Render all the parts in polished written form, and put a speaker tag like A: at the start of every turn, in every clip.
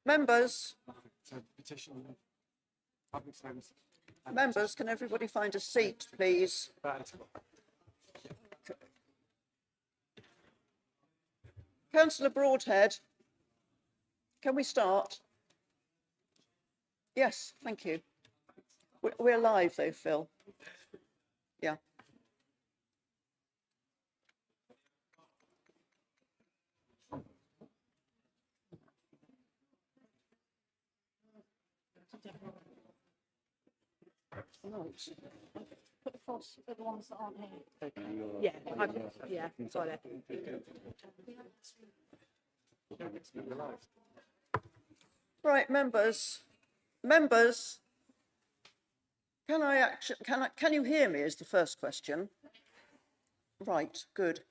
A: Members,
B: So petition, public service.
A: members, can everybody find a seat, please? Councillor Broadhead, can we start? Yes, thank you. We're live though, Phil. Yeah.
C: Put across the ones that aren't here. Yeah, got it.
A: Right, members, can you hear me is the first question. Right, good.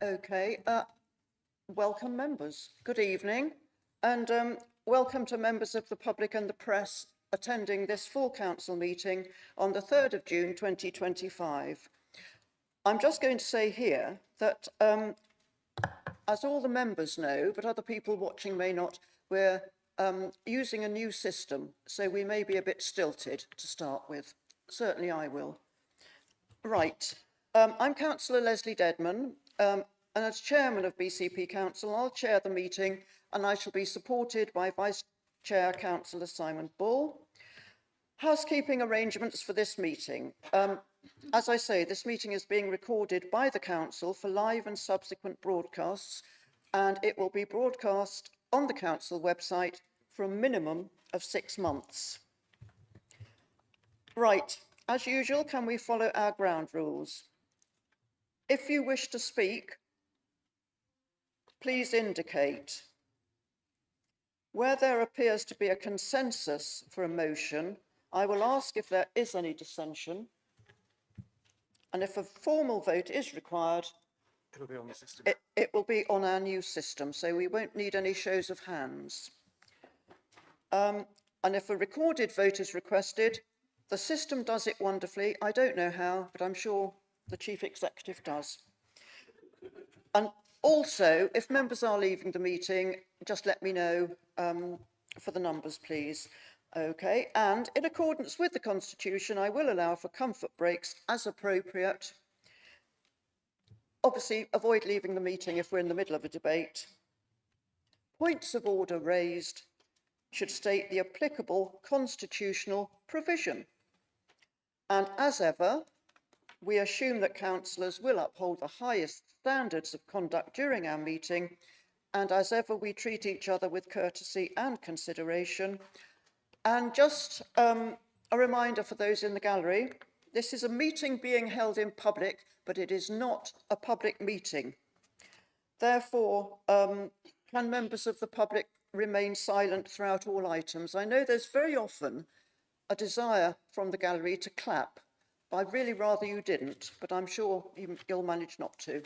A: Okay, welcome members, good evening, and welcome to members of the public and the press attending this full council meeting on the 3rd of June 2025. I'm just going to say here that as all the members know, but other people watching may not, we're using a new system, so we may be a bit stilted to start with. Certainly I will. Right, I'm Councillor Leslie Dedman, and as Chairman of BCP Council, I'll chair the meeting, and I shall be supported by Vice Chair Councillor Simon Bull. Housekeeping arrangements for this meeting. As I say, this meeting is being recorded by the Council for live and subsequent broadcasts, and it will be broadcast on the Council website for a minimum of 6 months. Right, as usual, can we follow our ground rules? If you wish to speak, please indicate. Where there appears to be a consensus for a motion, I will ask if there is any dissension, and if a formal vote is required,
B: It'll be on the system.
A: it will be on our new system, so we won't need any shows of hands. And if a recorded vote is requested, the system does it wonderfully. I don't know how, but I'm sure the Chief Executive does. And also, if members are leaving the meeting, just let me know for the numbers, please. Okay, and in accordance with the Constitution, I will allow for comfort breaks as appropriate. Obviously, avoid leaving the meeting if we're in the middle of a debate. Points of order raised should state the applicable constitutional provision. And as ever, we assume that councillors will uphold the highest standards of conduct during our meeting, and as ever, we treat each other with courtesy and consideration. And just a reminder for those in the gallery, this is a meeting being held in public, but it is not a public meeting. Therefore, can members of the public remain silent throughout all items? I know there's very often a desire from the gallery to clap. I'd really rather you didn't, but I'm sure you'll manage not to.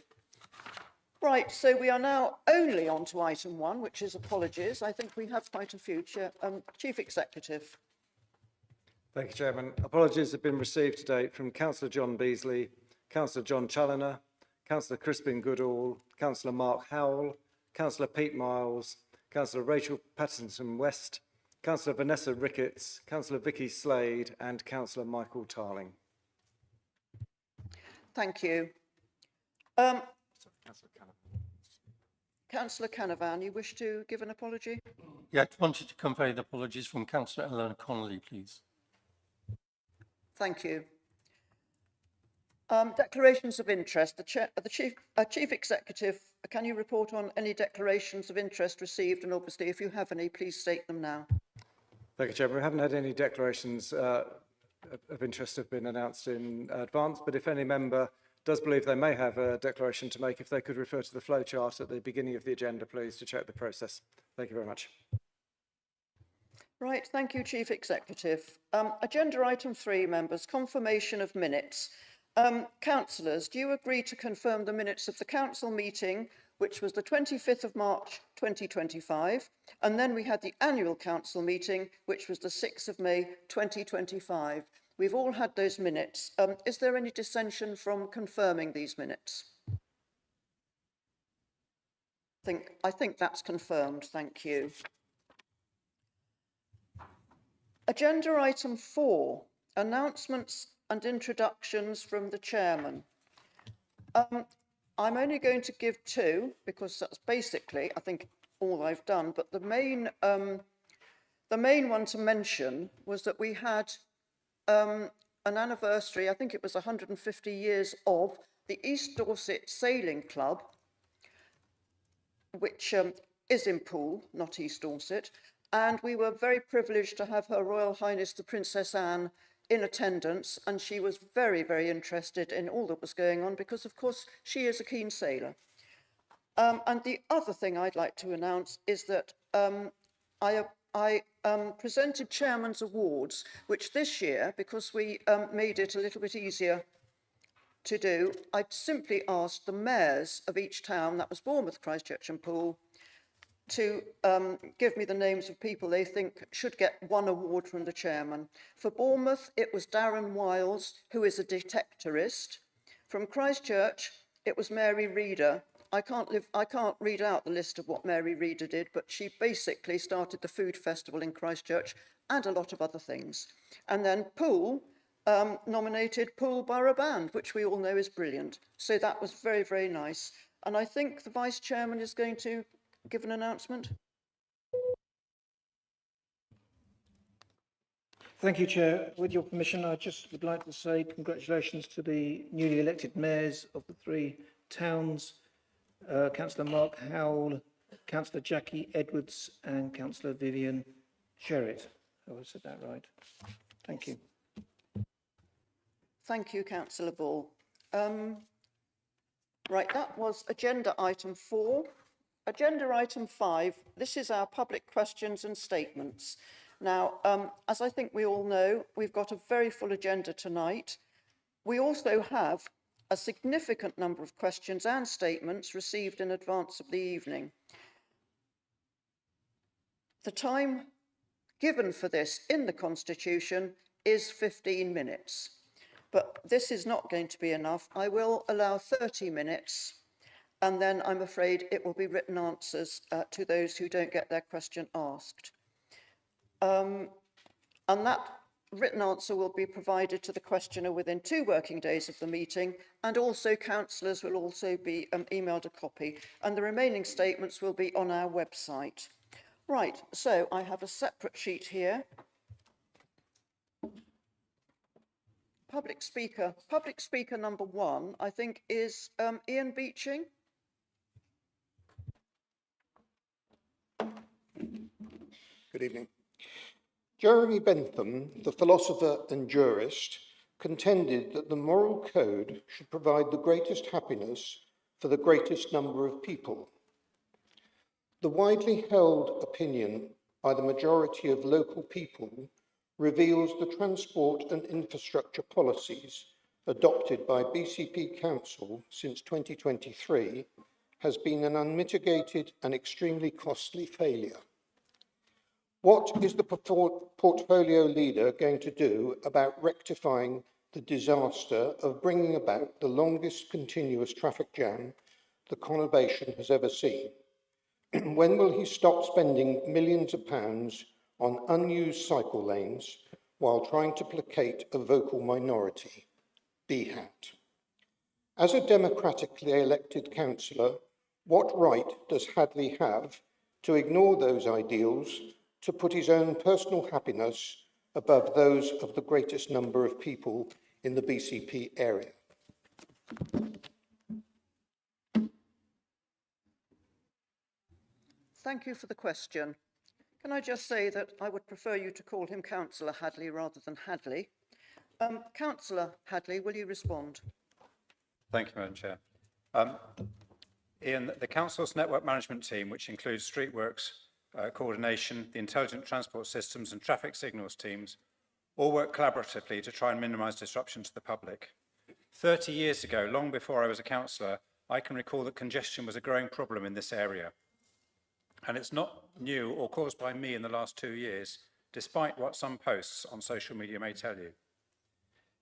A: Right, so we are now only on to item 1, which is apologies. I think we have quite a few. Chief Executive.
B: Thank you, Chairman. Apologies have been received to date from Councillor John Beasley, Councillor John Challoner, Councillor Crispin Goodall, Councillor Mark Howell, Councillor Pete Miles, Councillor Rachel Patterson-West, Councillor Vanessa Ricketts, Councillor Vicky Slade, and Councillor Michael Tarling.
A: Thank you. Councillor Canavan, you wish to give an apology?
D: Yeah, I wanted to convey the apologies from Councillor Eleanor Connolly, please.
A: Thank you. Declarations of interest. The Chief Executive, can you report on any declarations of interest received? And obviously, if you have any, please state them now.
B: Thank you, Chairman. We haven't had any declarations of interest have been announced in advance, but if any member does believe they may have a declaration to make, if they could refer to the flow chart at the beginning of the agenda, please, to check the process. Thank you very much.
A: Right, thank you, Chief Executive. Agenda item 3, members, confirmation of minutes. Councillors, do you agree to confirm the minutes of the council meeting, which was the 25th of March 2025, and then we had the annual council meeting, which was the 6th of May 2025. We've all had those minutes. Is there any dissension from confirming these minutes? I think that's confirmed. Thank you. Agenda item 4, announcements and introductions from the chairman. I'm only going to give 2 because that's basically, I think, all I've done. But the main one to mention was that we had an anniversary. I think it was 150 years of the East Dorset Sailing Club, which is in Poole, not East Dorset. And we were very privileged to have Her Royal Highness the Princess Anne in attendance, and she was very, very interested in all that was going on because, of course, she is a keen sailor. And the other thing I'd like to announce is that I presented Chairman's Awards, which this year, because we made it a little bit easier to do, I simply asked the mayors of each town, that was Bournemouth, Christchurch and Poole, to give me the names of people they think should get 1 award from the chairman. For Bournemouth, it was Darren Wiles, who is a detectorist. From Christchurch, it was Mary Reader. I can't read out the list of what Mary Reader did, but she basically started the food festival in Christchurch and a lot of other things. And then Poole nominated Poole Borough Band, which we all know is brilliant. So that was very, very nice. And I think the Vice Chairman is going to give an announcement.
E: Thank you, Chair. With your permission, I just would like to say congratulations to the newly elected mayors of the 3 towns, Councillor Mark Howell, Councillor Jackie Edwards and Councillor Vivian Sherritt. Oh, I said that right. Thank you.
A: Thank you, Councillor Ball. Right, that was agenda item 4. Agenda item 5, this is our public questions and statements. Now, as I think we all know, we've got a very full agenda tonight. We also have a significant number of questions and statements received in advance of the evening. The time given for this in the Constitution is 15 minutes, but this is not going to be enough. I will allow 30 minutes. And then I'm afraid it will be written answers to those who don't get their question asked. And that written answer will be provided to the questioner within 2 working days of the meeting, and also councillors will also be emailed a copy, and the remaining statements will be on our website. Right, so I have a separate sheet here. Public speaker number 1, I think, is Ian Beeching.
F: Good evening. Jeremy Bentham, the philosopher and jurist, contended that the moral code should provide the greatest happiness for the greatest number of people. The widely held opinion by the majority of local people reveals the transport and infrastructure policies adopted by BCP Council since 2023 has been an unmitigated and extremely costly failure. What is the portfolio leader going to do about rectifying the disaster of bringing about the longest continuous traffic jam the conurbation has ever seen? When will he stop spending millions of pounds on unused cycle lanes while trying to placate a vocal minority? BHAT. As a democratically elected councillor, what right does Hadley have to ignore those ideals, to put his own personal happiness above those of the greatest number of people in the BCP area?
A: Thank you for the question. Can I just say that I would prefer you to call him Councillor Hadley rather than Hadley. Councillor Hadley, will you respond?
G: Thank you, Madam Chair. Ian, the Council's network management team, which includes streetworks, coordination, the intelligent transport systems and traffic signals teams, all work collaboratively to try and minimise disruption to the public. 30 years ago, long before I was a councillor, I can recall that congestion was a growing problem in this area. And it's not new or caused by me in the last 2 years, despite what some posts on social media may tell you.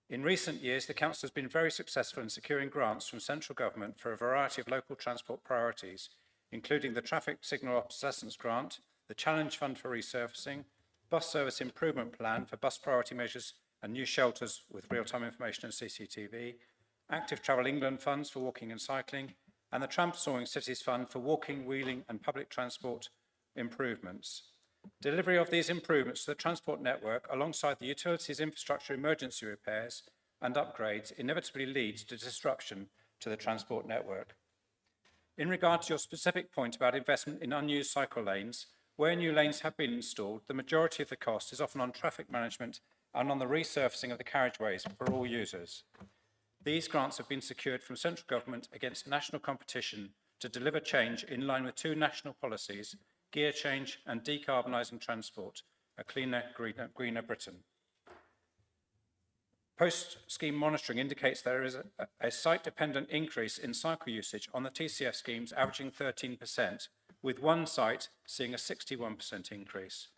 G: In recent years, the Council has been very successful in securing grants from central government for a variety of local transport priorities, including the Traffic Signal Obsolescence Grant, the Challenge Fund for Resurfacing, Bus Service Improvement Plan for bus priority measures and new shelters with real-time information and CCTV, Active Travel England funds for walking and cycling, and the Transforming Cities Fund for walking, wheeling and public transport improvements. Delivery of these improvements to the transport network alongside the utilities infrastructure emergency repairs and upgrades inevitably leads to disruption to the transport network. In regard to your specific point about investment in unused cycle lanes, where new lanes have been installed, the majority of the cost is often on traffic management and on the resurfacing of the carriageways for all users. These grants have been secured from central government against national competition to deliver change in line with two national policies, gear change and decarbonising transport, a cleaner, greener Britain. Post-scheme monitoring indicates there is a site-dependent increase in cycle usage on the TCF schemes averaging 13%, with one site seeing a 61% increase.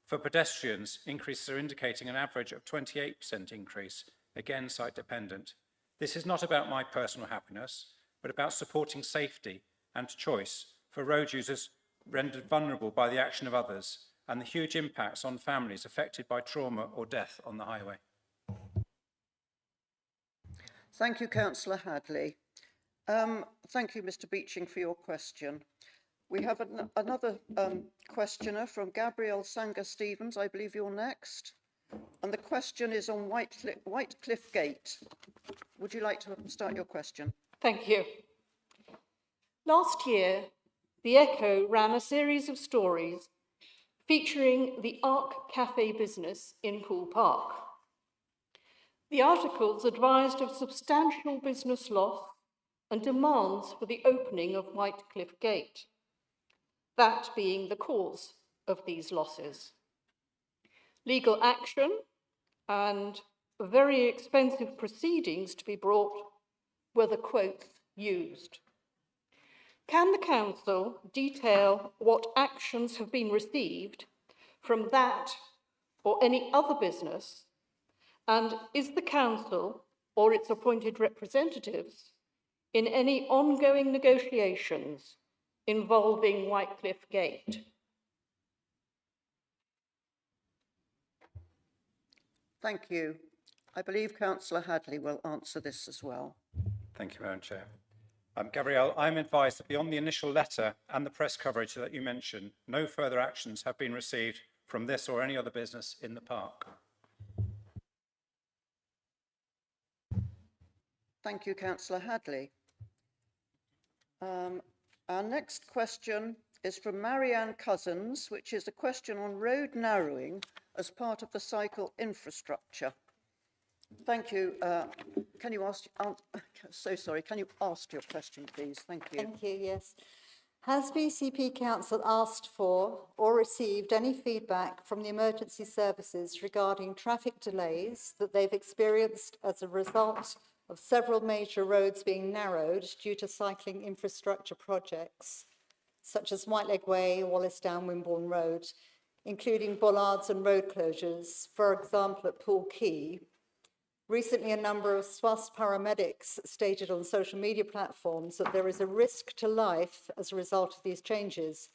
G: For pedestrians, increases are indicating an average of 28% increase, again site-dependent. This is not about my personal happiness, but about supporting safety and choice for road users rendered vulnerable by the action of others and the huge impacts on families affected by trauma or death on the highway.
A: Thank you, Councillor Hadley. Thank you, Mr. Beeching, for your question. We have another questioner from Gabrielle Sanger-Stevens. I believe you're next. And the question is on Whitecliff Gate. Would you like to start your question?
C: Thank you. Last year, The Echo ran a series of stories featuring the Arc Cafe business in Poole Park. The articles advised of substantial business loss and demands for the opening of Whitecliff Gate, that being the cause of these losses. Legal action and very expensive proceedings to be brought were the quotes used. Can the council detail what actions have been received from that or any other business, and is the council or its appointed representatives in any ongoing negotiations involving Whitecliff Gate?
A: Thank you. I believe Councillor Hadley will answer this as well.
G: Thank you, Madam Chair. Gabrielle, I'm advised that beyond the initial letter and the press coverage that you mentioned, no further actions have been received from this or any other business in the park.
A: Thank you, Councillor Hadley. Our next question is from Marianne Cousins, which is a question on road narrowing as part of the cycle infrastructure. Thank you. Can you ask your question, please? Thank you.
H: Thank you, yes. Has BCP Council asked for or received any feedback from the emergency services regarding traffic delays that they've experienced as a result of several major roads being narrowed due to cycling infrastructure projects, such as Whiteleg Way, Wallace Down, Wimborne Road, including bollards and road closures, for example at Poole Quay? Recently, a number of SWAS paramedics stated on social media platforms that there is a risk to life as a result of these changes.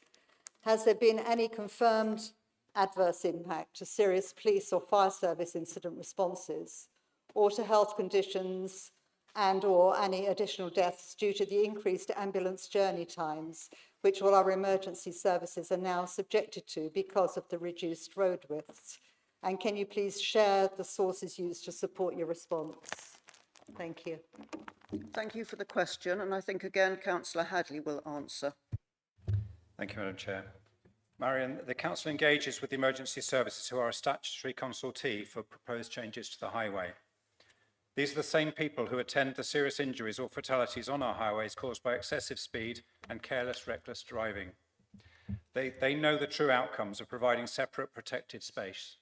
H: Has there been any confirmed adverse impact to serious police or fire service incident responses, or to health conditions and or any additional deaths due to the increased ambulance journey times, which all our emergency services are now subjected to because of the reduced road widths? And can you please share the sources used to support your response? Thank you.
A: Thank you for the question, and I think again Councillor Hadley will answer.
G: Thank you, Madam Chair. Marion, the Council engages with the emergency services who are a statutory consultee for proposed changes to the highway. These are the same people who attend the serious injuries or fatalities on our highways caused by excessive speed and careless, reckless driving. They know the true outcomes of providing separate protected space.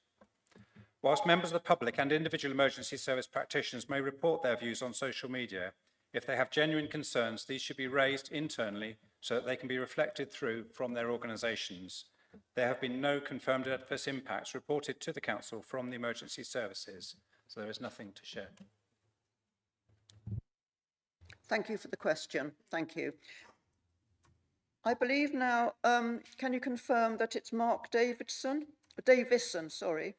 G: Whilst members of the public and individual emergency service practitioners may report their views on social media, if they have genuine concerns, these should be raised internally so that they can be reflected through from their organisations. There have been no confirmed adverse impacts reported to the Council from the emergency services, so there is nothing to share.
A: Thank you for the question. Thank you. I believe now, can you confirm that it's Mark Davison, sorry.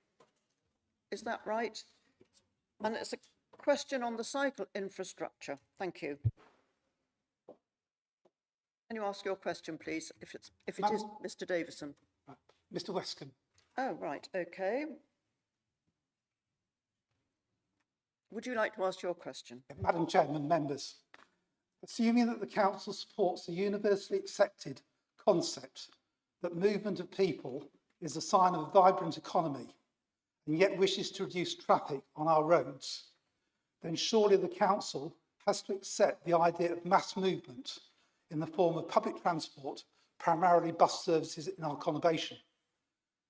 A: Is that right? And it's a question on the cycle infrastructure. Thank you. Can you ask your question, please, if it is Mr. Davison?
I: Mr. Wescombe.
A: Oh, right, okay. Would you like to ask your question?
I: Madam Chairman, members, assuming that the Council supports the universally accepted concept that movement of people is a sign of a vibrant economy and yet wishes to reduce traffic on our roads, then surely the Council has to accept the idea of mass movement in the form of public transport, primarily bus services in our conurbation,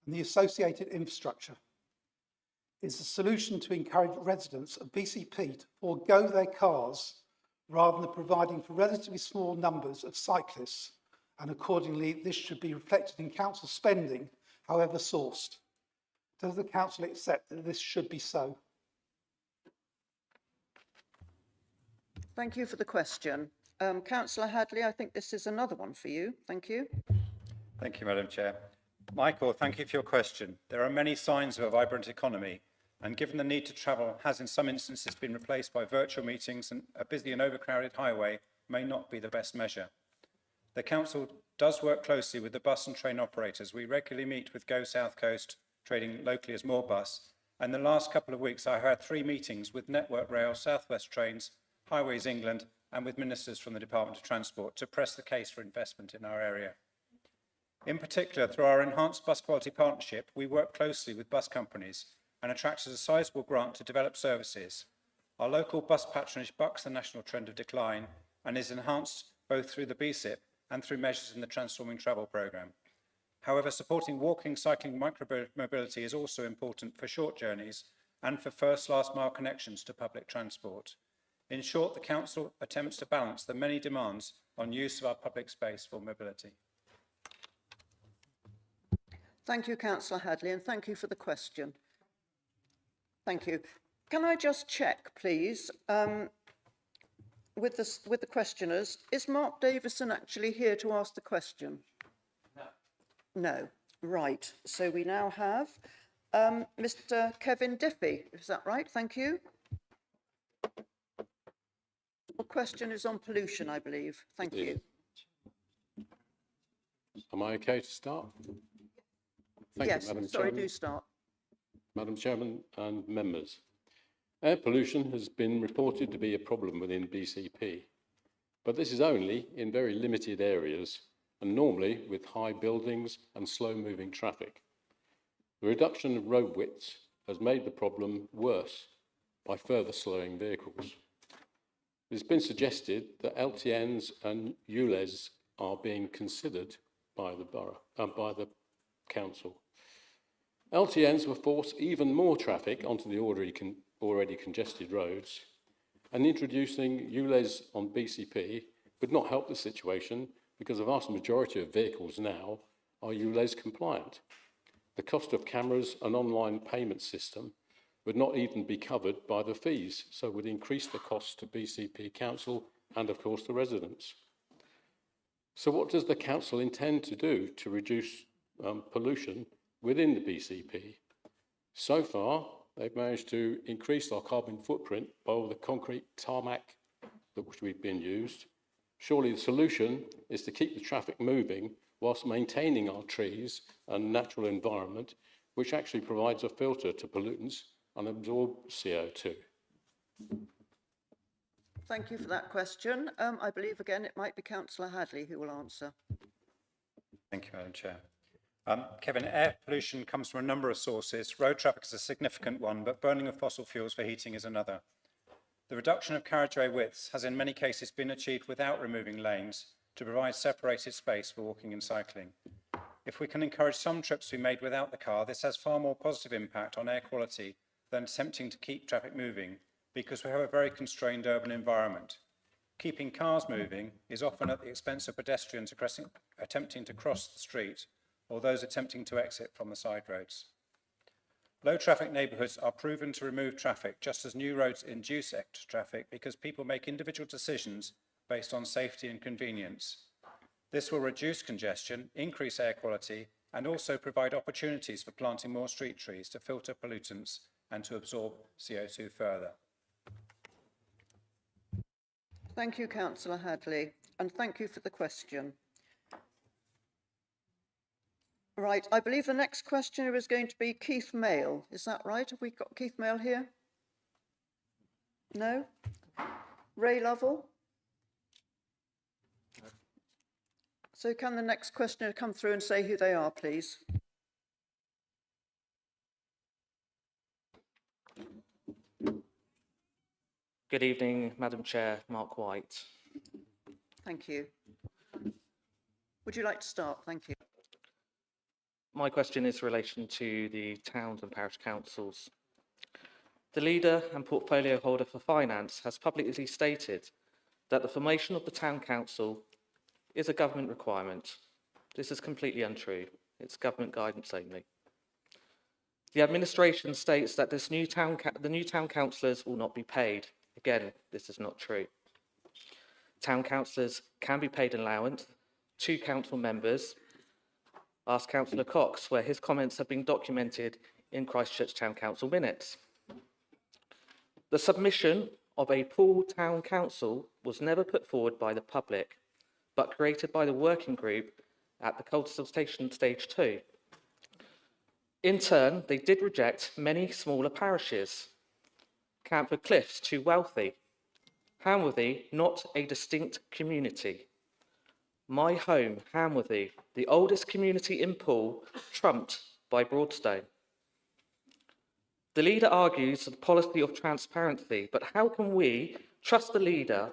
I: and the associated infrastructure is the solution to encourage residents of BCP to forego their cars rather than providing for relatively small numbers of cyclists, and accordingly this should be reflected in council spending, however sourced. Does the council accept that this should be so?
A: Thank you for the question. Councillor Hadley, I think this is another one for you. Thank you.
G: Thank you, Madam Chair. Michael, thank you for your question. There are many signs of a vibrant economy, and given the need to travel has in some instances been replaced by virtual meetings, and a busy and overcrowded highway may not be the best measure. The Council does work closely with the bus and train operators. We regularly meet with Go South Coast, trading locally as More Bus, and the last couple of weeks I had 3 meetings with Network Rail, South West Trains, Highways England, and with ministers from the Department of Transport to press the case for investment in our area. In particular, through our enhanced bus quality partnership, we work closely with bus companies and attracted a sizable grant to develop services. Our local bus patronage bucks the national trend of decline and is enhanced both through the BCP and through measures in the Transforming Travel programme. However, supporting walking, cycling, micromobility is also important for short journeys and for first last mile connections to public transport. In short, the Council attempts to balance the many demands on use of our public space for mobility.
A: Thank you, Councillor Hadley, and thank you for the question. Thank you. Can I just check, please, with the questioners, is Mark Davison actually here to ask the question? No. No. Right. So we now have Mr. Kevin Diffie. Is that right? Thank you. The question is on pollution, I believe. Thank you.
J: Am I okay to start? Thank
A: Yes,
J: you, Madam
A: sorry,
J: Chairman.
A: do start.
J: Madam Chairman and members. Air pollution has been reported to be a problem within BCP, but this is only in very limited areas and normally with high buildings and slow-moving traffic. The reduction of road widths has made the problem worse by further slowing vehicles. It has been suggested that LTNs and ULEZ are being considered by the borough, by the council. LTNs will force even more traffic onto the already congested roads, and introducing ULEZ on BCP would not help the situation because the vast majority of vehicles now are ULEZ compliant. The cost of cameras and online payment system would not even be covered by the fees, so would increase the cost to BCP Council and, of course, the residents. So what does the Council intend to do to reduce pollution within the BCP? So far, they've managed to increase our carbon footprint by all the concrete tarmac which we've been used. Surely the solution is to keep the traffic moving whilst maintaining our trees and natural environment, which actually provides a filter to pollutants and absorb CO2.
A: Thank you for that question. I believe, again, it might be Councillor Hadley who will answer.
G: Thank you, Madam Chair. Kevin, air pollution comes from a number of sources. Road traffic is a significant one, but burning of fossil fuels for heating is another. The reduction of carriageway widths has in many cases been achieved without removing lanes to provide separated space for walking and cycling. If we can encourage some trips to be made without the car, this has far more positive impact on air quality than attempting to keep traffic moving, because we have a very constrained urban environment. Keeping cars moving is often at the expense of pedestrians attempting to cross the street or those attempting to exit from the side roads. Low traffic neighbourhoods are proven to remove traffic, just as new roads induce extra traffic because people make individual decisions based on safety and convenience. This will reduce congestion, increase air quality, and also provide opportunities for planting more street trees to filter pollutants and to absorb CO2 further.
A: Thank you, Councillor Hadley, and thank you for the question. Right, I believe the next questioner is going to be Keith Mail. Is that right? Have we got Keith Mail here? No? Ray Lovell? So can the next questioner come through and say who they are, please?
K: Good evening, Madam Chair, Mark White.
A: Thank you. Would you like to start? Thank you.
K: My question is in relation to the towns and parish councils. The leader and portfolio holder for finance has publicly stated that the formation of the town council is a government requirement. This is completely untrue. It's government guidance only. The administration states that the new town councillors will not be paid. Again, this is not true. Town councillors can be paid an allowance. 2 council members. Ask Councillor Cox, where his comments have been documented in Christchurch Town Council minutes. The submission of a pool town council was never put forward by the public, but created by the working group at the consultation stage 2. In turn, they did reject many smaller parishes. Camford Cliffs, too wealthy. Hamworthy, not a distinct community. My home, Hamworthy, the oldest community in Poole, trumped by Broadstone. The leader argues the policy of transparency, but how can we trust the leader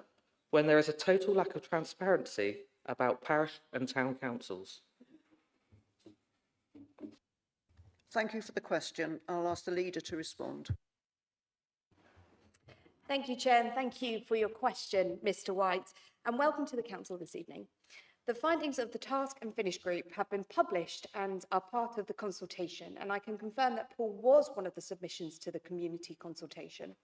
K: when there is a total lack of transparency about parish and town councils?
A: Thank you for the question. I'll ask the leader to respond.
L: Thank you, Chair, and thank you for your question, Mr. White, and welcome to the Council this evening. The findings of the Task and Finish Group have been published and are part of the consultation, and I can confirm that Poole was one of the submissions to the community consultation.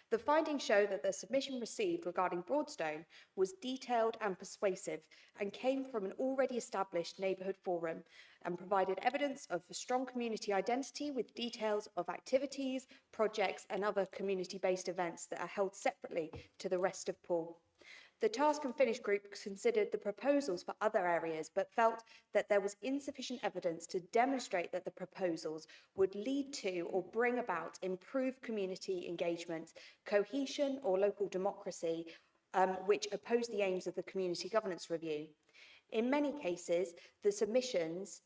L: The findings show that the submission received regarding Broadstone was detailed and persuasive and came from an already established neighbourhood forum and provided evidence of a strong community identity with details of activities, projects and other community-based events that are held separately to the rest of Poole. The Task and Finish Group considered the proposals for other areas, but felt that there was insufficient evidence to demonstrate that the proposals would lead to or bring about improved community engagement, cohesion or local democracy, which oppose the aims of the Community Governance Review. In many cases, the submissions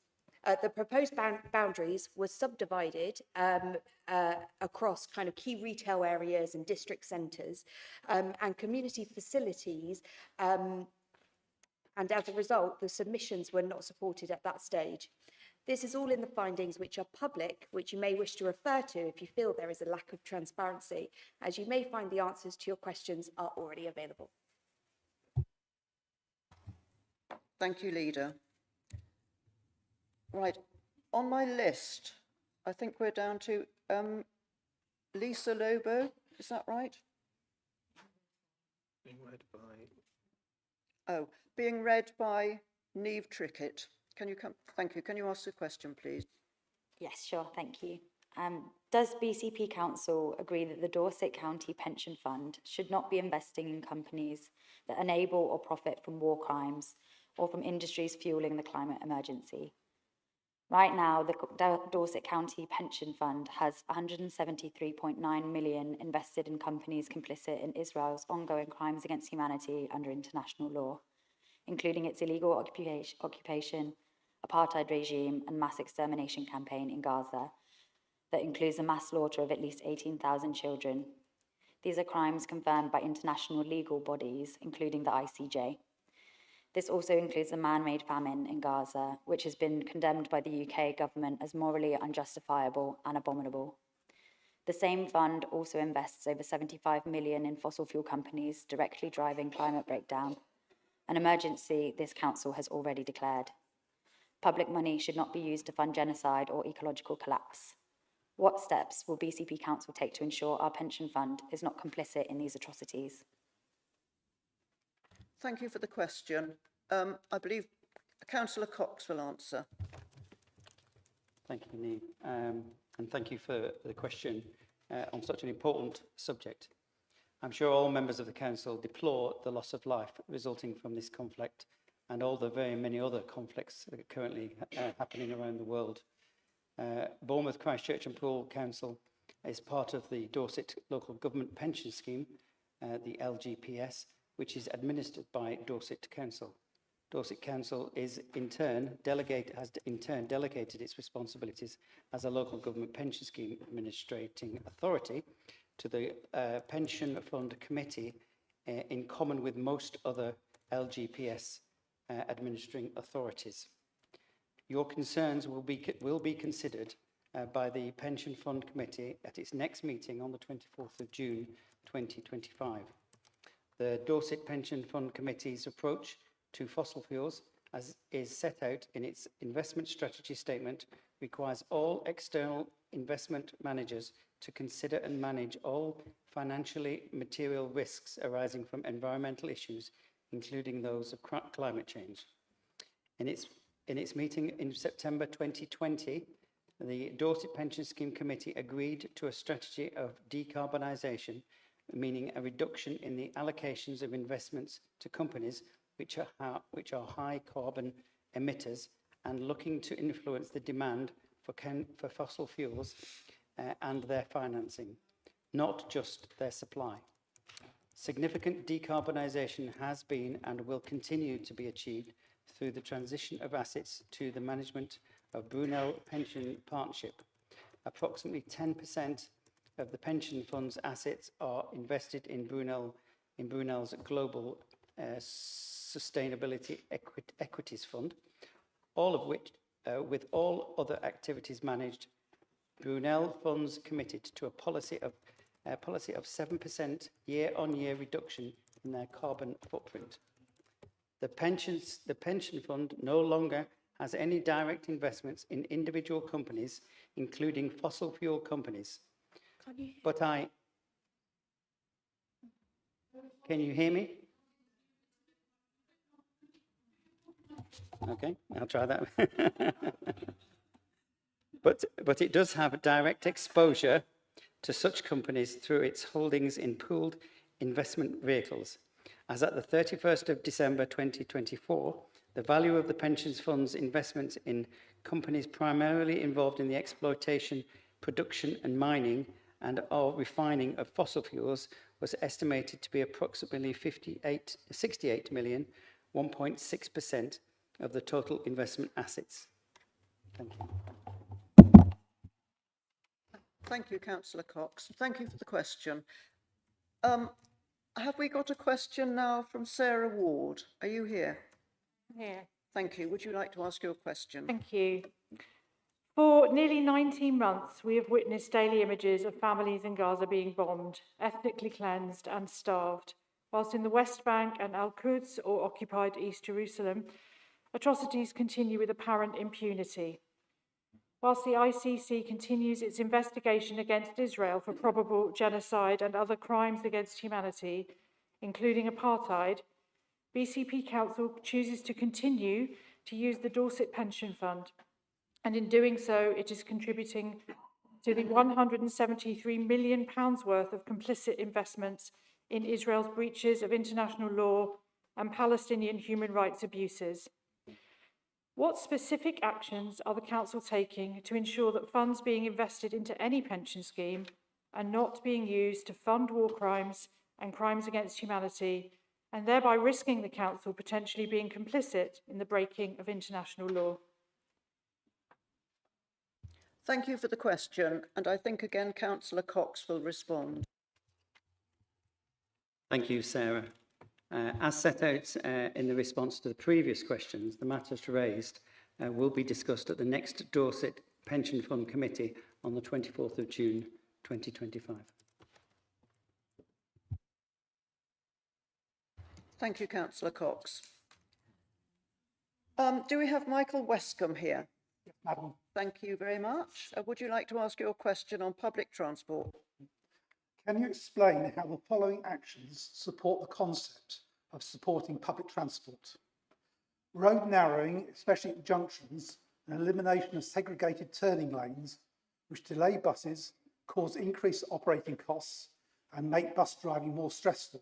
L: the proposed boundaries were subdivided across kind of key retail areas and district centres and community facilities, and as a result, the submissions were not supported at that stage. This is all in the findings which are public, which you may wish to refer to if you feel there is a lack of transparency, as you may find the answers to your questions are already available.
A: Thank you, Leader. Right, on my list, I think we're down to Lisa Lobo, is that right?
E: Being read by...
A: Oh, being read by Niamh Trickett. Can you come? Thank you. Can you ask the question, please?
M: Yes, sure, thank you. Does BCP Council agree that the Dorset County Pension Fund should not be investing in companies that enable or profit from war crimes or from industries fueling the climate emergency? Right now, the Dorset County Pension Fund has 173.9 million invested in companies complicit in Israel's ongoing crimes against humanity under international law, including its illegal occupation, apartheid regime, and mass extermination campaign in Gaza that includes the mass slaughter of at least 18,000 children. These are crimes confirmed by international legal bodies, including the ICJ. This also includes the man-made famine in Gaza, which has been condemned by the UK government as morally unjustifiable and abominable. The same fund also invests over 75 million in fossil fuel companies directly driving climate breakdown, an emergency this council has already declared. Public money should not be used to fund genocide or ecological collapse. What steps will BCP Council take to ensure our pension fund is not complicit in these atrocities?
A: Thank you for the question. I believe Councillor Cox will answer.
N: Thank you, Niamh, and thank you for the question on such an important subject. I'm sure all members of the Council deplore the loss of life resulting from this conflict and all the very many other conflicts that are currently happening around the world. Bournemouth, Christchurch and Poole Council is part of the Dorset Local Government Pension Scheme, the LGPS, which is administered by Dorset Council. Dorset Council has in turn delegated its responsibilities as a local government pension scheme administrating authority to the Pension Fund Committee in common with most other LGPS administering authorities. Your concerns will be considered by the Pension Fund Committee at its next meeting on the 24th of June 2025. The Dorset Pension Fund Committee's approach to fossil fuels, as is set out in its investment strategy statement, requires all external investment managers to consider and manage all financially material risks arising from environmental issues, including those of climate change. In its meeting in September 2020, the Dorset Pension Scheme Committee agreed to a strategy of decarbonisation, meaning a reduction in the allocations of investments to companies which are high carbon emitters and looking to influence the demand for fossil fuels and their financing, not just their supply. Significant decarbonisation has been and will continue to be achieved through the transition of assets to the management of Brunel Pension Partnership. Approximately 10% of the pension fund's assets are invested in Brunel's global sustainability equities fund, all of which, with all other activities managed, Brunel funds committed to a policy of 7% year-on-year reduction in their carbon footprint. The pension fund no longer has any direct investments in individual companies, including fossil fuel companies. But can you hear me? Okay, I'll try that. But it does have a direct exposure to such companies through its holdings in pooled investment vehicles. As at the 31st of December 2024, the value of the pensions fund's investments in companies primarily involved in the exploitation, production and mining and or refining of fossil fuels was estimated to be approximately 68 million, 1.6% of the total investment assets. Thank you.
A: Thank you, Councillor Cox. Thank you for the question. Have we got a question now from Sarah Ward? Are you here?
C: Yeah.
A: Thank you. Would you like to ask your question?
C: Thank you. For nearly 19 months, we have witnessed daily images of families in Gaza being bombed, ethnically cleansed and starved, whilst in the West Bank and Al-Quds, or occupied East Jerusalem, atrocities continue with apparent impunity. Whilst the ICC continues its investigation against Israel for probable genocide and other crimes against humanity, including apartheid, BCP Council chooses to continue to use the Dorset Pension Fund, and in doing so, it is contributing to the £173 million worth of complicit investments in Israel's breaches of international law and Palestinian human rights abuses. What specific actions are the Council taking to ensure that funds being invested into any pension scheme are not being used to fund war crimes and crimes against humanity, and thereby risking the Council potentially being complicit in the breaking of international law?
A: Thank you for the question, and I think again Councillor Cox will respond.
N: Thank you, Sarah. As set out in the response to the previous questions, the matters raised will be discussed at the next Dorset Pension Fund Committee on the 24th of June 2025.
A: Thank you, Councillor Cox. Do we have Michael Westcombe here?
I: Yes, Madam.
A: Thank you very much. Would you like to ask your question on public transport?
I: Can you explain how the following actions support the concept of supporting public transport? Road narrowing, especially at junctions, and elimination of segregated turning lanes, which delay buses, cause increased operating costs, and make bus driving more stressful,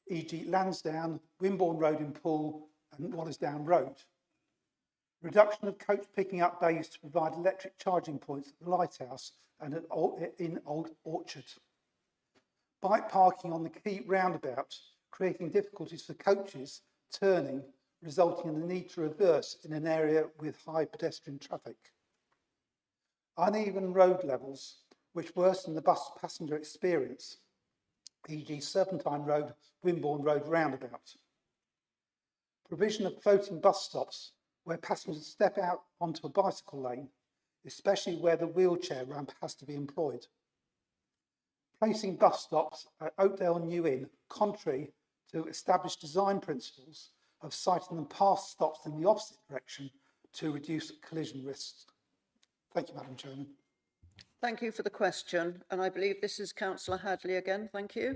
I: e.g. Lansdowne, Wimborne Road in Poole, and Wallisdown Road. Reduction of coach picking up bays to provide electric charging points at the Lighthouse and in Old Orchard. Bike parking on the key roundabout, creating difficulties for coaches turning, resulting in the need to reverse in an area with high pedestrian traffic. Uneven road levels, which worsen the bus passenger experience, e.g. Serpentine Road, Wimborne Road roundabout. Provision of floating bus stops where passengers step out onto a bicycle lane, especially where the wheelchair ramp has to be employed. Placing bus stops at Oakdale and New Inn, contrary to established design principles of siting them past stops in the opposite direction to reduce collision risks. Thank you, Madam Chairman.
A: Thank you for the question. And I believe this is Councillor Hadley again. Thank you.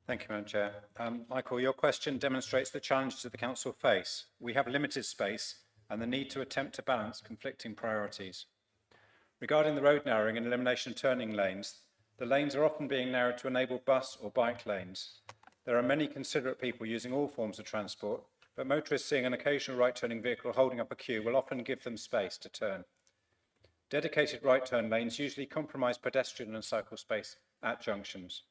G: Thank you, Madam Chair. Michael, your question demonstrates the challenges that the Council face. We have limited space and the need to attempt to balance conflicting priorities. Regarding the road narrowing and elimination of turning lanes, the lanes are often being narrowed to enable bus or bike lanes. There are many considerate people using all forms of transport, but motorists seeing an occasional right-turning vehicle holding up a queue will often give them space to turn. Dedicated right-turn lanes usually compromise pedestrian and cycle space at junctions.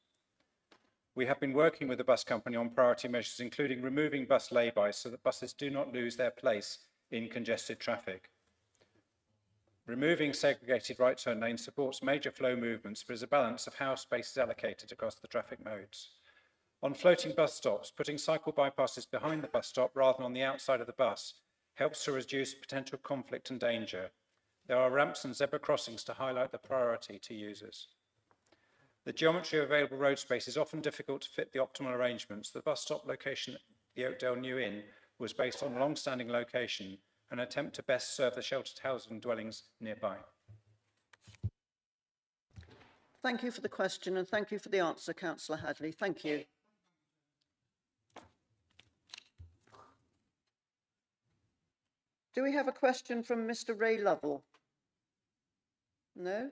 G: We have been working with the bus company on priority measures, including removing bus laybys so that buses do not lose their place in congested traffic. Removing segregated right-turn lanes supports major flow movements, but is a balance of how space is allocated across the traffic modes. On floating bus stops, putting cycle bypasses behind the bus stop rather than on the outside of the bus helps to reduce potential conflict and danger. There are ramps and zebra crossings to highlight the priority to users. The geometry of available road space is often difficult to fit the optimal arrangements. The bus stop location at the Oakdale New Inn was based on a long-standing location, an attempt to best serve the sheltered housing dwellings nearby.
A: Thank you for the question and thank you for the answer, Councillor Hadley. Thank you. Do we have a question from Mr. Ray Lovell? No?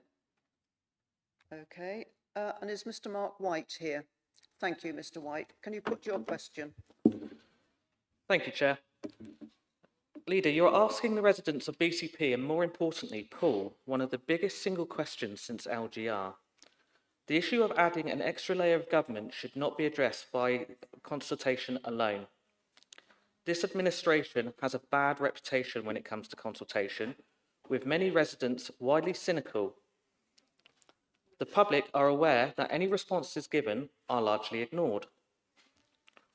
A: Okay. And is Mr. Mark White here? Thank you, Mr. White. Can you put your question?
K: Thank you, Chair. Leader, you're asking the residents of BCP and, more importantly, Poole, one of the biggest single questions since LGR. The issue of adding an extra layer of government should not be addressed by consultation alone. This administration has a bad reputation when it comes to consultation, with many residents widely cynical. The public are aware that any responses given are largely ignored.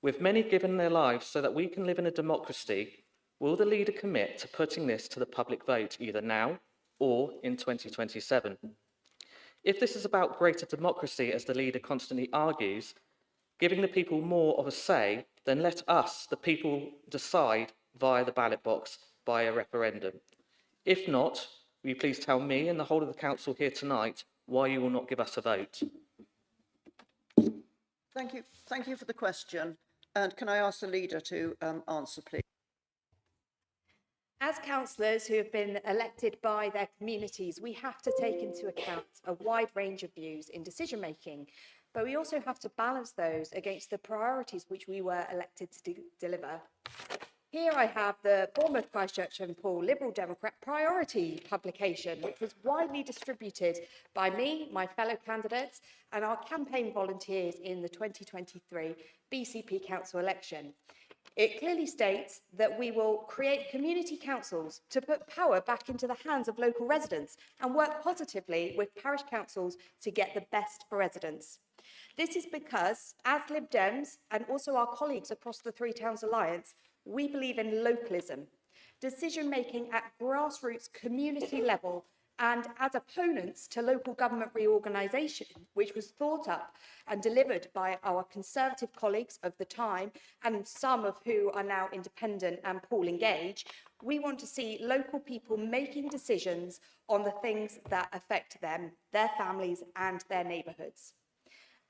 K: With many given their lives so that we can live in a democracy, will the leader commit to putting this to the public vote either now or in 2027? If this is about greater democracy, as the leader constantly argues, giving the people more of a say, then let us, the people, decide via the ballot box by a referendum. If not, will you please tell me and the whole of the council here tonight why you will not give us a vote?
A: Thank you. Thank you for the question. And can I ask the leader to answer, please?
L: As councillors who have been elected by their communities, we have to take into account a wide range of views in decision making, but we also have to balance those against the priorities which we were elected to deliver. Here I have the Bournemouth, Christchurch and Poole Liberal Democrat priority publication, which was widely distributed by me, my fellow candidates and our campaign volunteers in the 2023 BCP Council election. It clearly states that we will create community councils to put power back into the hands of local residents and work positively with parish councils to get the best for residents. This is because, as Lib Dems and also our colleagues across the Three Towns Alliance, we believe in localism, decision-making at grassroots community level, and as opponents to local government reorganisation, which was thought up and delivered by our Conservative colleagues of the time, and some of who are now independent and Poole engaged, we want to see local people making decisions on the things that affect them, their families and their neighbourhoods.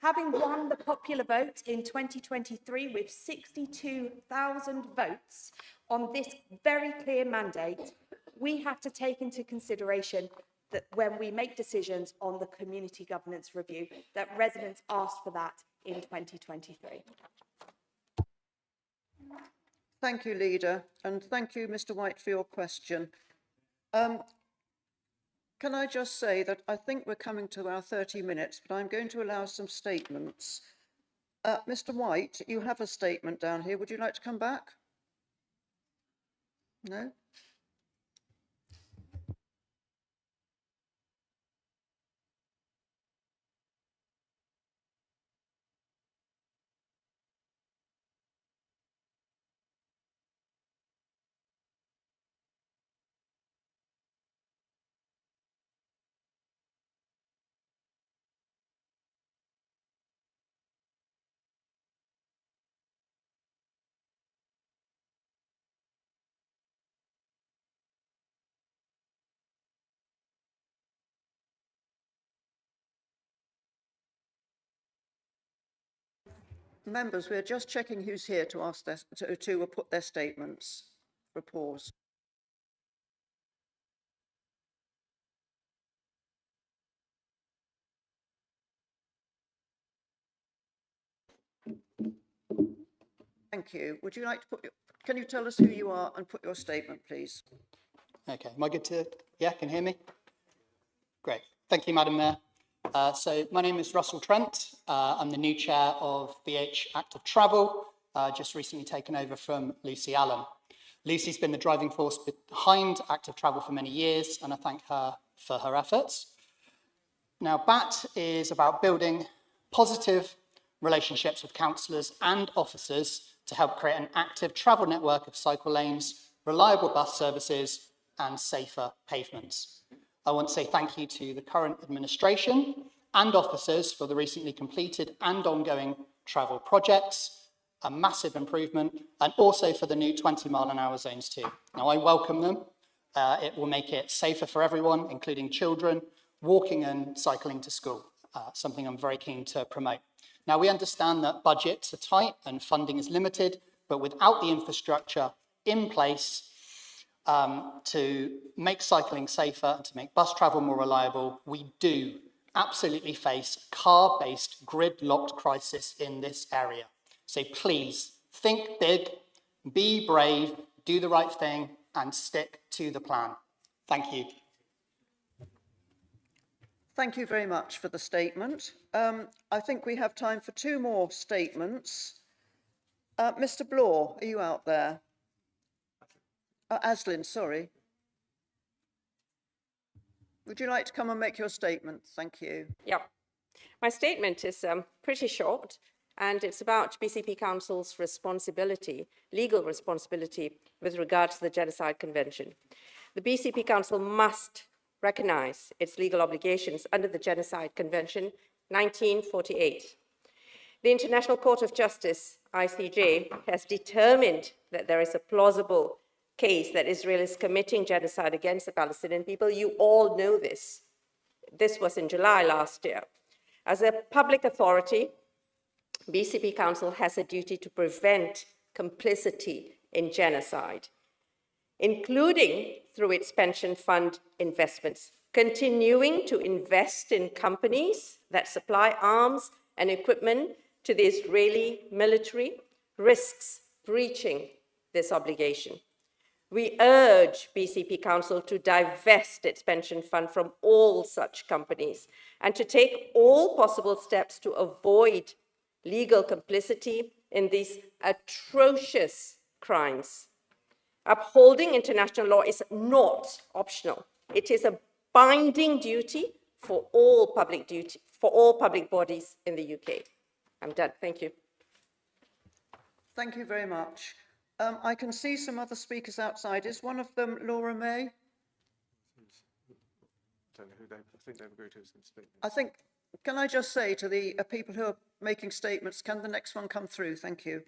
L: Having won the popular vote in 2023 with 62,000 votes on this very clear mandate, we have to take into consideration that when we make decisions on the community governance review, that residents asked for that in 2023.
A: Thank you, Leader, and thank you, Mr. White, for your question. Can I just say that I think we're coming to our 30 minutes, but I'm going to allow some statements. Mr. White, you have a statement down here. Would you like to come back? No? Members, we're just checking who's here to ask to put their statements for a pause. Thank you. Would you like to can you tell us who you are and put your statement, please?
O: Okay, am I good to, can you hear me? Great, thank you, Madam Mayor. So my name is Russell Trent. I'm the new chair of BH Active Travel, just recently taken over from Lucy Allen. Lucy's been the driving force behind Active Travel for many years, and I thank her for her efforts. Now, BAT is about building positive relationships with councillors and officers to help create an active travel network of cycle lanes, reliable bus services, and safer pavements. I want to say thank you to the current administration and officers for the recently completed and ongoing travel projects, a massive improvement, and also for the new 20-mile-an-hour zones too. Now, I welcome them. It will make it safer for everyone, including children, walking and cycling to school, something I'm very keen to promote. Now, we understand that budgets are tight and funding is limited, but without the infrastructure in place to make cycling safer and to make bus travel more reliable, we do absolutely face a car-based grid-locked crisis in this area. So please, think big, be brave, do the right thing, and stick to the plan. Thank you.
A: Thank you very much for the statement. I think we have time for two more statements. Mr. Blore, are you out there? Aslin, sorry. Would you like to come and make your statement? Thank you.
P: Yeah. My statement is pretty short, and it's about BCP Council's responsibility, legal responsibility, with regard to the Genocide Convention. The BCP Council must recognise its legal obligations under the Genocide Convention 1948. The International Court of Justice, ICJ, has determined that there is a plausible case that Israel is committing genocide against the Palestinian people. You all know this. This was in July last year. As a public authority, BCP Council has a duty to prevent complicity in genocide, including through its pension fund investments, continuing to invest in companies that supply arms and equipment to the Israeli military, risks breaching this obligation. We urge BCP Council to divest its pension fund from all such companies and to take all possible steps to avoid legal complicity in these atrocious crimes. Upholding international law is not optional. It is a binding duty for all public bodies in the UK. I'm done. Thank you.
A: Thank you very much. I can see some other speakers outside. Is one of them Laura May?
B: I don't know who I think they've agreed who's going to speak.
A: I think, can I just say to the people who are making statements, can the next one come through? Thank you.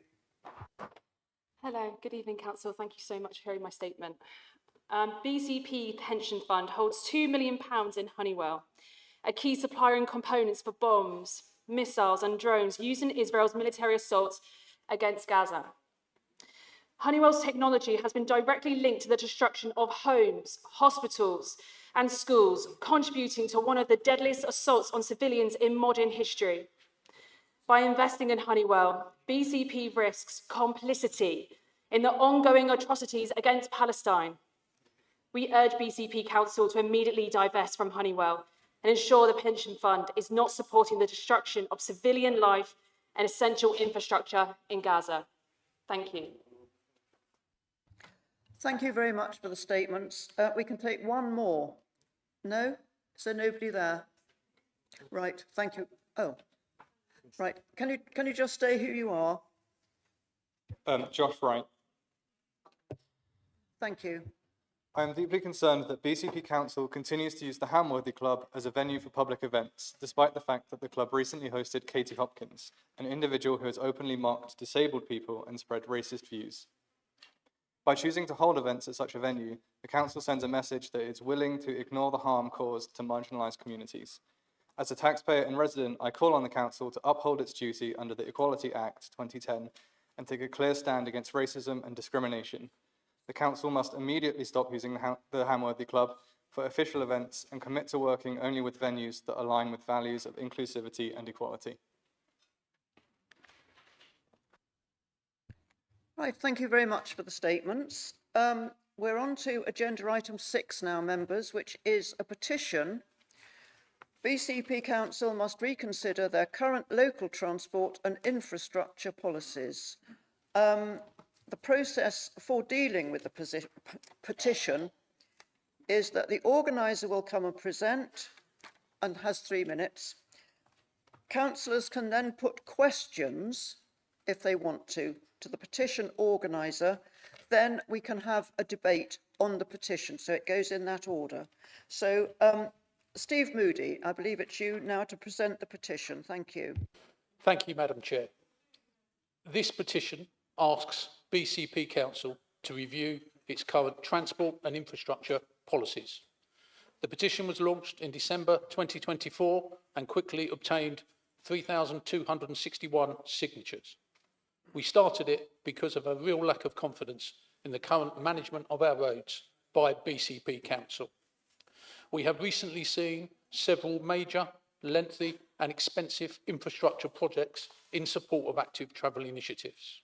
Q: Hello, good evening, Council. Thank you so much for hearing my statement. BCP Pension Fund holds £2 million in Honeywell, a key supplier in components for bombs, missiles and drones used in Israel's military assaults against Gaza. Honeywell's technology has been directly linked to the destruction of homes, hospitals, and schools, contributing to one of the deadliest assaults on civilians in modern history. By investing in Honeywell, BCP risks complicity in the ongoing atrocities against Palestine. We urge BCP Council to immediately divest from Honeywell and ensure the pension fund is not supporting the destruction of civilian life and essential infrastructure in Gaza. Thank you.
A: Thank you very much for the statements. We can take one more. No? Is there nobody there? Right, thank you. Oh, right. Can you just say who you are?
R: Josh Wright.
A: Thank you.
R: I am deeply concerned that BCP Council continues to use the Hamworthy Club as a venue for public events, despite the fact that the club recently hosted Katie Hopkins, an individual who has openly mocked disabled people and spread racist views. By choosing to hold events at such a venue, the Council sends a message that it is willing to ignore the harm caused to marginalised communities. As a taxpayer and resident, I call on the Council to uphold its duty under the Equality Act 2010 and take a clear stand against racism and discrimination. The Council must immediately stop using the Hamworthy Club for official events and commit to working only with venues that align with values of inclusivity and equality.
A: Right, thank you very much for the statements. We're on to agenda item 6 now, members, which is a petition. BCP Council must reconsider their current local transport and infrastructure policies. The process for dealing with the petition is that the organiser will come and present and has 3 minutes. Councillors can then put questions, if they want to the petition organiser. Then we can have a debate on the petition. So it goes in that order. So Steve Moody, I believe it's you now to present the petition. Thank you.
S: Thank you, Madam Chair. This petition asks BCP Council to review its current transport and infrastructure policies. The petition was launched in December 2024 and quickly obtained 3,261 signatures. We started it because of a real lack of confidence in the current management of our roads by BCP Council. We have recently seen several major, lengthy and expensive infrastructure projects in support of active travel initiatives.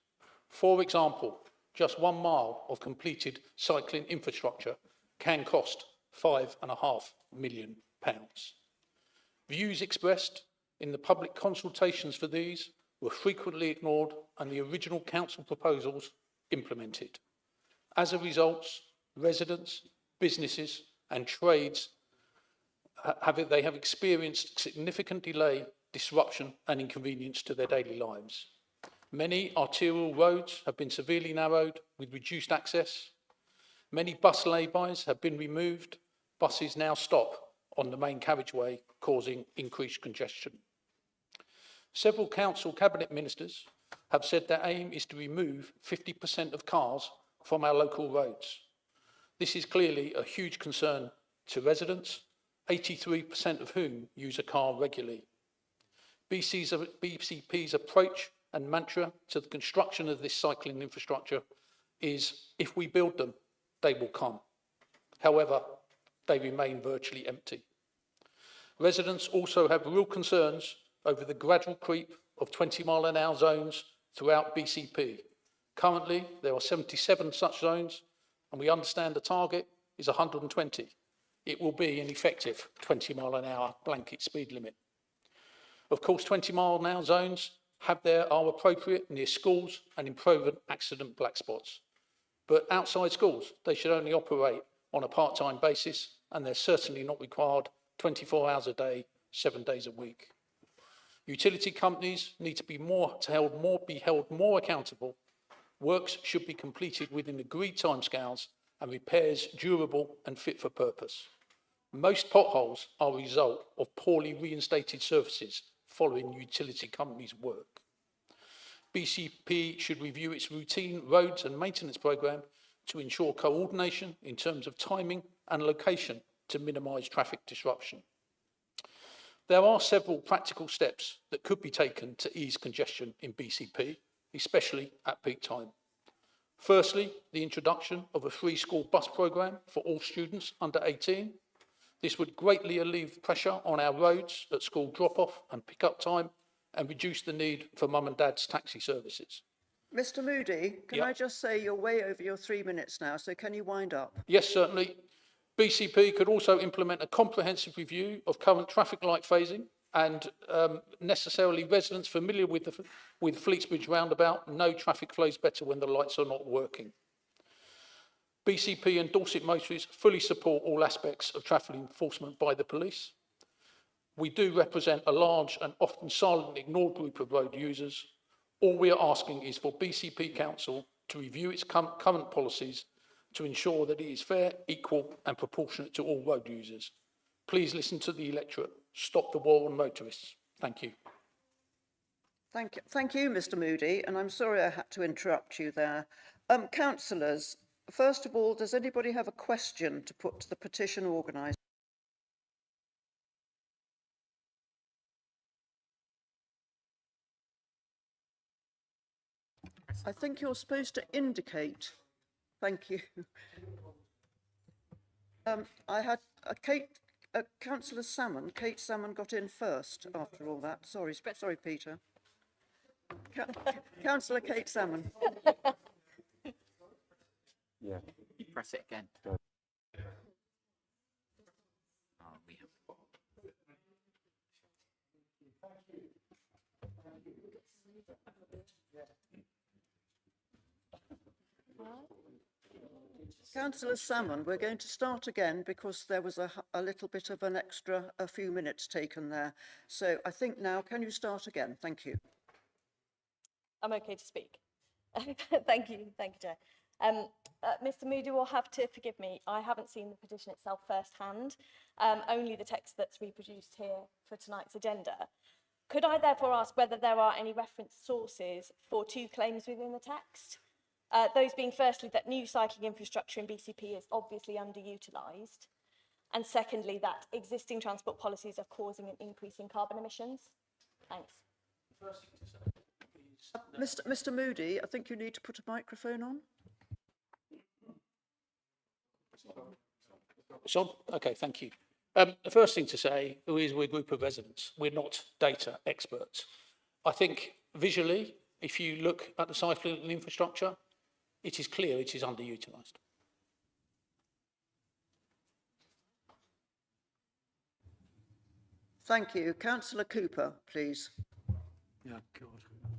S: For example, just 1 mile of completed cycling infrastructure can cost £5.5 million. Views expressed in the public consultations for these were frequently ignored and the original council proposals implemented. As a result, residents, businesses and trades have experienced significant delay, disruption and inconvenience to their daily lives. Many arterial roads have been severely narrowed with reduced access. Many bus laybys have been removed. Buses now stop on the main carriageway, causing increased congestion. Several council cabinet ministers have said their aim is to remove 50% of cars from our local roads. This is clearly a huge concern to residents, 83% of whom use a car regularly. BCP's approach and mantra to the construction of this cycling infrastructure is, if we build them, they will come. However, they remain virtually empty. Residents also have real concerns over the gradual creep of 20-mile-an-hour zones throughout BCP. Currently, there are 77 such zones, and we understand the target is 120. It will be an effective 20-mile-an-hour blanket speed limit. Of course, 20-mile-an-hour zones are appropriate near schools and in proven accident black spots. But outside schools, they should only operate on a part-time basis, and they're certainly not required 24 hours a day, 7 days a week. Utility companies need to be held more accountable. Works should be completed within agreed timescales and repairs durable and fit for purpose. Most potholes are a result of poorly reinstated services following utility companies' work. BCP should review its routine roads and maintenance programme to ensure coordination in terms of timing and location to minimise traffic disruption. There are several practical steps that could be taken to ease congestion in BCP, especially at peak time. Firstly, the introduction of a free school bus programme for all students under 18. This would greatly alleviate pressure on our roads at school drop-off and pick-up time and reduce the need for mum and dad's taxi services.
A: Mr. Moody, can I just say you're way over your 3 minutes now, so can you wind up?
S: Yes, certainly. BCP could also implement a comprehensive review of current traffic light phasing and necessarily residents familiar with Fleetsbridge roundabout know traffic flows better when the lights are not working. BCP and Dorset motorists fully support all aspects of traffic enforcement by the police. We do represent a large and often silently ignored group of road users. All we are asking is for BCP Council to review its current policies to ensure that it is fair, equal and proportionate to all road users. Please listen to the electorate. Stop the war on motorists. Thank you.
A: Thank you, Mr. Moody, and I'm sorry I had to interrupt you there. Councillors, first of all, does anybody have a question to put to the petition organiser? I think you're supposed to indicate. Thank you. I had Councillor Salmon. Kate Salmon got in first after all that. Sorry, Peter. Councillor Kate Salmon.
T: Yeah. Press it again.
A: Councillor Salmon, we're going to start again because there was a little bit of an extra, a few minutes taken there. So I think now, can you start again? Thank you.
U: I'm okay to speak. Thank you, Chair. Mr. Moody will have to forgive me. I haven't seen the petition itself firsthand, only the text that's reproduced here for tonight's agenda. Could I therefore ask whether there are any reference sources for two claims within the text? Those being firstly that new cycling infrastructure in BCP is obviously underutilised, and secondly that existing transport policies are causing an increase in carbon emissions. Thanks.
A: Mr. Moody, I think you need to put a microphone on.
S: It's on? Okay, thank you. The first thing to say is we're a group of residents. We're not data experts. I think visually, if you look at the cycling infrastructure, it is clear it is underutilised.
A: Thank you. Councillor Cooper, please.
V: Yeah, God.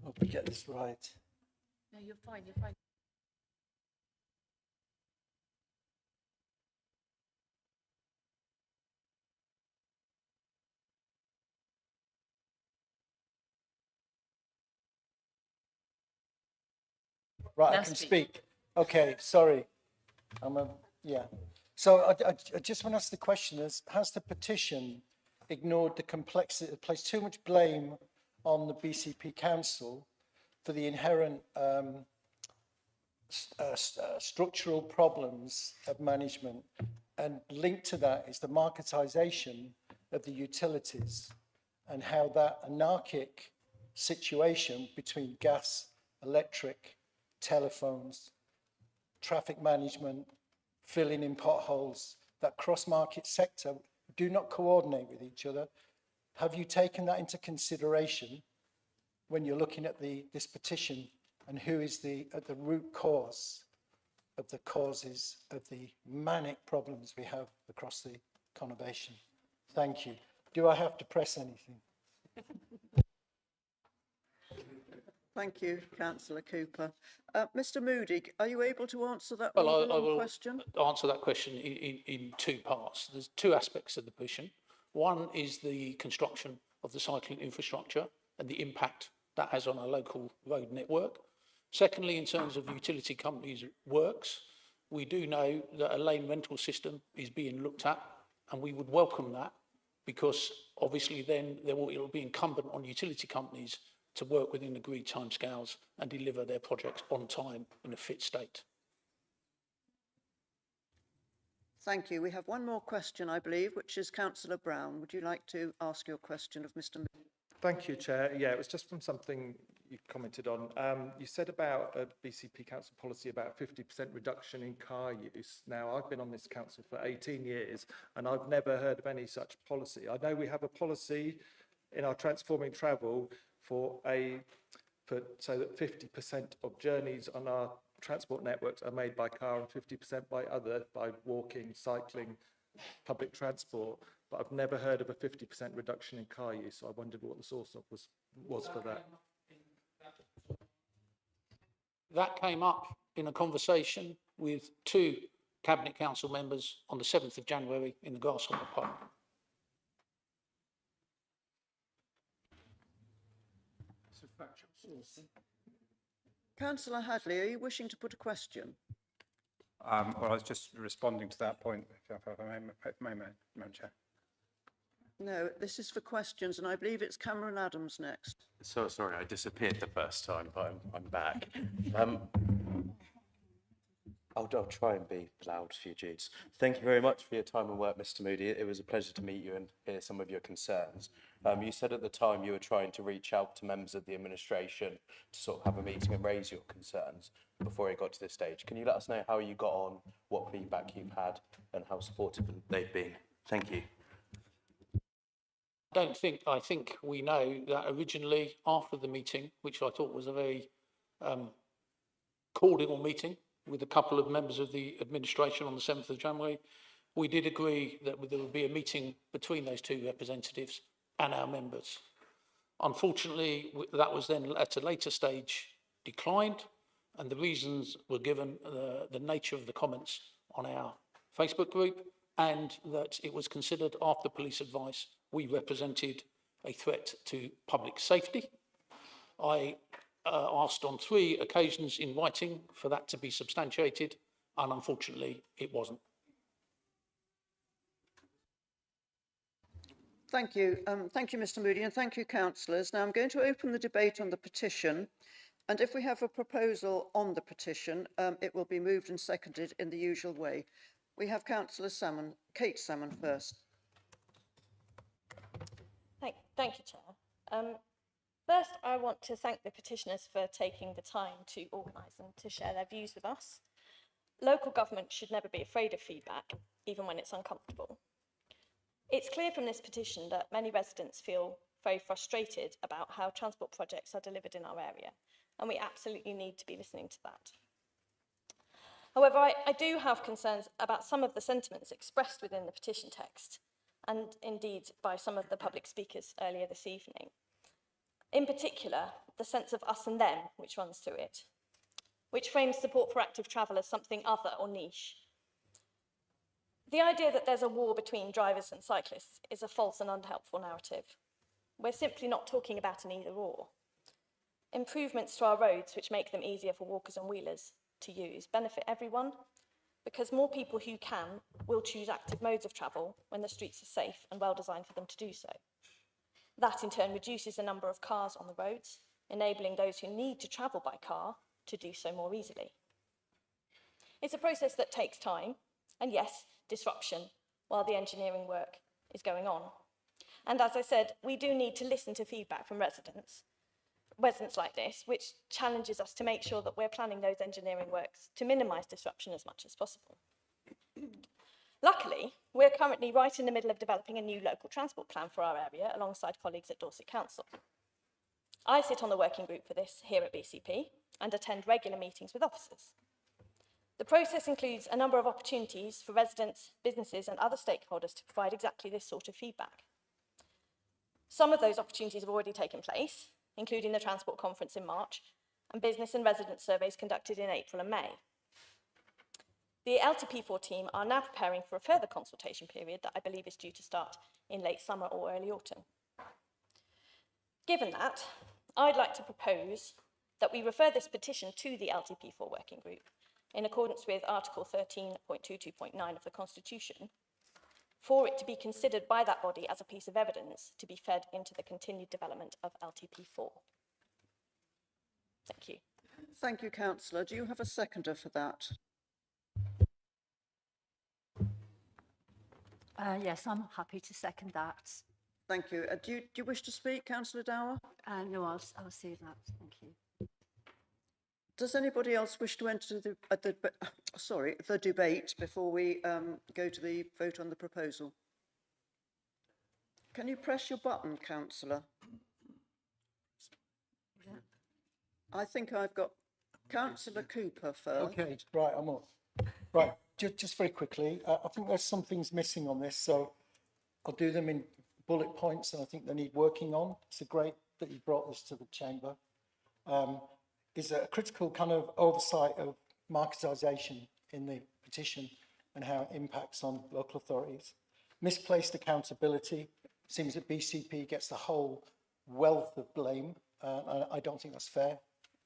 V: I hope we get this right.
L: No, you're fine, you're fine.
V: Right, I can speak. Okay, sorry. Yeah. So I just want to ask the question has the petition ignored the complexity, placed too much blame on the BCP Council for the inherent structural problems of management, and linked to that is the marketisation of the utilities and how that anarchic situation between gas, electric, telephones, traffic management, filling in potholes, that cross-market sector do not coordinate with each other. Have you taken that into consideration when you're looking at this petition, and who is at the root cause of the causes of the manic problems we have across the conurbation? Thank you. Do I have to press anything?
A: Thank you, Councillor Cooper. Mr. Moody, are you able to answer that
S: Well, I will
A: question?
S: answer that question in two parts. There's two aspects of the petition. One is the construction of the cycling infrastructure and the impact that has on our local road network. Secondly, in terms of utility companies' works, we do know that a lane rental system is being looked at, and we would welcome that, because obviously then it'll be incumbent on utility companies to work within agreed timescales and deliver their projects on time in a fit state.
A: Thank you. We have one more question, I believe, which is Councillor Brown. Would you like to ask your question of Mr.
D: Thank you, Chair. Yeah, it was just from something you commented on. You said about a BCP Council policy about 50% reduction in car use. Now, I've been on this council for 18 years and I've never heard of any such policy. I know we have a policy in our Transforming Travel so that 50% of journeys on our transport networks are made by car and 50% by walking, cycling, public transport. But I've never heard of a 50% reduction in car use, so I wondered what the source of was for that.
S: That came up in a conversation with 2 Cabinet Council members on the 7th of January in the Grasshopper Park.
I: It's a factual source.
A: Councillor Hadley, are you wishing to put a question?
G: Well, I was just responding to that point, if I may, Madam Chair.
A: No, this is for questions, and I believe it's Cameron Adams next.
F: So sorry, I disappeared the first time, but I'm back. I'll try and be loud for you, Judes. Thank you very much for your time and work, Mr. Moody. It was a pleasure to meet you and hear some of your concerns. You said at the time you were trying to reach out to members of the administration to sort of have a meeting and raise your concerns before it got to this stage. Can you let us know how you got on, what feedback you've had, and how supportive they've been? Thank you.
S: I think we know that originally after the meeting, which I thought was a very cordial meeting with a couple of members of the administration on the 7th of January, we did agree that there would be a meeting between those 2 representatives and our members. Unfortunately, that was then at a later stage declined, and the reasons were given the nature of the comments on our Facebook group, and that it was considered after police advice we represented a threat to public safety. I asked on 3 occasions in writing for that to be substantiated, and unfortunately it wasn't.
A: Thank you. Thank you, Mr. Moody, and thank you, councillors. Now I'm going to open the debate on the petition, and if we have a proposal on the petition, it will be moved and seconded in the usual way. We have Councillor Salmon, Kate Salmon first.
U: Thank you, Chair. First, I want to thank the petitioners for taking the time to organise and to share their views with us. Local government should never be afraid of feedback, even when it's uncomfortable. It's clear from this petition that many residents feel very frustrated about how transport projects are delivered in our area, and we absolutely need to be listening to that. However, I do have concerns about some of the sentiments expressed within the petition text, and indeed by some of the public speakers earlier this evening. In particular, the sense of us and them which runs through it, which frames support for active travel as something other or niche. The idea that there's a war between drivers and cyclists is a false and unhelpful narrative. We're simply not talking about an either or. Improvements to our roads which make them easier for walkers and wheelers to use benefit everyone, because more people who can will choose active modes of travel when the streets are safe and well designed for them to do so. That in turn reduces the number of cars on the roads, enabling those who need to travel by car to do so more easily. It's a process that takes time, and yes, disruption, while the engineering work is going on. And as I said, we do need to listen to feedback from residents like this, which challenges us to make sure that we're planning those engineering works to minimise disruption as much as possible. Luckily, we're currently right in the middle of developing a new local transport plan for our area alongside colleagues at Dorset Council. I sit on the working group for this here at BCP and attend regular meetings with officers. The process includes a number of opportunities for residents, businesses and other stakeholders to provide exactly this sort of feedback. Some of those opportunities have already taken place, including the Transport Conference in March and business and resident surveys conducted in April and May. The LTP4 team are now preparing for a further consultation period that I believe is due to start in late summer or early autumn. Given that, I'd like to propose that we refer this petition to the LTP4 working group in accordance with Article 13.22.9 of the Constitution, for it to be considered by that body as a piece of evidence to be fed into the continued development of LTP4. Thank you.
A: Thank you, Councillor. Do you have a seconder for that?
H: Yes, I'm happy to second that.
A: Thank you. Do you wish to speak, Councillor Dower?
H: No, I'll see that. Thank you.
A: Does anybody else wish to enter the debate before we go to the vote on the proposal? Can you press your button, Councillor?
H: Yeah.
A: I think I've got Councillor Cooper first.
V: Okay, right, I'm up. Right, just very quickly, I think there's some things missing on this, so I'll do them in bullet points, and I think they need working on. It's great that you brought this to the chamber. Is a critical kind of oversight of marketisation in the petition and how it impacts on local authorities. Misplaced accountability. Seems that BCP gets the whole wealth of blame. I don't think that's fair.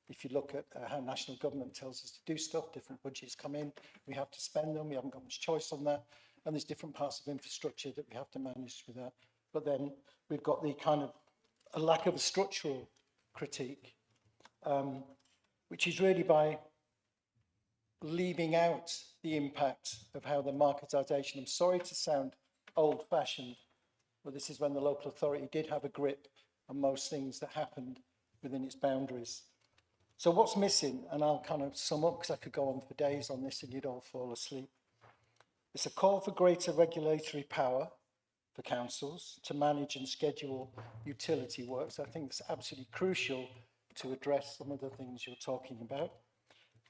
V: If you look at how national government tells us to do stuff, different budgets come in, we have to spend them, we haven't got much choice on that, and there's different parts of infrastructure that we have to manage with that. But then we've got the kind of a lack of a structural critique, which is really by leaving out the impact of how the marketisation, I'm sorry to sound old-fashioned, but this is when the local authority did have a grip on most things that happened within its boundaries. So what's missing, and I'll kind of sum up because I could go on for days on this and you'd all fall asleep. It's a call for greater regulatory power for councils to manage and schedule utility works. I think it's absolutely crucial to address some of the things you're talking about.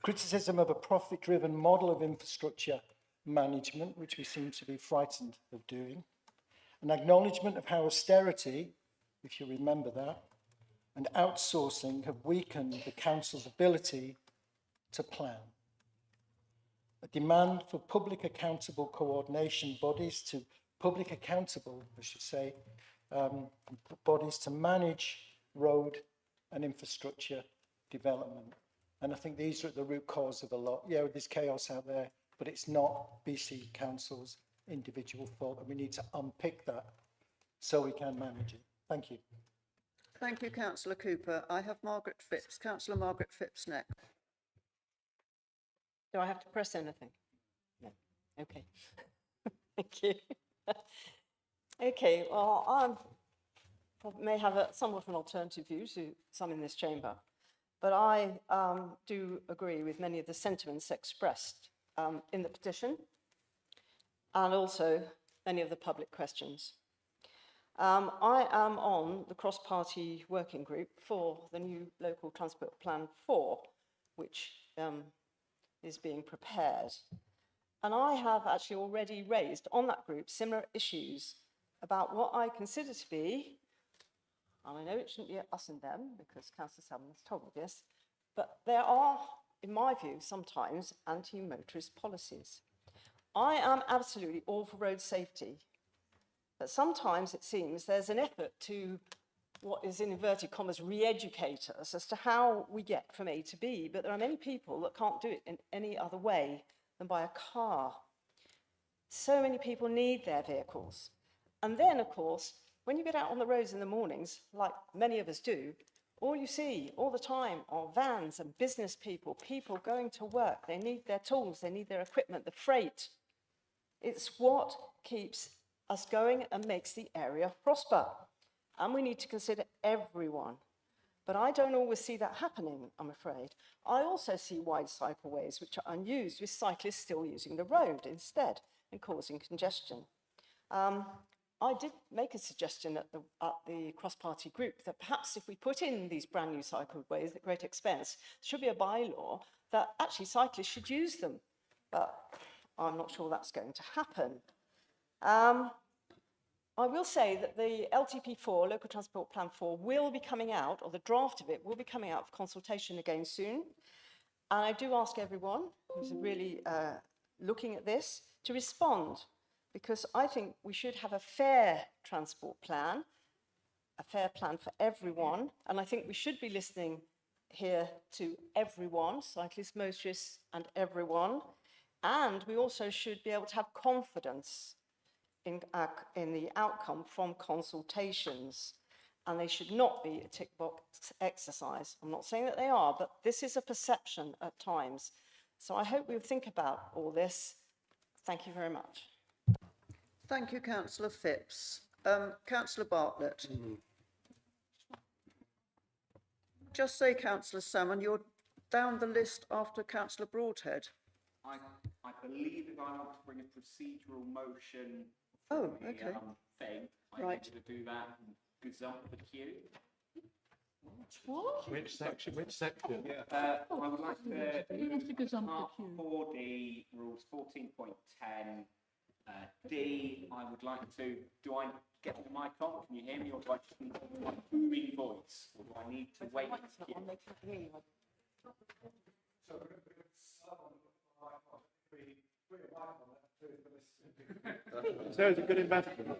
V: Criticism of a profit-driven model of infrastructure management, which we seem to be frightened of doing. An acknowledgement of how austerity, if you remember that, and outsourcing have weakened the council's ability to plan. A demand for public accountable coordination bodies to public accountable, I should say, bodies to manage road and infrastructure development. And I think these are at the root cause of a lot. Yeah, there's chaos out there, but it's not BC Council's individual fault, and we need to unpick that so we can manage it. Thank you.
A: Thank you, Councillor Cooper. I have Margaret Phipps. Councillor Margaret Phipps next.
J: Do I have to press anything? No. Okay. Thank you. Okay, well, I may have somewhat of an alternative view to some in this chamber, but I do agree with many of the sentiments expressed in the petition and also many of the public questions. I am on the cross-party working group for the new local transport plan 4, which is being prepared. And I have actually already raised on that group similar issues about what I consider to be, and I know it shouldn't be us and them because Councillor Salmon has told me this, but there are, in my view, sometimes anti-motorist policies. I am absolutely all for road safety, but sometimes it seems there's an effort to, what is in inverted commas, re-educate us as to how we get from A to B, but there are many people that can't do it in any other way than by a car. So many people need their vehicles. And then, of course, when you get out on the roads in the mornings, like many of us do, all you see all the time are vans and business people, people going to work. They need their tools, they need their equipment, the freight. It's what keeps us going and makes the area prosper. And we need to consider everyone. But I don't always see that happening, I'm afraid. I also see wide cycleways which are unused, with cyclists still using the road instead and causing congestion. I did make a suggestion at the cross-party group that perhaps if we put in these brand new cycleways at great expense, there should be a bylaw that actually cyclists should use them. But I'm not sure that's going to happen. I will say that the LTP4, Local Transport Plan 4, will be coming out, or the draft of it will be coming out for consultation again soon. And I do ask everyone who's really looking at this to respond, because I think we should have a fair transport plan, a fair plan for everyone. And I think we should be listening here to everyone, cyclists, motorists, and everyone. And we also should be able to have confidence in the outcome from consultations, and they should not be a tick box exercise. I'm not saying that they are, but this is a perception at times. So I hope we'll think about all this. Thank you very much.
A: Thank you, Councillor Phipps. Councillor Bartlett. Just say, Councillor Salmon, you're down the list after Councillor Broadhead.
E: I believe if I want to bring a procedural motion
A: Oh,
E: for the
A: okay.
E: thing, I
A: Right.
E: need to do that and gazump the queue.
D: Which section? Which section?
E: I would like to
Q: Who wants to gazump the
E: part
Q: queue?
E: 4D rules 14.10 D. I would like to. Do I get the mic on? Can you hear me, or do I just need a booming voice, or do I need to wait?
D: So it's a good investment.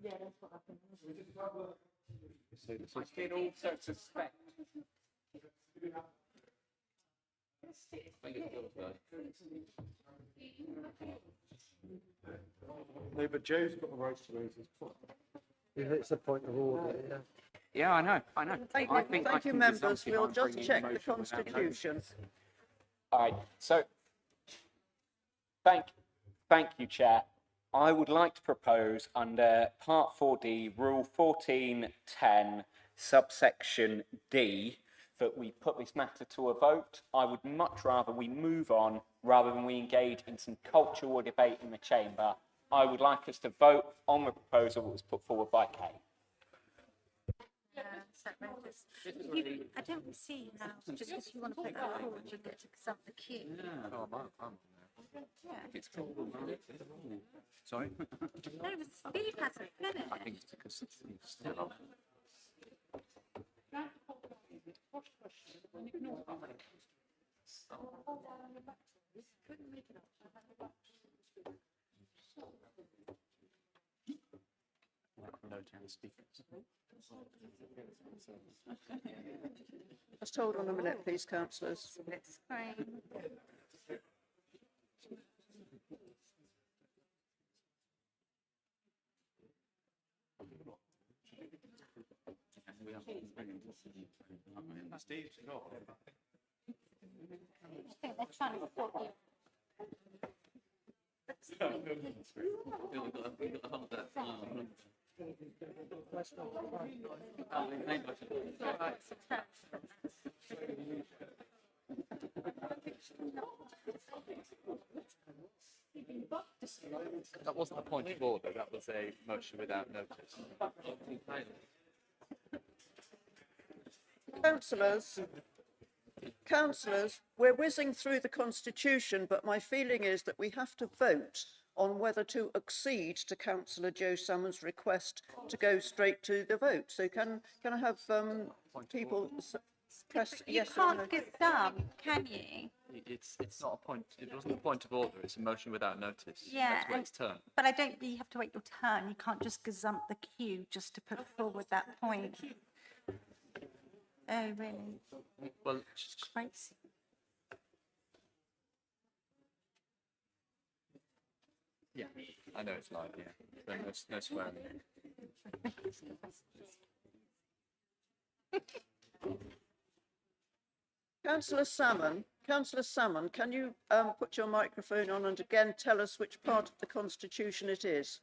Q: Yeah, that's what happened.
E: I did also suspect.
D: No, but Joe's got the right to raise his point. It's a point of order, yeah.
E: Yeah, I know.
A: Thank
E: I
A: you,
E: think I
A: thank you,
E: can
A: members.
E: gazump if
A: We'll
E: I'm
A: just
E: bringing
A: check the
E: motion without notice.
A: Constitution.
E: All right, so thank you, Chair. I would like to propose under Part 4D, Rule 14.10, subsection D, that we put this matter to a vote. I would much rather we move on rather than we engage in some cultural debate in the chamber. I would like us to vote on the proposal that was put forward by Kay.
H: I don't see how, just because you want to put that forward, you get to sub the queue.
E: Sorry?
H: No, but Steve hasn't finished.
E: I think it's because it's still on. No down speakers.
A: Just hold on a minute, please, councillors.
H: Split screen.
E: Steve's not.
H: I think they're trying to support you.
K: That wasn't a point of order, that was a motion without notice.
A: Councillors, we're whizzing through the Constitution, but my feeling is that we have to vote on whether to accede to Councillor Joe Salmon's request to go straight to the vote. So can I have people press yes or no?
H: You can't gazump, can you?
K: It's not a point, it wasn't a point of order, it's a motion without notice.
H: Yeah,
K: That's where it's turn.
H: But I don't, you have to wait your turn. You can't just gazump the queue just to put forward that point. Oh, really?
K: Well,
H: Crazy.
K: yeah, I know it's live, yeah. No swearing.
A: Councillor Salmon, can you put your microphone on and again tell us which part of the Constitution it is?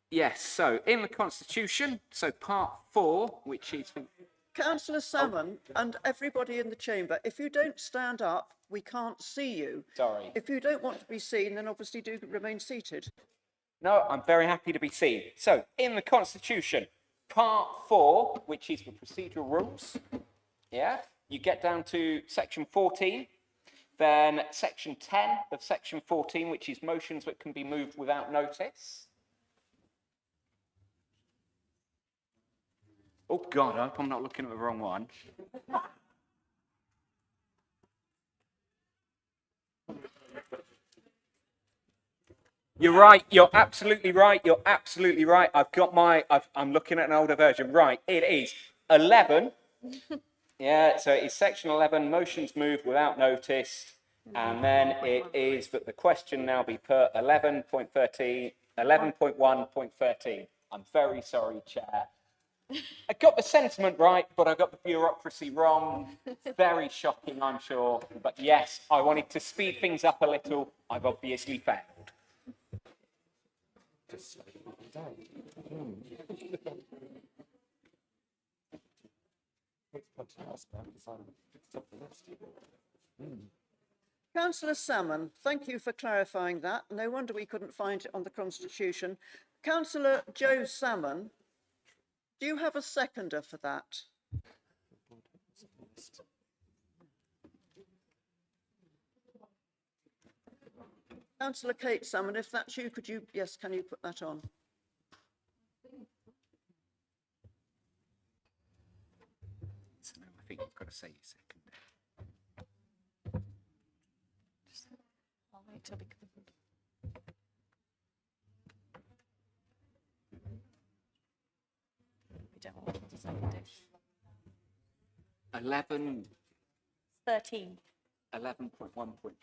E: Yes, so in the Constitution, so Part 4, which is...
A: Councillor Salmon and everybody in the chamber, if you don't stand up, we can't see you.
E: Sorry.
A: If you don't want to be seen, then obviously do remain seated.
E: No, I'm very happy to be seen. So, in the Constitution, Part 4, which is the procedural rules, yeah, you get down to Section 14, then Section 10 of Section 14, which is motions that can be moved without notice. Oh, God, I hope I'm not looking at the wrong one. You're right. You're absolutely right. You're absolutely right. I'm looking at an older version. Right. It is 11. Yeah. So it's section 11. Motions moved without notice. And then it is that the question now be put 11.13, 11.1.13. I'm very sorry, Chair. I got the sentiment right, but I got the bureaucracy wrong. Very shocking, I'm sure. But yes, I wanted to speed things up a little. I've obviously failed.
A: Councillor Salmon, thank you for clarifying that. No wonder we couldn't find it on the Constitution. Councillor Joe Salmon, do you have a seconder for that? Councillor Kate Salmon, if that's you, could you, yes, can you put that on?
E: So now I think you've got to say your second.
U: I'll wait till we don't want to second it.
E: 11.
U: 13.
E: 11.1.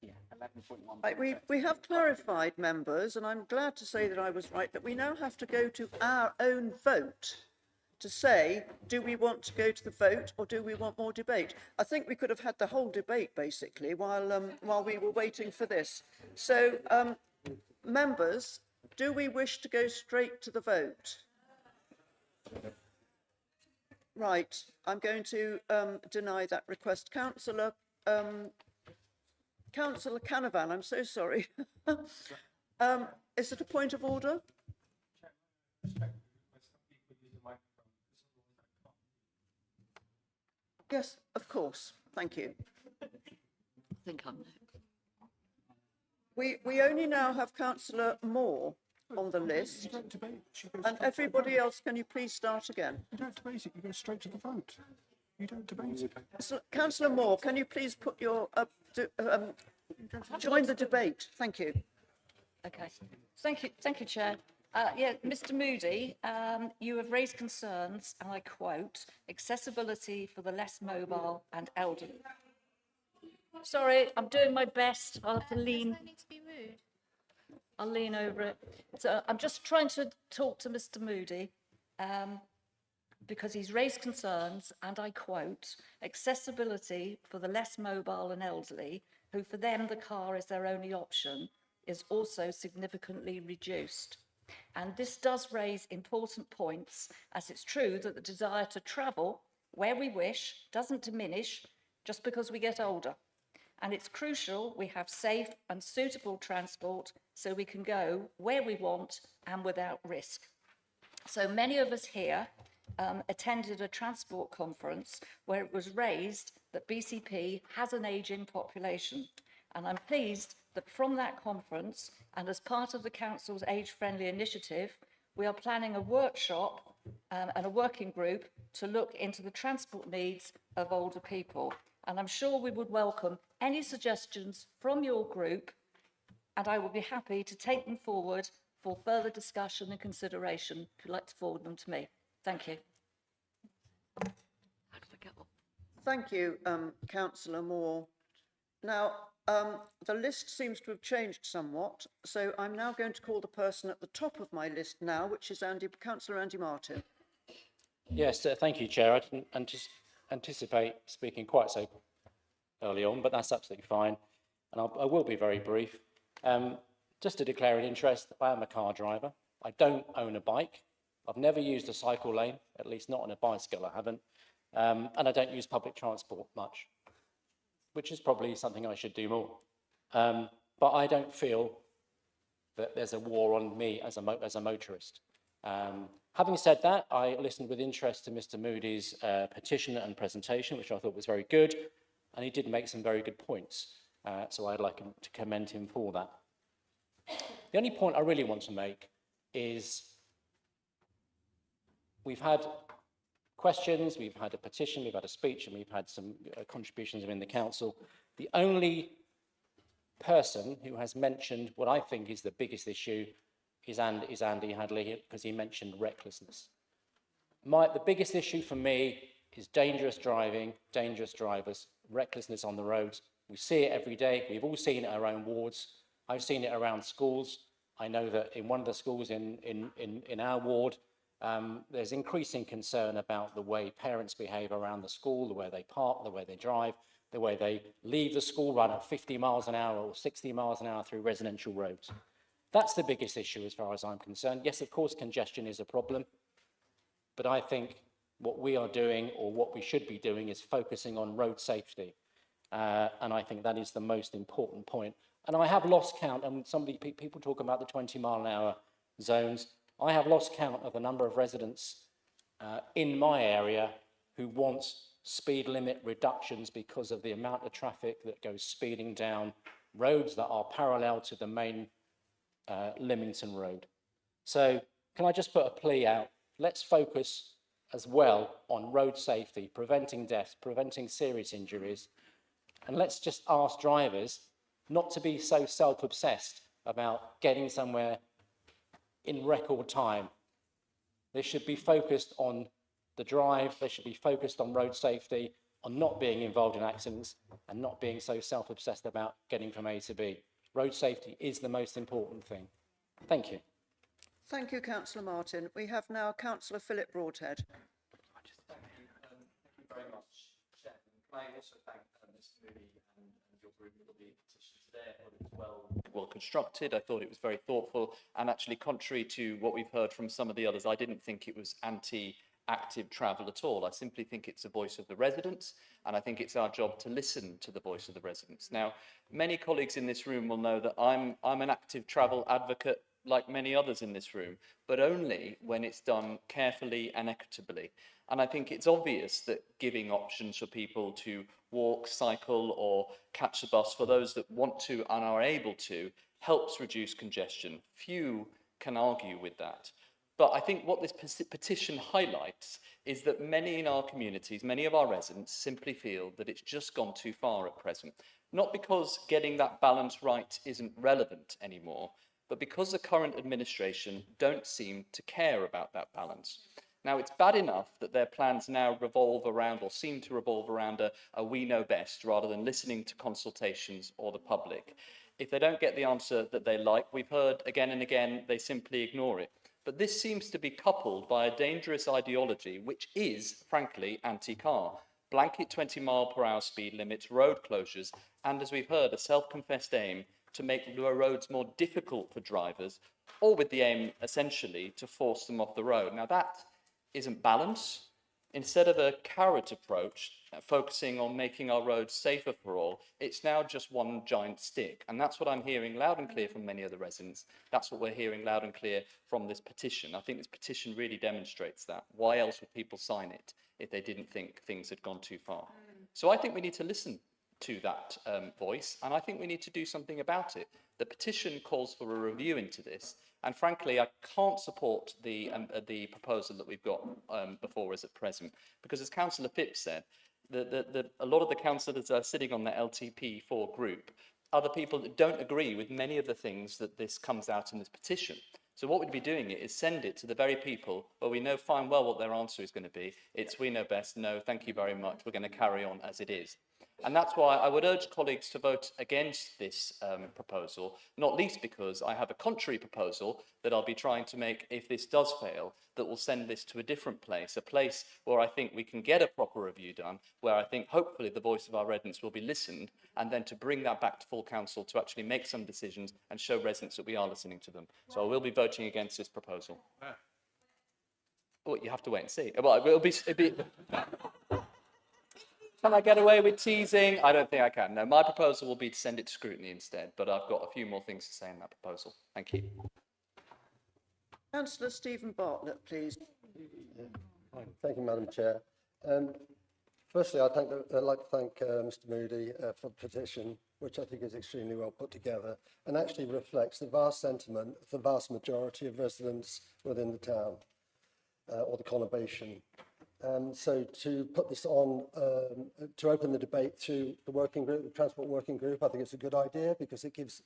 E: Yeah, 11.1.
A: Right, we have clarified, members, and I'm glad to say that I was right, that we now have to go to our own vote to say, do we want to go to the vote or do we want more debate? I think we could have had the whole debate, basically, while we were waiting for this. So, members, do we wish to go straight to the vote? Right, I'm going to deny that request. Councillor Canavan, I'm so sorry. Is it a point of order? Yes, of course. Thank you.
C: I think I'm
A: We only now have Councillor Moore on the list. And everybody else, can you please start again?
M: You don't debate it, you go straight to the vote. You don't debate it.
A: So, Councillor Moore, can you please put your join the debate? Thank you.
C: Okay. Thank you, Chair. Yeah, Mr. Moody, you have raised concerns, and I quote, accessibility for the less mobile and elderly. Sorry, I'm doing my best. I'll have to lean. I'll lean over it. So I'm just trying to talk to Mr. Moody because he's raised concerns, and I quote, accessibility for the less mobile and elderly, who for them the car is their only option, is also significantly reduced. And this does raise important points, as it's true that the desire to travel where we wish doesn't diminish just because we get older. And it's crucial we have safe and suitable transport so we can go where we want and without risk. So many of us here attended a transport conference where it was raised that BCP has an ageing population. And I'm pleased that from that conference and as part of the Council's age-friendly initiative, we are planning a workshop and a working group to look into the transport needs of older people. And I'm sure we would welcome any suggestions from your group, and I will be happy to take them forward for further discussion and consideration if you'd like to forward them to me. Thank you.
A: Thank you, Councillor Moore. Now, the list seems to have changed somewhat, so I'm now going to call the person at the top of my list now, which is Councillor Andy Martin.
W: Yes, thank you, Chair. I didn't anticipate speaking quite so early on, but that's absolutely fine. And I will be very brief. Just to declare an interest, I am a car driver. I don't own a bike. I've never used a cycle lane, at least not on a bicycle, I haven't. And I don't use public transport much, which is probably something I should do more. But I don't feel that there's a war on me as a motorist. Having said that, I listened with interest to Mr. Moody's petition and presentation, which I thought was very good, and he did make some very good points. So I'd like to commend him for that. The only point I really want to make is we've had questions, we've had a petition, we've had a speech, and we've had some contributions within the council. The only person who has mentioned what I think is the biggest issue is Andy Hadley, because he mentioned recklessness. The biggest issue for me is dangerous driving, dangerous drivers, recklessness on the roads. We see it every day. We've all seen it in our own wards. I've seen it around schools. I know that in one of the schools in our ward, There's increasing concern about the way parents behave around the school, the way they park, the way they drive, the way they leave the school run at 50 miles an hour or 60 miles an hour through residential roads. That's the biggest issue as far as I'm concerned. Yes, of course, congestion is a problem, but I think what we are doing, or what we should be doing, is focusing on road safety. And I think that is the most important point. And I have lost count, and people talk about the 20-mile-an-hour zones. I have lost count of the number of residents in my area who want speed limit reductions because of the amount of traffic that goes speeding down roads that are parallel to the main Lymington Road. So can I just put a plea out? Let's focus as well on road safety, preventing deaths, preventing serious injuries. And let's just ask drivers not to be so self-obsessed about getting somewhere in record time. They should be focused on the drive, they should be focused on road safety, on not being involved in accidents, and not being so self-obsessed about getting from A to B. Road safety is the most important thing. Thank you.
A: Thank you, Councillor Martin. We have now Councillor Philip Broadhead.
K: Thank you very much, Chairman. Can I also thank Mr. Moody and your group for the petition today? I thought it was well constructed. I thought it was very thoughtful, and actually, contrary to what we've heard from some of the others, I didn't think it was anti-active travel at all. I simply think it's the voice of the residents, and I think it's our job to listen to the voice of the residents. Now, many colleagues in this room will know that I'm an active travel advocate, like many others in this room, but only when it's done carefully and equitably. And I think it's obvious that giving options for people to walk, cycle, or catch the bus for those that want to and are able to helps reduce congestion. Few can argue with that. But I think what this petition highlights is that many in our communities, many of our residents simply feel that it's just gone too far at present. Not because getting that balance right isn't relevant anymore, but because the current administration don't seem to care about that balance. Now, it's bad enough that their plans now revolve around, or seem to revolve around, a we know best, rather than listening to consultations or the public. If they don't get the answer that they like, we've heard again and again, they simply ignore it. But this seems to be coupled by a dangerous ideology, which is, frankly, anti-car. Blanket 20-mile-per-hour speed limits, road closures, and, as we've heard, a self-confessed aim to make roads more difficult for drivers, or with the aim, essentially, to force them off the road. Now, that isn't balance. Instead of a carrot approach, focusing on making our roads safer for all, it's now just one giant stick. And that's what I'm hearing loud and clear from many of the residents. That's what we're hearing loud and clear from this petition. I think this petition really demonstrates that. Why else would people sign it if they didn't think things had gone too far? So I think we need to listen to that voice, and I think we need to do something about it. The petition calls for a review into this, and frankly, I can't support the proposal that we've got before us at present, because as Councillor Phipps said, a lot of the councillors are sitting on the LTP4 group, other people that don't agree with many of the things that this comes out in this petition. So what we'd be doing is send it to the very people where we know fine well what their answer is going to be. It's we know best, no, thank you very much, we're going to carry on as it is. And that's why I would urge colleagues to vote against this proposal, not least because I have a contrary proposal that I'll be trying to make if this does fail, that will send this to a different place, a place where I think we can get a proper review done, where I think hopefully the voice of our residents will be listened, and then to bring that back to full council to actually make some decisions and show residents that we are listening to them. So I will be voting against this proposal. Oh, you have to wait and see. Well, it'll be Can I get away with teasing? I don't think I can. No, my proposal will be to send it to scrutiny instead, but I've got a few more things to say in that proposal. Thank you.
A: Councillor Stephen Bartlett, please.
N: Thank you, Madam Chair. Firstly, I'd like to thank Mr. Moody for the petition, which I think is extremely well put together and actually reflects the vast sentiment of the vast majority of residents within the town or the conurbation. So to put this on, to open the debate to the working group, the Transport Working Group, I think it's a good idea because it gives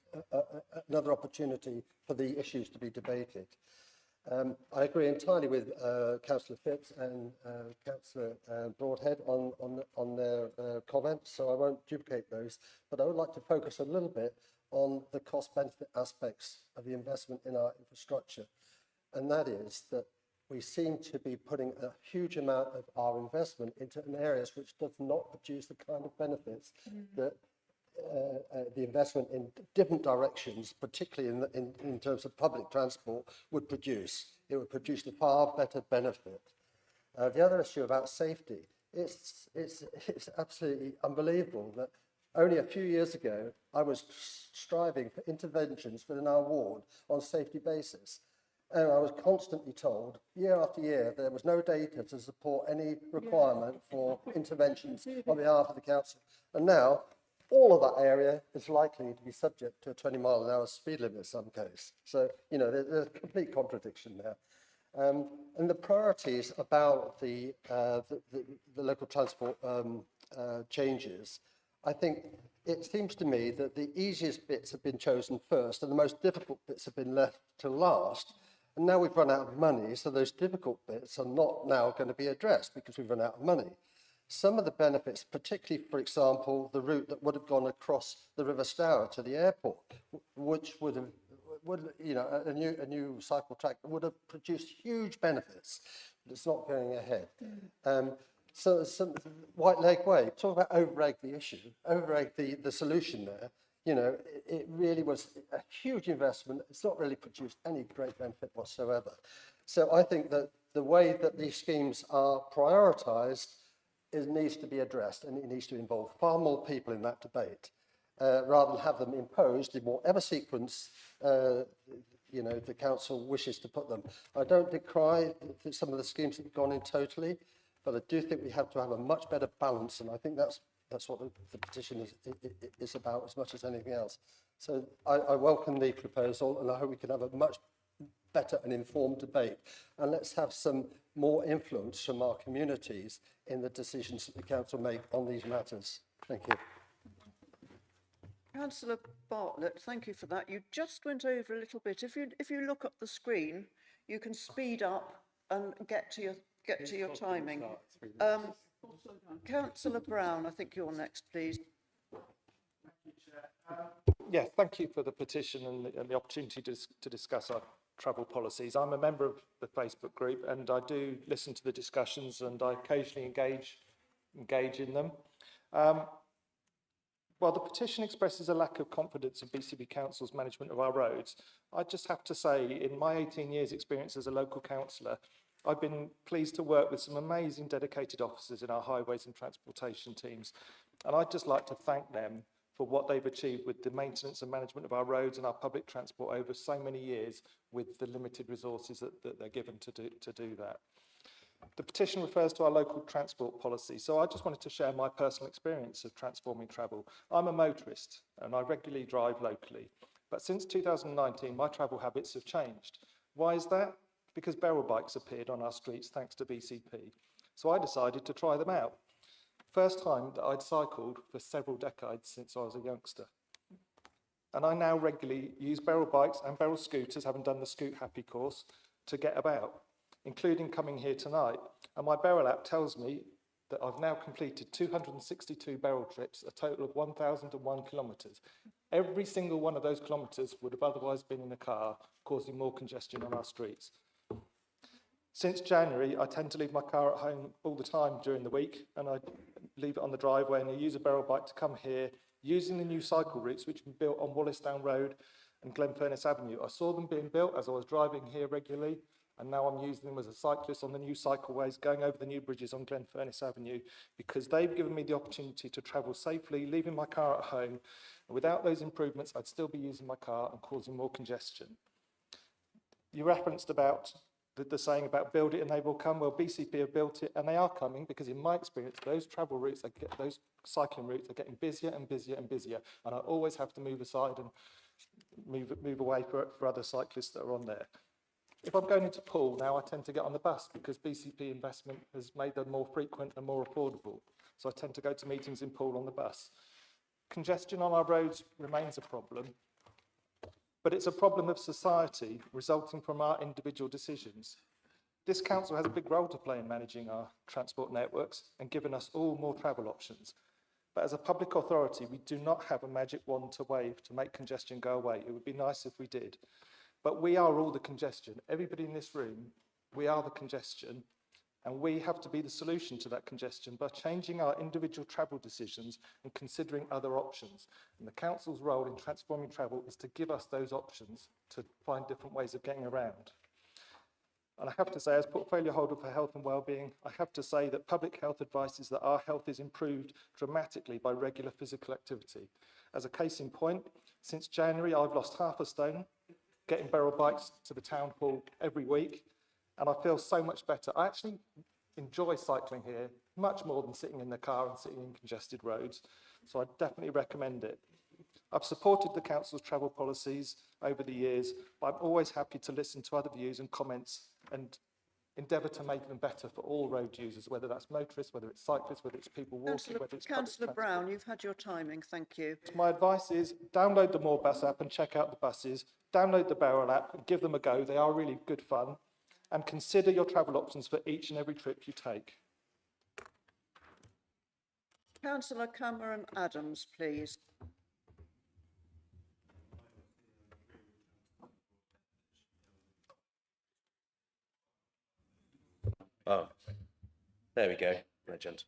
N: another opportunity for the issues to be debated. I agree entirely with Councillor Phipps and Councillor Broadhead on their comments, so I won't duplicate those, but I would like to focus a little bit on the cost-benefit aspects of the investment in our infrastructure, and that is that we seem to be putting a huge amount of our investment into areas which does not produce the kind of benefits that the investment in different directions, particularly in terms of public transport, would produce. It would produce a far better benefit. The other issue about safety, it's absolutely unbelievable that only a few years ago, I was striving for interventions within our ward on a safety basis. And I was constantly told, year after year, there was no data to support any requirement for interventions on behalf of the council. And now, all of that area is likely to be subject to a 20-mile-an-hour speed limit in some case. So, you know, there's a complete contradiction there. And the priorities about the local transport changes, I think it seems to me that the easiest bits have been chosen first and the most difficult bits have been left to last. And now we've run out of money, so those difficult bits are not now going to be addressed because we've run out of money. Some of the benefits, particularly, for example, the route that would have gone across the River Stour to the airport, which would have, you know, a new cycle track would have produced huge benefits, but it's not going ahead. So White Lake Way, talk about over-egg the issue, over-egg the solution there. You know, it really was a huge investment. It's not really produced any great benefit whatsoever. So I think that the way that these schemes are prioritised needs to be addressed, and it needs to involve far more people in that debate, rather than have them imposed in whatever sequence you know, the council wishes to put them. I don't decry some of the schemes that have gone in totally, but I do think we have to have a much better balance, and I think that's what the petition is about as much as anything else. So I welcome the proposal, and I hope we can have a much better and informed debate. And let's have some more influence from our communities in the decisions that the council make on these matters. Thank you.
A: Councillor Bartlett, thank you for that. You just went over a little bit. If you look at the screen, you can speed up and get to your timing. Councillor Brown, I think you're next, please.
D: Yes, thank you for the petition and the opportunity to discuss our travel policies. I'm a member of the Facebook group and I do listen to the discussions and I occasionally engage in them. While the petition expresses a lack of confidence in BCP Council's management of our roads, I just have to say, in my 18 years experience as a local councillor, I've been pleased to work with some amazing dedicated officers in our highways and transportation teams. And I'd just like to thank them for what they've achieved with the maintenance and management of our roads and our public transport over so many years with the limited resources that they're given to do that. The petition refers to our local transport policy, so I just wanted to share my personal experience of transforming travel. I'm a motorist and I regularly drive locally, but since 2019 my travel habits have changed. Why is that? Because barrel bikes appeared on our streets thanks to BCP. So I decided to try them out. First time that I'd cycled for several decades since I was a youngster. And I now regularly use barrel bikes and barrel scooters, having done the Scoot Happy course, to get about, including coming here tonight. And my barrel app tells me that I've now completed 262 barrel trips, a total of 1,001 kilometres. Every single one of those kilometres would have otherwise been in a car, causing more congestion on our streets. Since January, I tend to leave my car at home all the time during the week, and I leave it on the driveway and I use a barrel bike to come here, using the new cycle routes which have been built on Wallisdown Road and Glenfurniss Avenue. I saw them being built as I was driving here regularly, and now I'm using them as a cyclist on the new cycleways, going over the new bridges on Glenfurniss Avenue, because they've given me the opportunity to travel safely, leaving my car at home. And without those improvements, I'd still be using my car and causing more congestion. You referenced about the saying about build it and they will come. Well, BCP have built it and they are coming, because in my experience, those travel routes, those cycling routes are getting busier and busier and busier. And I always have to move aside and move away for other cyclists that are on there. If I'm going into Poole now, I tend to get on the bus because BCP investment has made them more frequent and more affordable. So I tend to go to meetings in Poole on the bus. Congestion on our roads remains a problem, but it's a problem of society resulting from our individual decisions. This council has a big role to play in managing our transport networks and giving us all more travel options. But as a public authority, we do not have a magic wand to wave to make congestion go away. It would be nice if we did. But we are all the congestion. Everybody in this room We are the congestion, and we have to be the solution to that congestion by changing our individual travel decisions and considering other options. And the council's role in transforming travel is to give us those options to find different ways of getting around. And I have to say, as portfolio holder for health and wellbeing, I have to say that public health advice is that our health is improved dramatically by regular physical activity. As a case in point, since January, I've lost half a stone, getting barrel bikes to the town hall every week, and I feel so much better. I actually enjoy cycling here much more than sitting in the car and sitting in congested roads, so I definitely recommend it. I've supported the council's travel policies over the years, but I'm always happy to listen to other views and comments and endeavour to make them better for all road users, whether that's motorists, whether it's cyclists, whether it's people walking, whether it's
A: Councillor Brown, you've had your timing, thank you.
D: My advice is download the More Bus app and check out the buses, download the Barrel app and give them a go, they are really good fun, and consider your travel options for each and every trip you take.
A: Councillor Cameron Adams, please.
F: Oh, there we go, legend.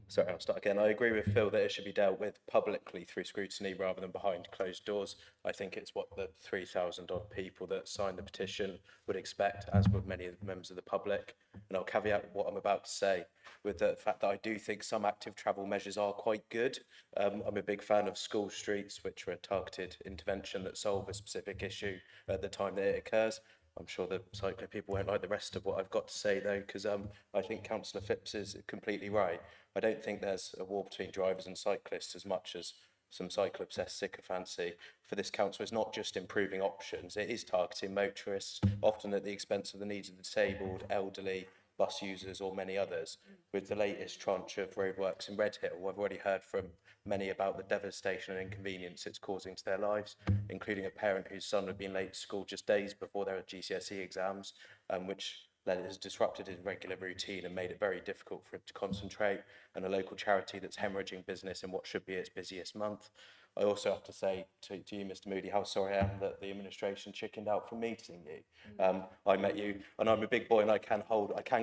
F: Sorry, I'll start again. I agree with Phil that it should be dealt with publicly through scrutiny rather than behind closed doors. I think it's what the 3,000 odd people that signed the petition would expect, as would many of the members of the public. And I'll caveat what I'm about to say with the fact that I do think some active travel measures are quite good. I'm a big fan of school streets, which are a targeted intervention that solve a specific issue at the time that it occurs. I'm sure the cycling people won't like the rest of what I've got to say though, because I think Councillor Phipps is completely right. I don't think there's a war between drivers and cyclists as much as some cycle-obsessed sycophancy. For this council, it's not just improving options, it is targeting motorists, often at the expense of the needs of the disabled, elderly, bus users or many others. With the latest tranche of roadworks in Redhill, I've already heard from many about the devastation and inconvenience it's causing to their lives, including a parent whose son had been late to school just days before their GCSE exams, which has disrupted his regular routine and made it very difficult for him to concentrate, and a local charity that's hemorrhaging business in what should be its busiest month. I also have to say to you, Mr. Moody, how sorry I am that the administration chickened out from meeting you. I met you, and I'm a big boy and I can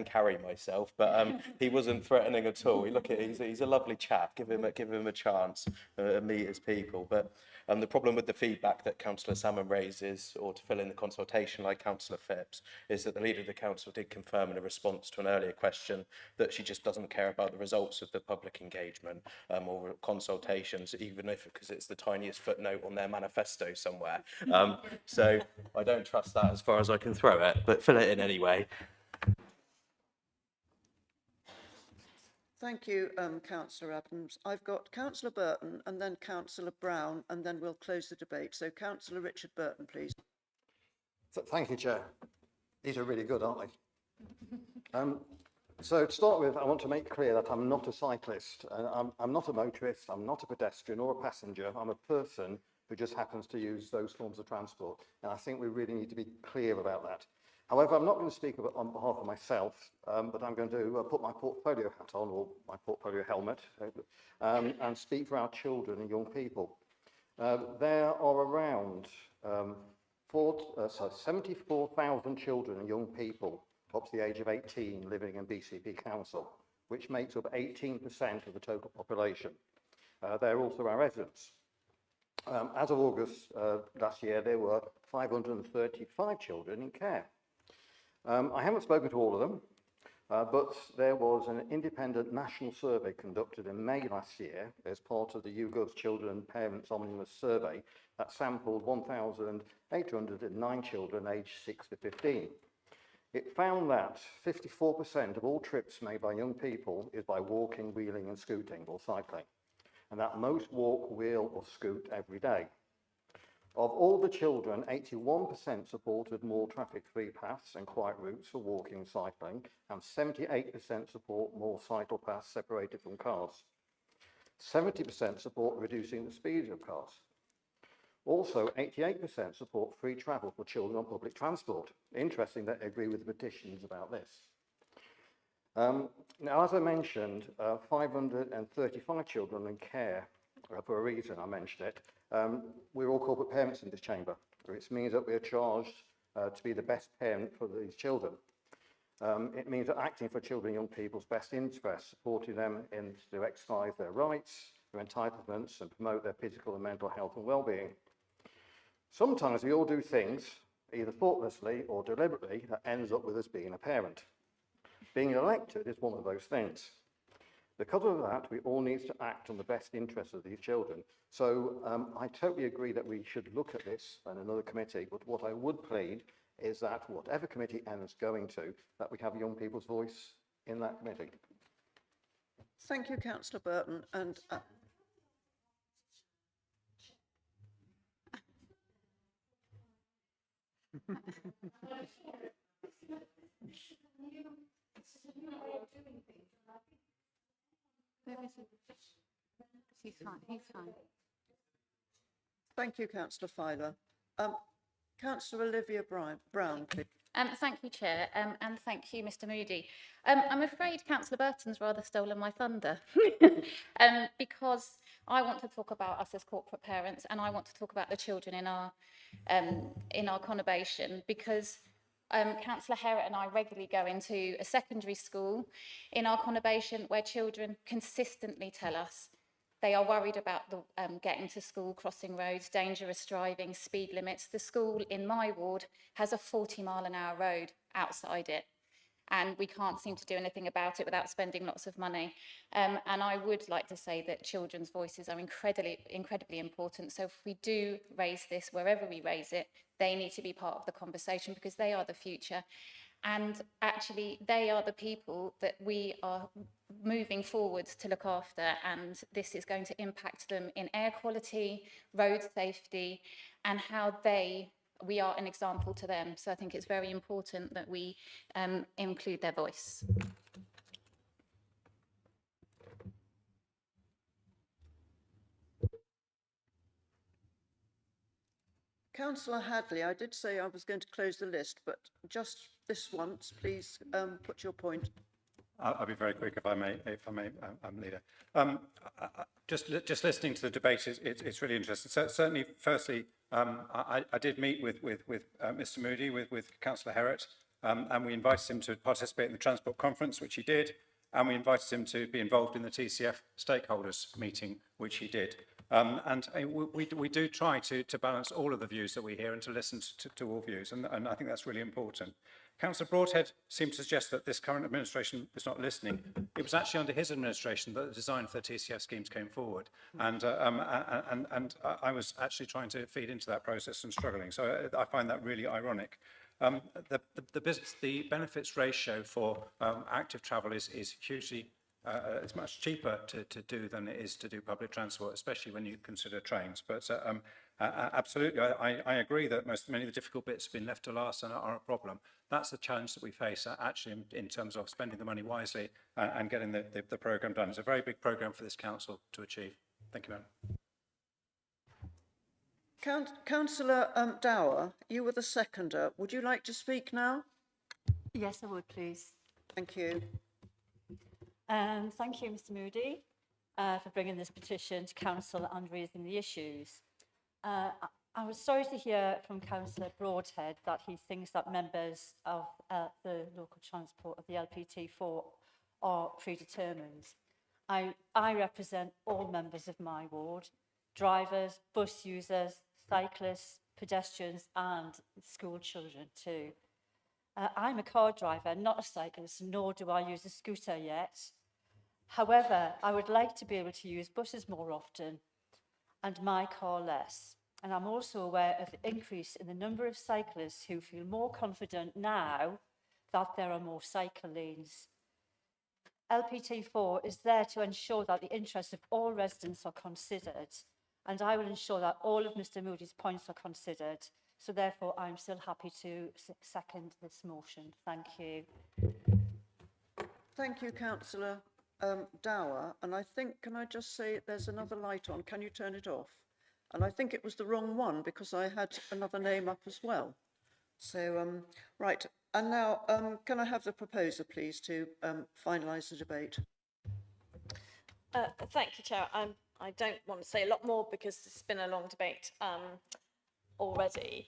F: carry myself, but he wasn't threatening at all. He's a lovely chap. Give him a chance and meet his people. But the problem with the feedback that Councillor Salmon raises, or to fill in the consultation like Councillor Phipps, is that the leader of the council did confirm in a response to an earlier question that she just doesn't care about the results of the public engagement or consultations, even if because it's the tiniest footnote on their manifesto somewhere. So I don't trust that as far as I can throw it, but fill it in anyway.
A: Thank you, Councillor Adams. I've got Councillor Burton and then Councillor Brown, and then we'll close the debate. So Councillor Richard Burton, please.
B: Thank you, Chair. These are really good, aren't they? So to start with, I want to make clear that I'm not a cyclist. I'm not a motorist, I'm not a pedestrian or a passenger. I'm a person who just happens to use those forms of transport. And I think we really need to be clear about that. However, I'm not going to speak on behalf of myself, but I'm going to put my portfolio hat on, or my portfolio helmet, and speak for our children and young people. There are around 74,000 children and young people up to the age of 18 living in BCP Council, which makes up 18% of the total population. They're also our residents. As of August last year, there were 535 children in care. I haven't spoken to all of them, but there was an independent national survey conducted in May last year as part of the YouGov Children and Parents Omnibus Survey that sampled 1,809 children aged 6 to 15. It found that 54% of all trips made by young people is by walking, wheeling and scooting or cycling, and that most walk, wheel or scoot every day. Of all the children, 81% supported more traffic-free paths and quiet routes for walking and cycling, and 78% support more cycle paths separated from cars. 70% support reducing the speed of cars. Also, 88% support free travel for children on public transport. Interesting that they agree with the petitions about this. Now, as I mentioned, 535 children in care for a reason, I mentioned it. We're all corporate parents in this chamber, which means that we're charged to be the best parent for these children. It means acting for children and young people's best interests, supporting them to exercise their rights, their entitlements, and promote their physical and mental health and well-being. Sometimes we all do things, either thoughtlessly or deliberately, that ends up with us being a parent. Being elected is one of those things. Because of that, we all need to act on the best interests of these children. So I totally agree that we should look at this in another committee, but what I would plead is that whatever committee Emma's going to, that we have young people's voice in that committee.
A: Thank you, Councillor Burton. And
H: He's fine, he's fine.
A: thank you, Councillor Filer. Councillor Olivia Brown, please.
O: Thank you, Chair, and thank you, Mr Moody. I'm afraid Councillor Burton's rather stolen my thunder because I want to talk about us as corporate parents, and I want to talk about the children in our conurbation, because Councillor Herritt and I regularly go into a secondary school in our conurbation where children consistently tell us they are worried about the, getting to school, crossing roads, dangerous driving, speed limits. The school in my ward has a 40-mile-an-hour road outside it, and we can't seem to do anything about it without spending lots of money. And I would like to say that children's voices are incredibly important. So if we do raise this, wherever we raise it, they need to be part of the conversation, because they are the future. And actually, they are the people that we are moving forwards to look after, and this is going to impact them in air quality, road safety, and how we are an example to them. So I think it's very important that we include their voice.
A: Councillor Hadley, I did say I was going to close the list, but just this once, please put your point.
G: I'll be very quick, if I may, Leader. Just listening to the debate, it's really interesting. So certainly, firstly, I did meet with Mr Moody, with Councillor Herritt, and we invited him to participate in the Transport Conference, which he did, and we invited him to be involved in the TCF stakeholders meeting, which he did. And we do try to balance all of the views that we hear and to listen to all views, and I think that's really important. Councillor Broadhead seemed to suggest that this current administration is not listening. It was actually under his administration that the design for the TCF schemes came forward, and I was actually trying to feed into that process and struggling. So I find that really ironic. The benefits ratio for active travel is hugely. It's much cheaper to do than it is to do public transport, especially when you consider trains. But absolutely, I agree that many of the difficult bits have been left to last and are a problem. That's the challenge that we face, actually, in terms of spending the money wisely and getting the programme done. It's a very big programme for this council to achieve. Thank you, Madam.
A: Councillor Dower, you were the seconder. Would you like to speak now?
P: Yes, I would, please.
A: Thank you.
P: Thank you, Mr Moody, for bringing this petition to Council and raising the issues. I was sorry to hear from Councillor Broadhead that he thinks that members of the local transport of the LPT4 are predetermined. I represent all members of my ward, drivers, bus users, cyclists, pedestrians and school children too. I'm a car driver, not a cyclist, nor do I use a scooter yet. However, I would like to be able to use buses more often and my car less. And I'm also aware of the increase in the number of cyclists who feel more confident now that there are more cycle lanes. LPT4 is there to ensure that the interests of all residents are considered, and I will ensure that all of Mr Moody's points are considered. So therefore, I'm still happy to second this motion. Thank you.
A: Thank you, Councillor Dower. And I think, can I just say, there's another light on. Can you turn it off? And I think it was the wrong one because I had another name up as well. So, right. And now, can I have the proposer, please, to finalise the debate?
U: Thank you, Chair. I don't want to say a lot more because it's been a long debate already.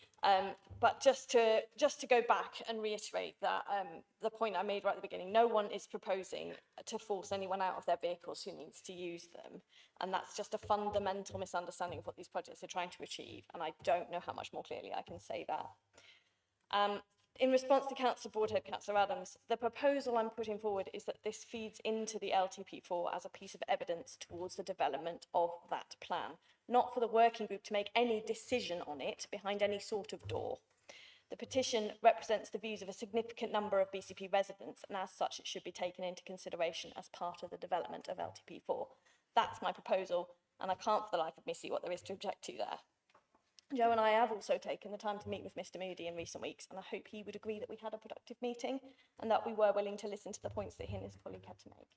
U: But just to go back and reiterate that the point I made right at the beginning, no one is proposing to force anyone out of their vehicles who needs to use them. And that's just a fundamental misunderstanding of what these projects are trying to achieve. And I don't know how much more clearly I can say that. In response to Councillor Broadhead, Councillor Adams, the proposal I'm putting forward is that this feeds into the LTP4 as a piece of evidence towards the development of that plan, not for the working group to make any decision on it behind any sort of door. The petition represents the views of a significant number of BCP residents, and as such, it should be taken into consideration as part of the development of LTP4. That's my proposal, and I can't for the life of me see what there is to object to there. Joe and I have also taken the time to meet with Mr. Moody in recent weeks, and I hope he would agree that we had a productive meeting and that we were willing to listen to the points that he and his colleague had to make.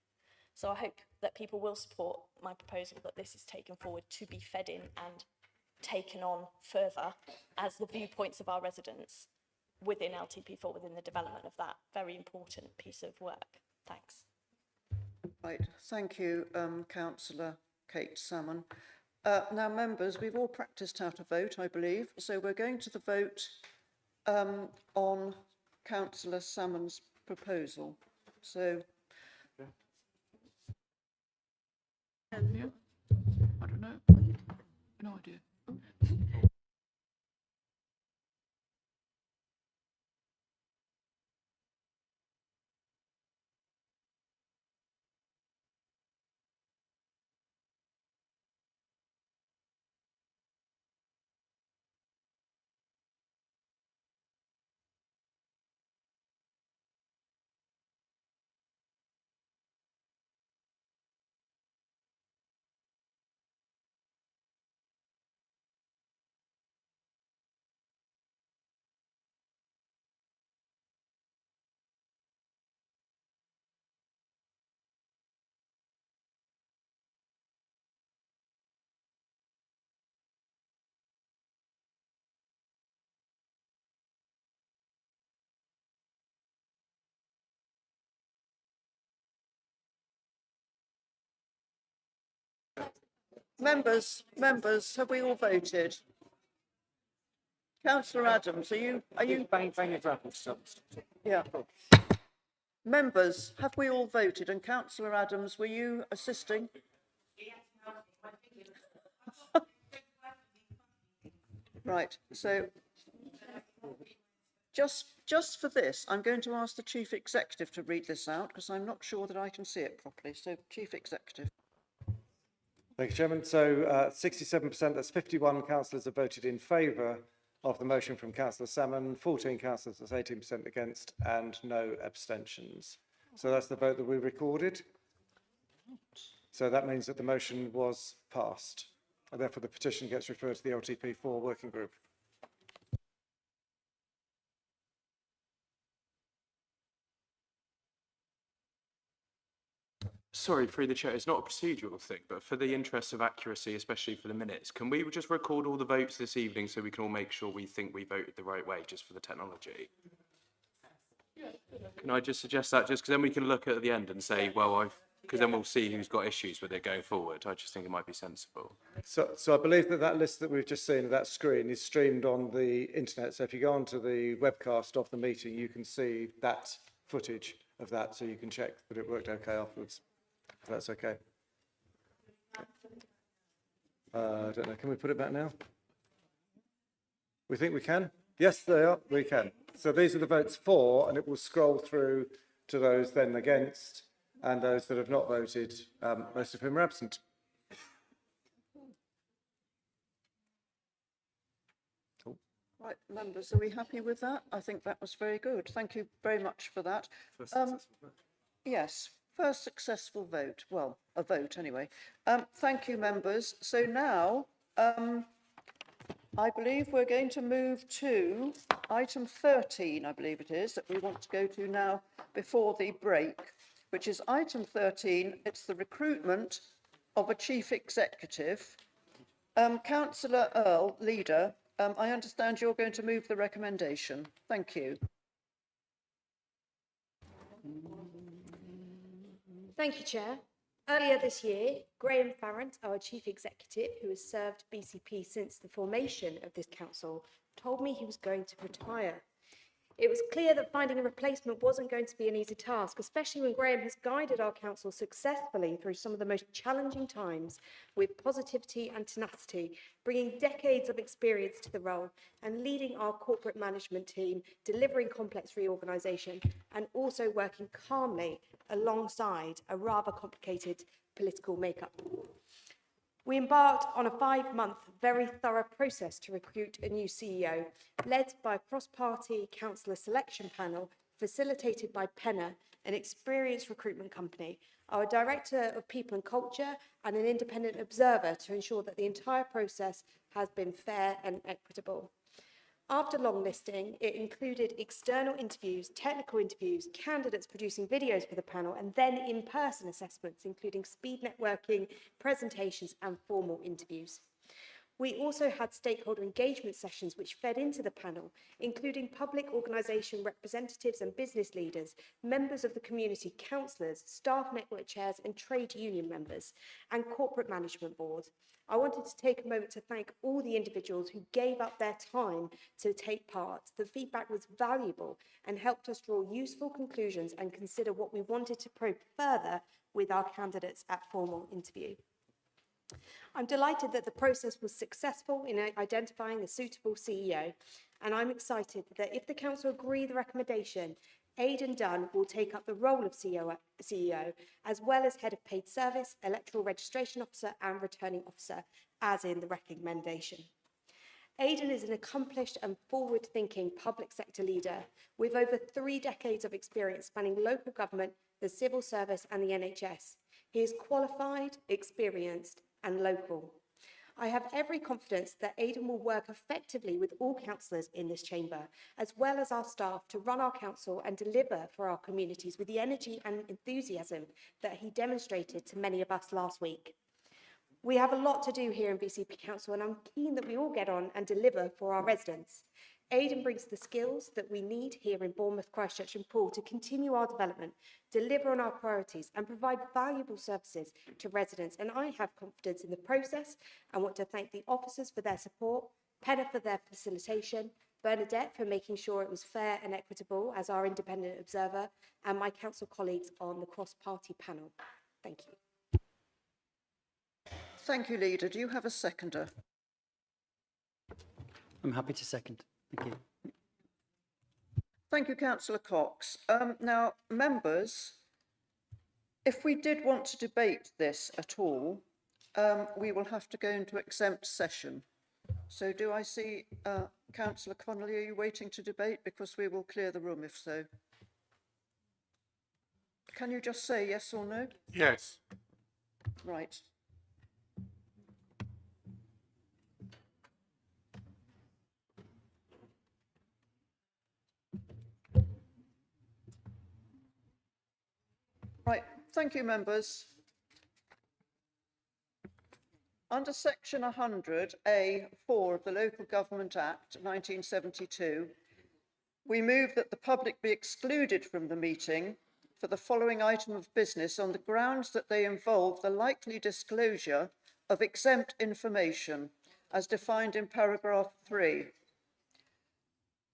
U: So I hope that people will support my proposal that this is taken forward to be fed in and taken on further as the viewpoints of our residents within LTP4, within the development of that very important piece of work. Thanks.
A: Right, thank you, Councillor Kate Salmon. Now, members, we've all practised how to vote, I believe, so we're going to the vote on Councillor Salmon's proposal. So,
M: I don't know. No idea.
A: members, have we all voted? Councillor Adams, are you? Yeah. Members, have we all voted? And Councillor Adams, were you assisting? Right, so just for this, I'm going to ask the Chief Executive to read this out because I'm not sure that I can see it properly. So, Chief Executive.
D: Thank you, Chairman. So 67%, that's 51 councillors have voted in favour of the motion from Councillor Salmon, 14 councillors, that's 18% against, and no abstentions. So that's the vote that we recorded. So that means that the motion was passed. And therefore, the petition gets referred to the LTP4 working group.
L: Sorry, through the chair, it's not a procedural thing, but for the interest of accuracy, especially for the minutes, can we just record all the votes this evening so we can all make sure we think we voted the right way, just for the technology? Can I just suggest that, just because then we can look at the end and say, well, because then we'll see who's got issues with it going forward. I just think it might be sensible.
D: So I believe that list that we've just seen, that screen, is streamed on the internet. So if you go onto the webcast of the meeting, you can see that footage of that, so you can check that it worked okay afterwards, if that's okay. I don't know, can we put it back now? We think we can? Yes, they are, we can. So these are the votes for, and it will scroll through to those then against, and those that have not voted, most of whom are absent. Cool.
A: Right, members, are we happy with that? I think that was very good. Thank you very much for that. Yes, first successful vote. Well, a vote anyway. Thank you, members. So now, I believe we're going to move to item 13, I believe it is, that we want to go to now before the break, which is item 13. It's the recruitment of a chief executive. Councillor Earl, leader, I understand you're going to move the recommendation. Thank you.
R: Thank you, Chair.
I: Earlier this year, Graham Farrant, our Chief Executive, who has served BCP since the formation of this council, told me he was going to retire. It was clear that finding a replacement wasn't going to be an easy task, especially when Graham has guided our council successfully through some of the most challenging times with positivity and tenacity, bringing decades of experience to the role and leading our corporate management team, delivering complex reorganisation and also working calmly alongside a rather complicated political makeup. We embarked on a 5-month, very thorough process to recruit a new CEO, led by a cross-party councillor selection panel, facilitated by Penna, an experienced recruitment company, our Director of People and Culture, and an independent observer to ensure that the entire process has been fair and equitable. After long listing, it included external interviews, technical interviews, candidates producing videos for the panel, and then in-person assessments, including speed networking, presentations, and formal interviews. We also had stakeholder engagement sessions which fed into the panel, including public organisation representatives and business leaders, members of the community, councillors, staff network chairs and trade union members, and corporate management boards. I wanted to take a moment to thank all the individuals who gave up their time to take part. The feedback was valuable and helped us draw useful conclusions and consider what we wanted to probe further with our candidates at formal interview. I'm delighted that the process was successful in identifying a suitable CEO, and I'm excited that if the council agree the recommendation, Aidan Dunn will take up the role of CEO, as well as Head of Paid Service, Electoral Registration Officer and Returning Officer, as in the recommendation. Aidan is an accomplished and forward-thinking public sector leader with over 3 decades of experience spanning local government, the civil service and the NHS. He is qualified, experienced and local. I have every confidence that Aidan will work effectively with all councillors in this chamber, as well as our staff, to run our council and deliver for our communities with the energy and enthusiasm that he demonstrated to many of us last week. We have a lot to do here in BCP Council, and I'm keen that we all get on and deliver for our residents. Aidan brings the skills that we need here in Bournemouth, Christchurch and Poole to continue our development, deliver on our priorities and provide valuable services to residents. And I have confidence in the process and want to thank the officers for their support, Penna for their facilitation, Bernadette for making sure it was fair and equitable as our independent observer, and my council colleagues on the cross-party panel. Thank you.
A: Thank you, Leader. Do you have a seconder?
R: I'm happy to second. Thank you.
A: Thank you, Councillor Cox. Now, members, if we did want to debate this at all, we will have to go into exempt session. So do I see Councillor Connolly, are you waiting to debate? Because we will clear the room if so. Can you just say yes or no?
M: Yes.
A: Right. Right, thank you, members. Under section 100A(4) of the Local Government Act 1972, we move that the public be excluded from the meeting for the following item of business on the grounds that they involve the likely disclosure of exempt information as defined in paragraph 3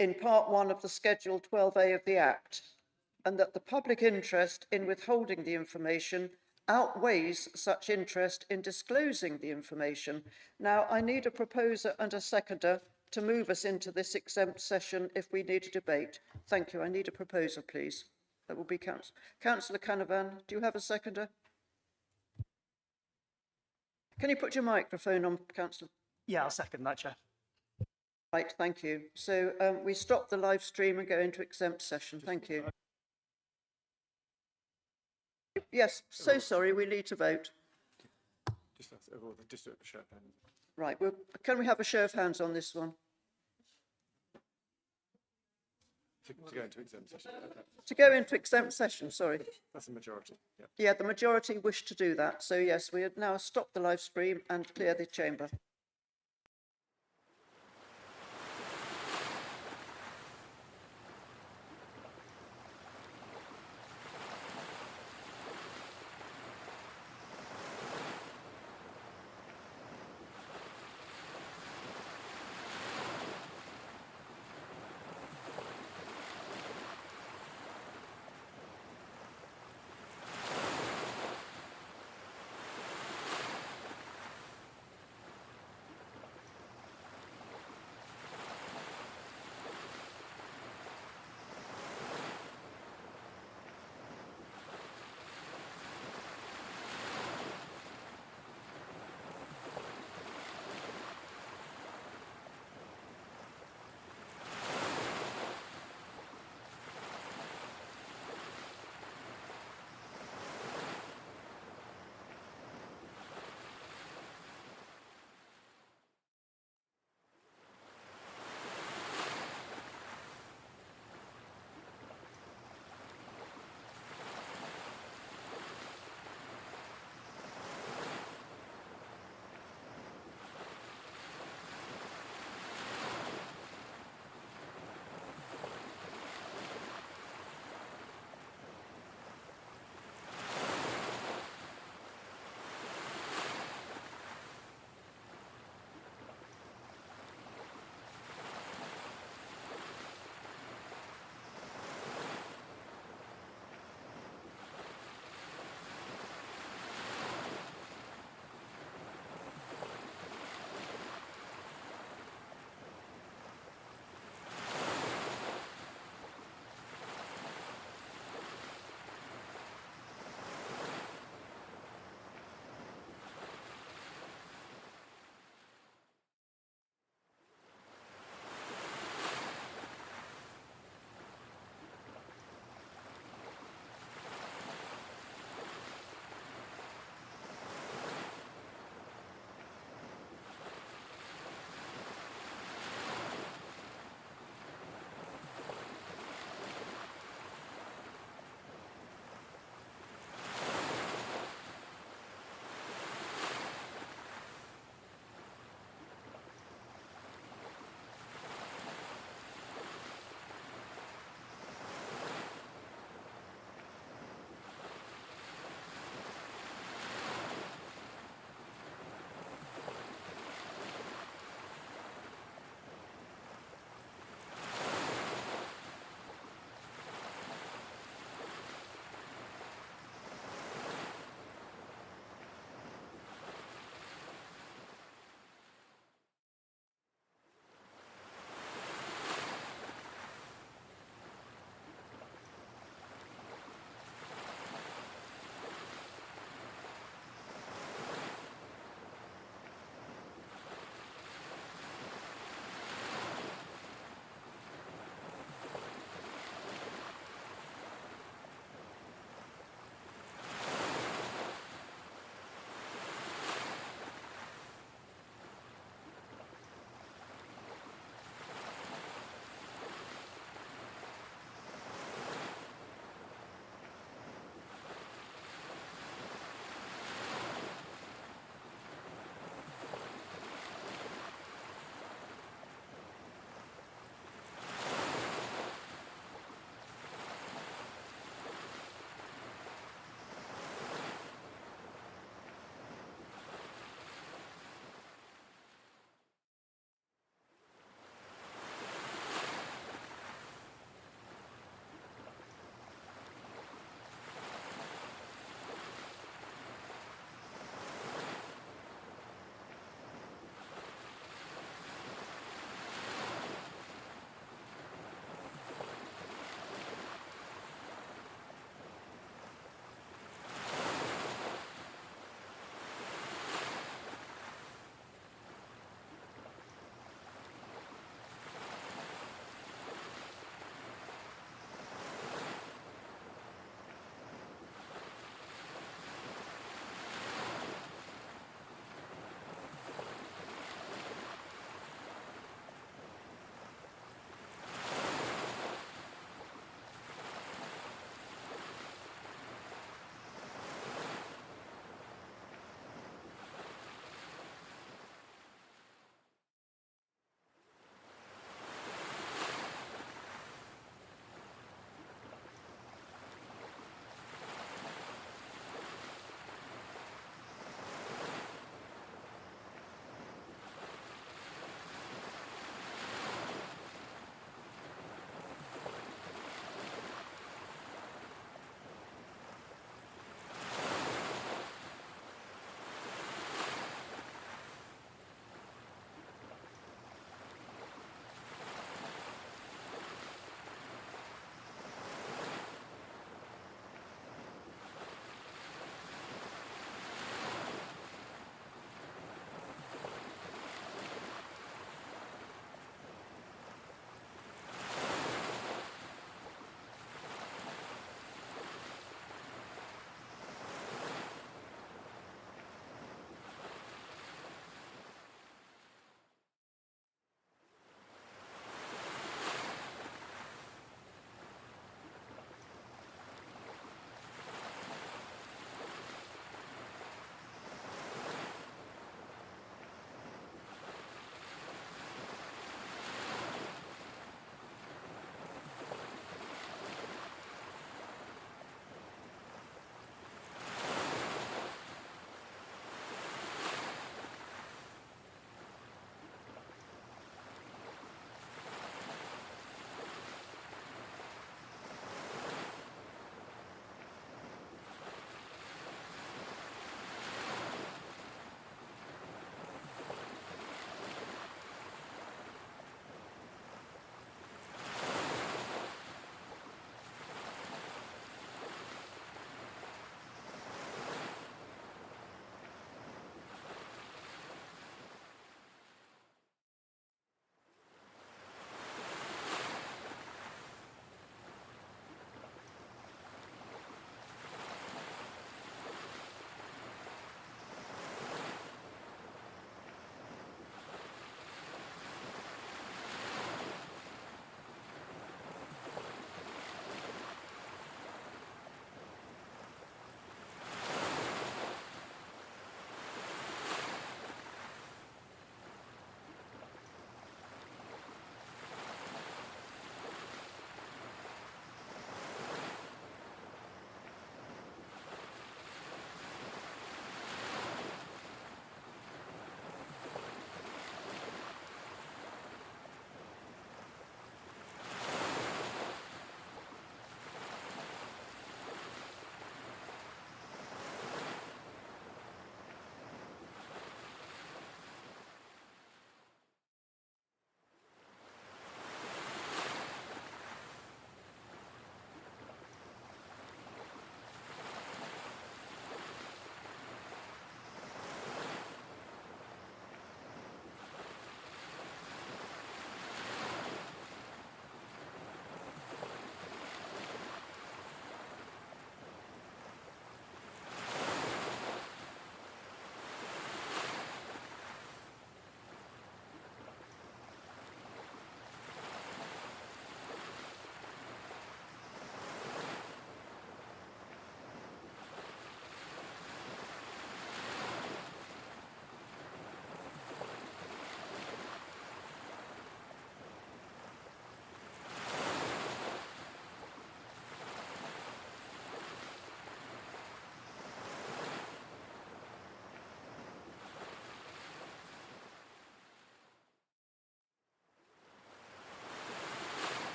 A: in part 1 of the Schedule 12A of the Act, and that the public interest in withholding the information outweighs such interest in disclosing the information. Now, I need a proposer and a seconder to move us into this exempt session if we need a debate. Thank you. I need a proposer, please. That will be Councillor Canavan. Do you have a seconder? Can you put your microphone on, Councillor?
R: Yeah, I'll second that, Chair.
A: Right, thank you. So we stop the live stream and go into exempt session. Thank you. Yes, so sorry, we need to vote.
L: Just do it for show of hands.
A: Right, well, can we have a show of hands on this one?
L: To go into exempt session.
A: To go into exempt session, sorry.
L: That's the majority. Yeah.
A: Yeah, the majority wish to do that. So yes, we now stop the live stream and clear the chamber.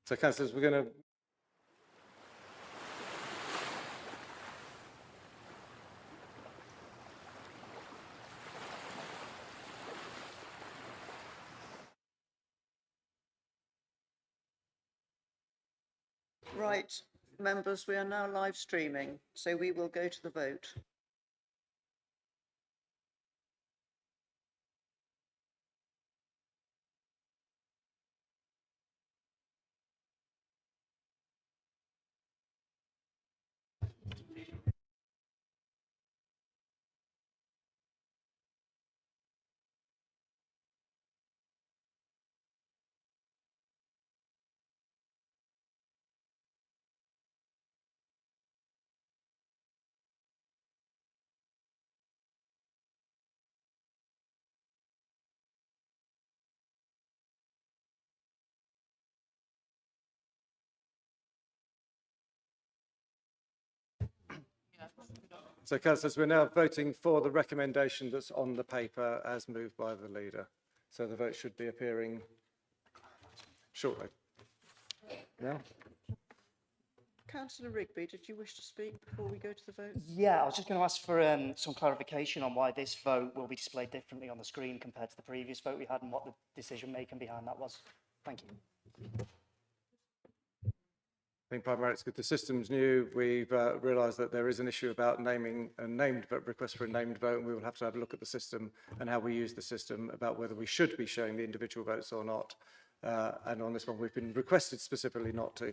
D: So, councillors, we're going to...
A: Right, members, we are now live streaming, so we will go to the vote.
D: So, councillors, we're now voting for the recommendation that's on the paper as moved by the leader. So the vote should be appearing shortly. Now?
A: Councillor Rigby, did you wish to speak before we go to the vote?
R: Yeah, I was just going to ask for some clarification on why this vote will be displayed differently on the screen compared to the previous vote we had and what the decision making behind that was. Thank you.
D: I think primarily it's good the system's new. We've realised that there is an issue about naming a named vote, request for a named vote, and we will have to have a look at the system and how we use the system about whether we should be showing the individual votes or not. And on this one, we've been requested specifically not to.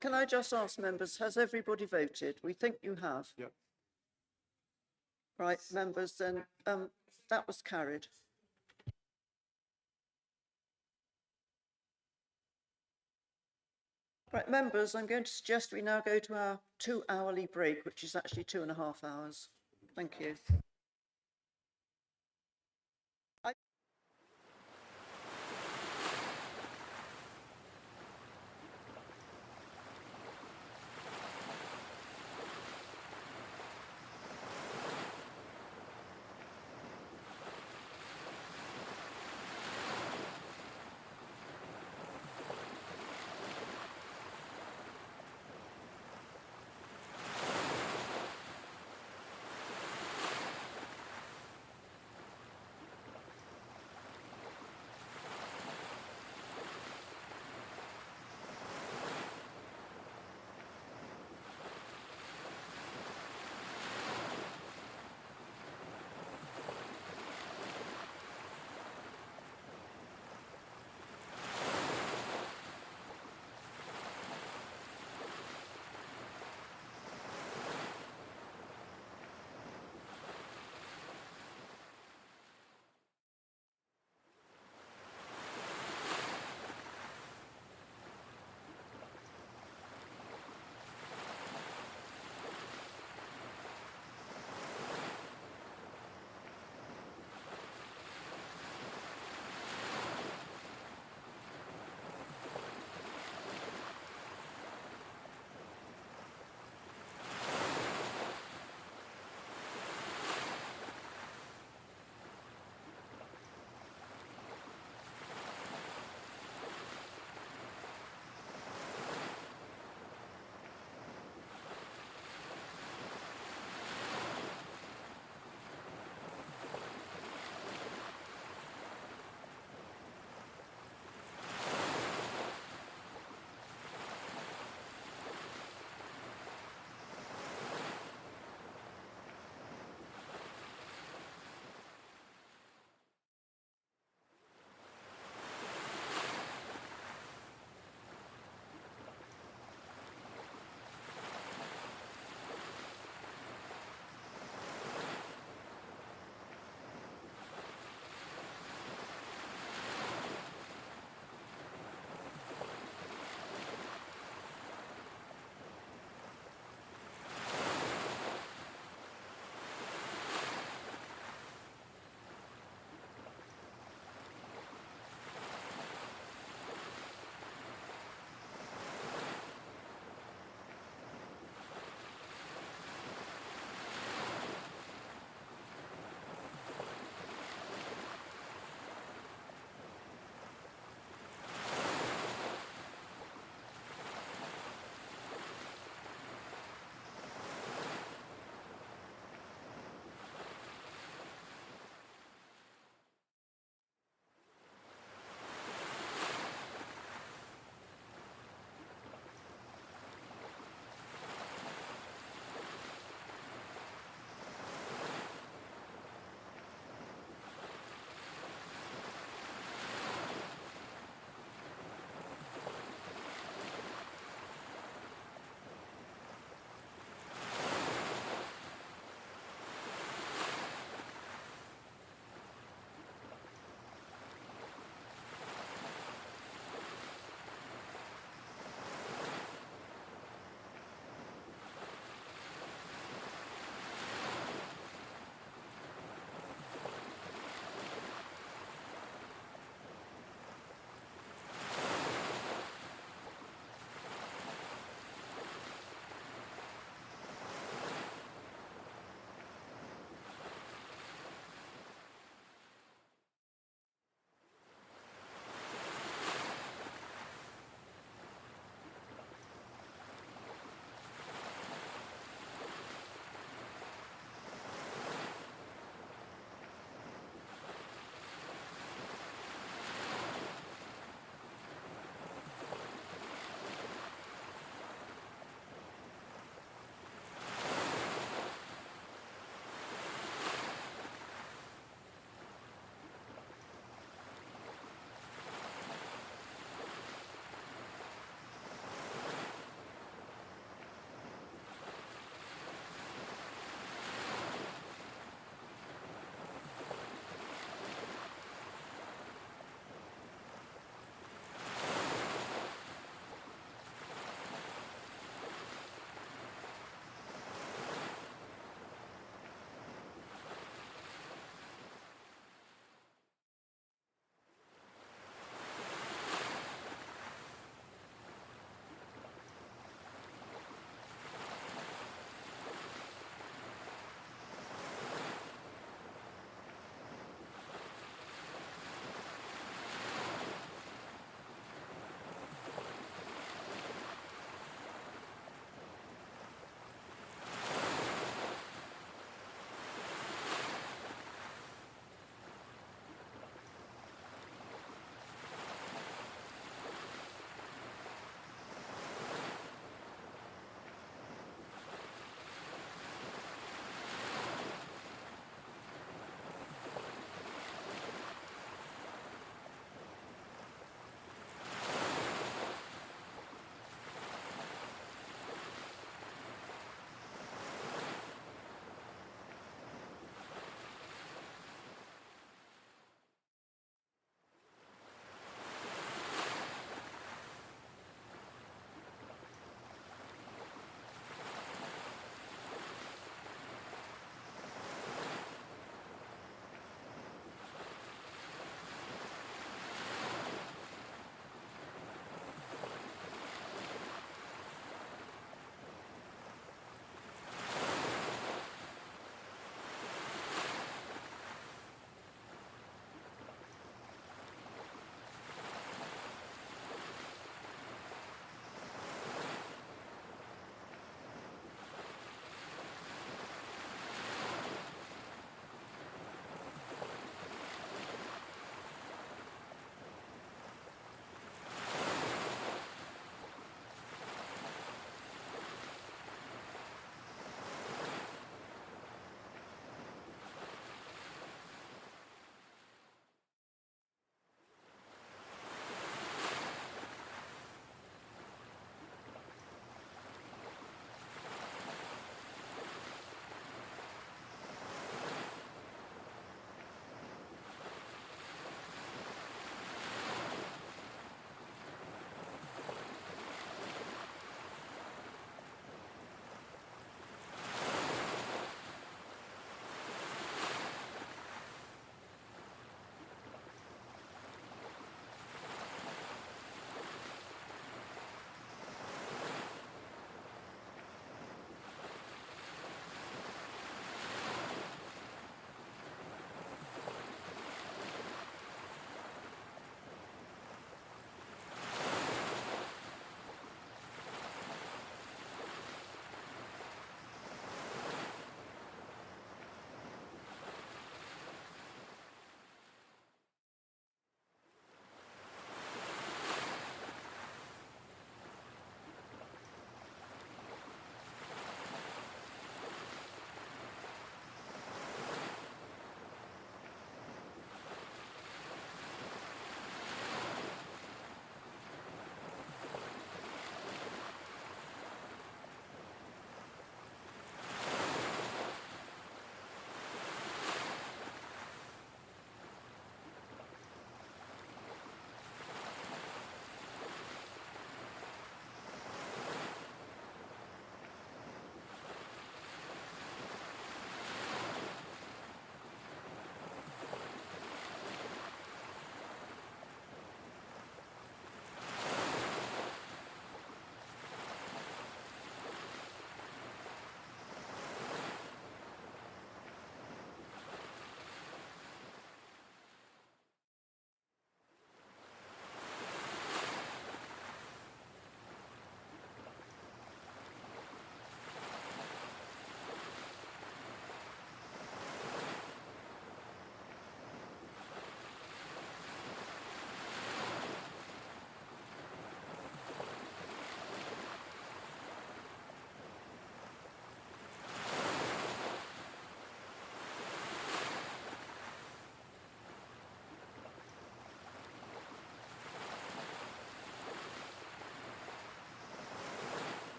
A: Can I just ask members, has everybody voted? We think you have.
D: Yep.
A: Right, members, then that was carried. Right, members, I'm going to suggest we now go to our 2-hourly break, which is actually 2.5 hours. Thank you.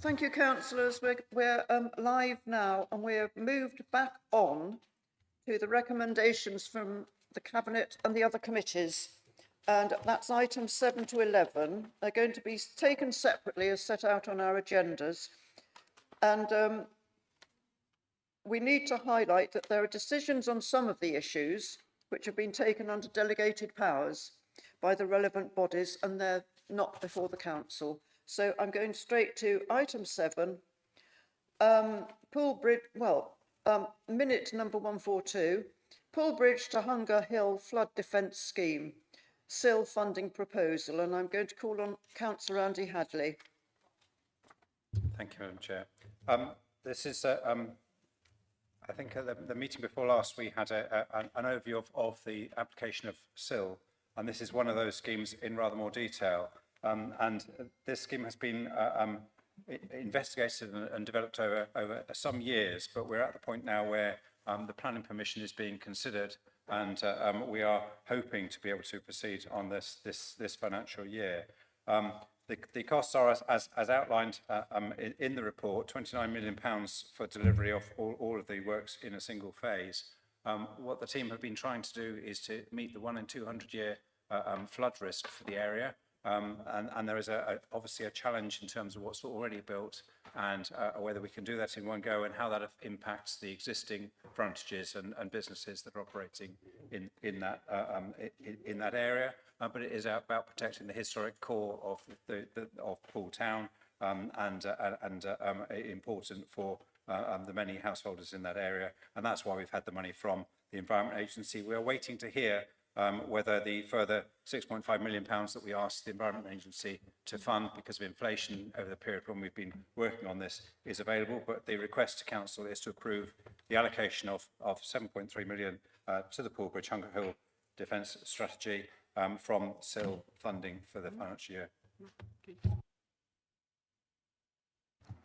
A: Thank you, councillors. We're live now, and we're moved back on to the recommendations from the Cabinet and the other committees. And that's items 7 to 11. They're going to be taken separately as set out on our agendas. And we need to highlight that there are decisions on some of the issues which have been taken under delegated powers by the relevant bodies, and they're not before the council. So I'm going straight to item 7, Pool Bridge, minute number 142, Pool Bridge to Hunger Hill Flood Defence Scheme, SIL funding proposal, and I'm going to call on Councillor Andy Hadley.
G: Thank you, Madam Chair. This is, I think at the meeting before last, we had an overview of the application of SIL, and this is one of those schemes in rather more detail. And this scheme has been investigated and developed over some years, but we're at the point now where the planning permission is being considered, and we are hoping to be able to proceed on this financial year. The costs are, as outlined in the report, £29 million for delivery of all of the works in a single phase. What the team have been trying to do is to meet the 1 in 200 year flood risk for the area. And there is obviously a challenge in terms of what's already built and whether we can do that in one go and how that impacts the existing frontages and businesses that are operating in that area. But it is about protecting the historic core of Poole Town and important for the many householders in that area. And that's why we've had the money from the Environment Agency. We are waiting to hear whether the further £6.5 million that we asked the Environment Agency to fund because of inflation over the period when we've been working on this is available. But the request to Council is to approve the allocation of £7.3 million to the Poole Bridge Hunger Hill Defence Strategy from SIL funding for the financial year.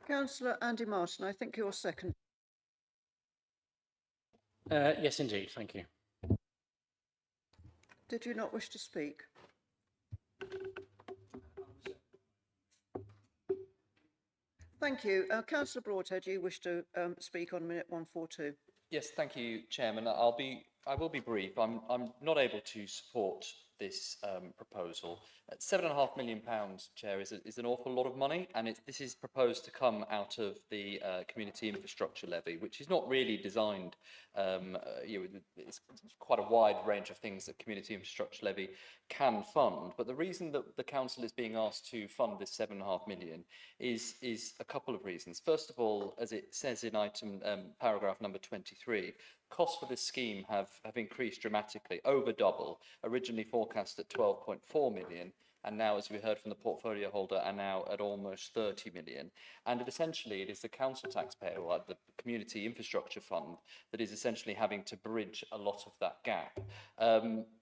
A: Councillor Andy Martin, I think you're second.
W: Yes, indeed. Thank you.
A: Did you not wish to speak? Thank you. Councillor Broadhead, you wish to speak on minute 142.
S: Yes, thank you, Chairman. I will be brief. I'm not able to support this proposal. £7.5 million, Chair, is an awful lot of money, and this is proposed to come out of the community infrastructure levy, which is not really designed. It's quite a wide range of things that community infrastructure levy can fund. But the reason that the council is being asked to fund this £7.5 million is a couple of reasons. First of all, as it says in item paragraph number 23, costs for this scheme have increased dramatically, over double, originally forecast at 12.4 million, and now, as we heard from the portfolio holder, are now at almost 30 million. And essentially, it is the council taxpayer, or the community infrastructure fund, that is essentially having to bridge a lot of that gap.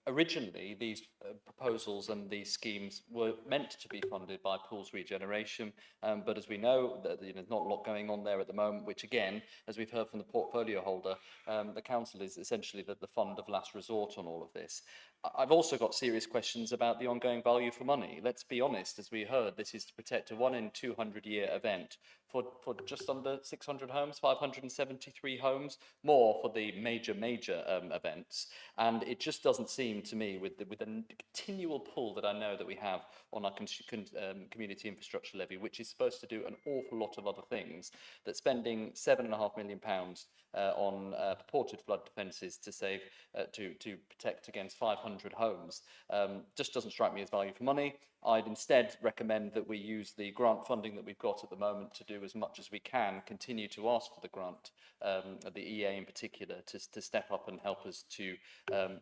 S: Originally, these proposals and these schemes were meant to be funded by pools regeneration, but as we know, there's not a lot going on there at the moment, which again, as we've heard from the portfolio holder, the council is essentially the fund of last resort on all of this. I've also got serious questions about the ongoing value for money. Let's be honest, as we heard, this is to protect a 1 in 200 year event for just under 600 homes, 573 homes, more for the major events. And it just doesn't seem to me, with the continual pull that I know that we have on our community infrastructure levy, which is supposed to do an awful lot of other things, that spending £7.5 million on purported flood defences to save, to protect against 500 homes, just doesn't strike me as value for money. I'd instead recommend that we use the grant funding that we've got at the moment to do as much as we can, continue to ask for the grant, the EA in particular, to step up and help us to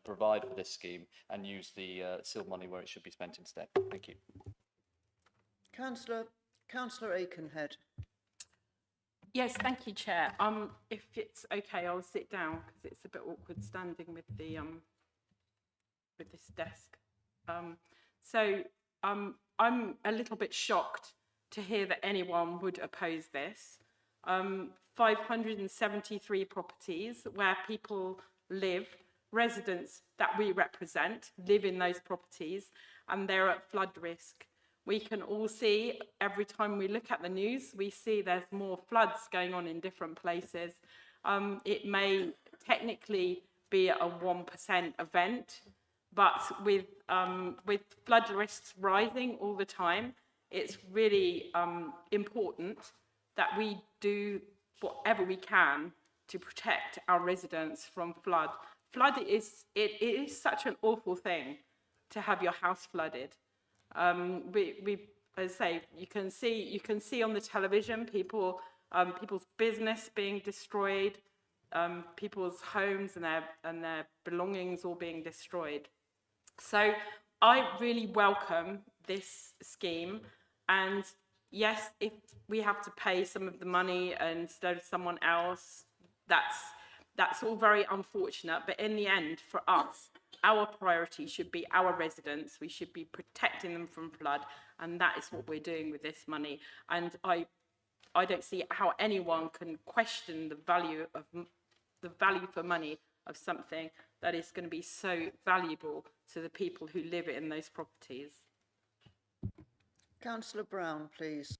S: provide for this scheme and use the SIL money where it should be spent instead. Thank you.
A: Councillor Aikenhead.
Q: Yes, thank you, Chair. If it's okay, I'll sit down because it's a bit awkward standing with the with this desk. I'm a little bit shocked to hear that anyone would oppose this. 573 properties where people live, residents that we represent live in those properties, and they're at flood risk.
J: We can all see, every time we look at the news, we see there's more floods going on in different places. It may technically be a 1% event, but with flood risks rising all the time, it's really important that we do whatever we can to protect our residents from flood. Flood is such an awful thing to have your house flooded. As I say, you can see on the television people's business being destroyed, people's homes and their belongings all being destroyed. So I really welcome this scheme, and yes, if we have to pay some of the money instead of someone else, that's all very unfortunate. But in the end, for us, our priority should be our residents. We should be protecting them from flood, and that is what we're doing with this money. And I don't see how anyone can question the value for money of something that is going to be so valuable to the people who live in those properties.
A: Councillor Brown, please.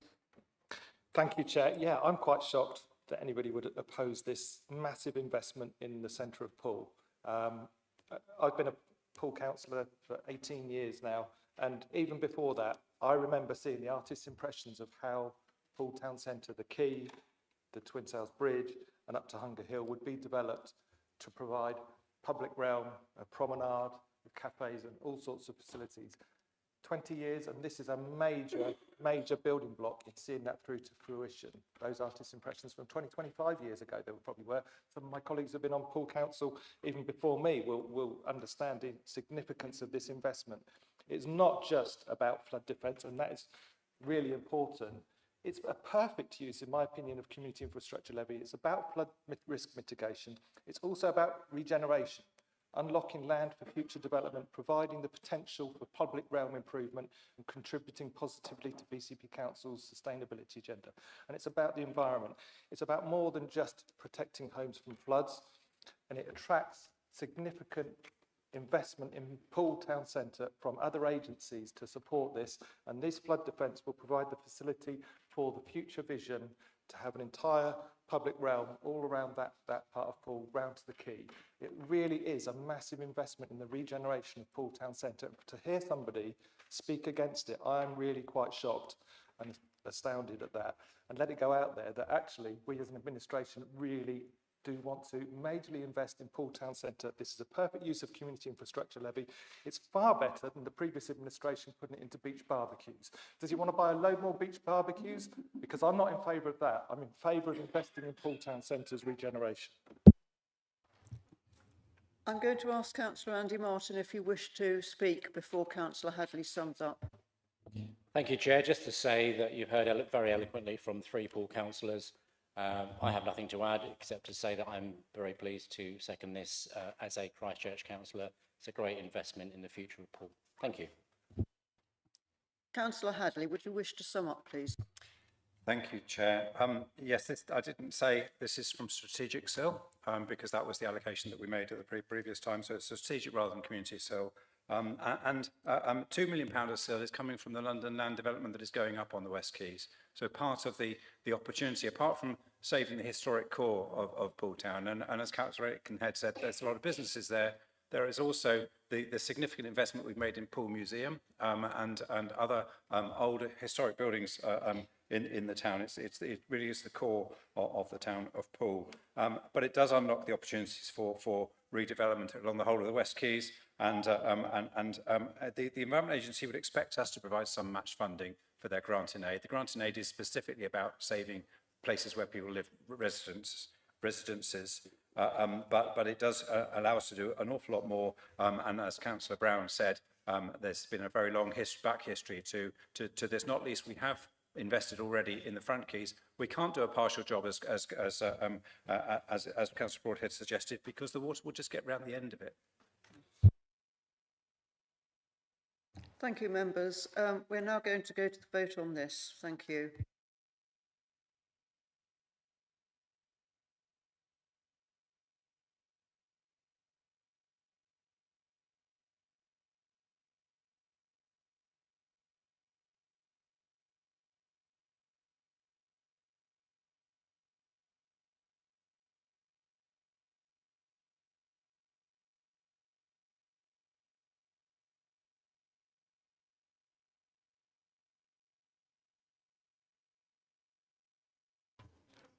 D: Thank you, Chair. Yeah, I'm quite shocked that anybody would oppose this massive investment in the centre of Poole. I've been a Poole councillor for 18 years now, and even before that, I remember seeing the artist's impressions of how Poole Town Centre, the Quay, the Twin Sails Bridge, and up to Hunger Hill would be developed to provide public realm, a promenade, with cafes and all sorts of facilities. 20 years, and this is a major building block in seeing that through to fruition. Those artist impressions from 25 years ago, they probably were. Some of my colleagues have been on Poole Council even before me will understand the significance of this investment. It's not just about flood defence, and that is really important. It's a perfect use, in my opinion, of community infrastructure levy. It's about flood risk mitigation. It's also about regeneration, unlocking land for future development, providing the potential for public realm improvement and contributing positively to BCP Council's sustainability agenda. And it's about the environment. It's about more than just protecting homes from floods, and it attracts significant investment in Poole Town Centre from other agencies to support this, and this flood defence will provide the facility for the future vision to have an entire public realm all around that part of Poole, round to the quay. It really is a massive investment in the regeneration of Poole Town Centre. To hear somebody speak against it, I'm really quite shocked and astounded at that. And let it go out there that actually we as an administration really do want to majorly invest in Poole Town Centre. This is a perfect use of community infrastructure levy. It's far better than the previous administration putting it into beach barbecues. Does he want to buy a load more beach barbecues? Because I'm not in favour of that. I'm in favour of investing in Poole Town Centre's regeneration.
A: I'm going to ask Councillor Andy Martin if you wish to speak before Councillor Hadley sums up.
W: Thank you, Chair. Just to say that you've heard very eloquently from 3 Poole councillors. I have nothing to add except to say that I'm very pleased to second this as a Christchurch councillor. It's a great investment in the future of Poole. Thank you.
A: Councillor Hadley, would you wish to sum up, please?
G: Thank you, Chair. Yes, I didn't say this is from strategic SIL because that was the allocation that we made at the previous time. So it's strategic rather than community SIL. £2 million of SIL is coming from the London land development that is going up on the West Quays. So part of the opportunity, apart from saving the historic core of Poole Town, and as Councillor Aikenhead said, there's a lot of businesses there. There is also the significant investment we've made in Poole Museum and other older historic buildings in the town. It really is the core of the town of Poole. But it does unlock the opportunities for redevelopment along the whole of the West Quays, and the Environment Agency would expect us to provide some match funding for their grant in aid. The grant in aid is specifically about saving places where people live, residences, but it does allow us to do an awful lot more. And as Councillor Brown said, there's been a very long history to this. Not least, we have invested already in the front quays. We can't do a partial job as Councillor Broadhead suggested, because the water will just get round the end of it.
A: Thank you, members. We're now going to go to the vote on this. Thank you.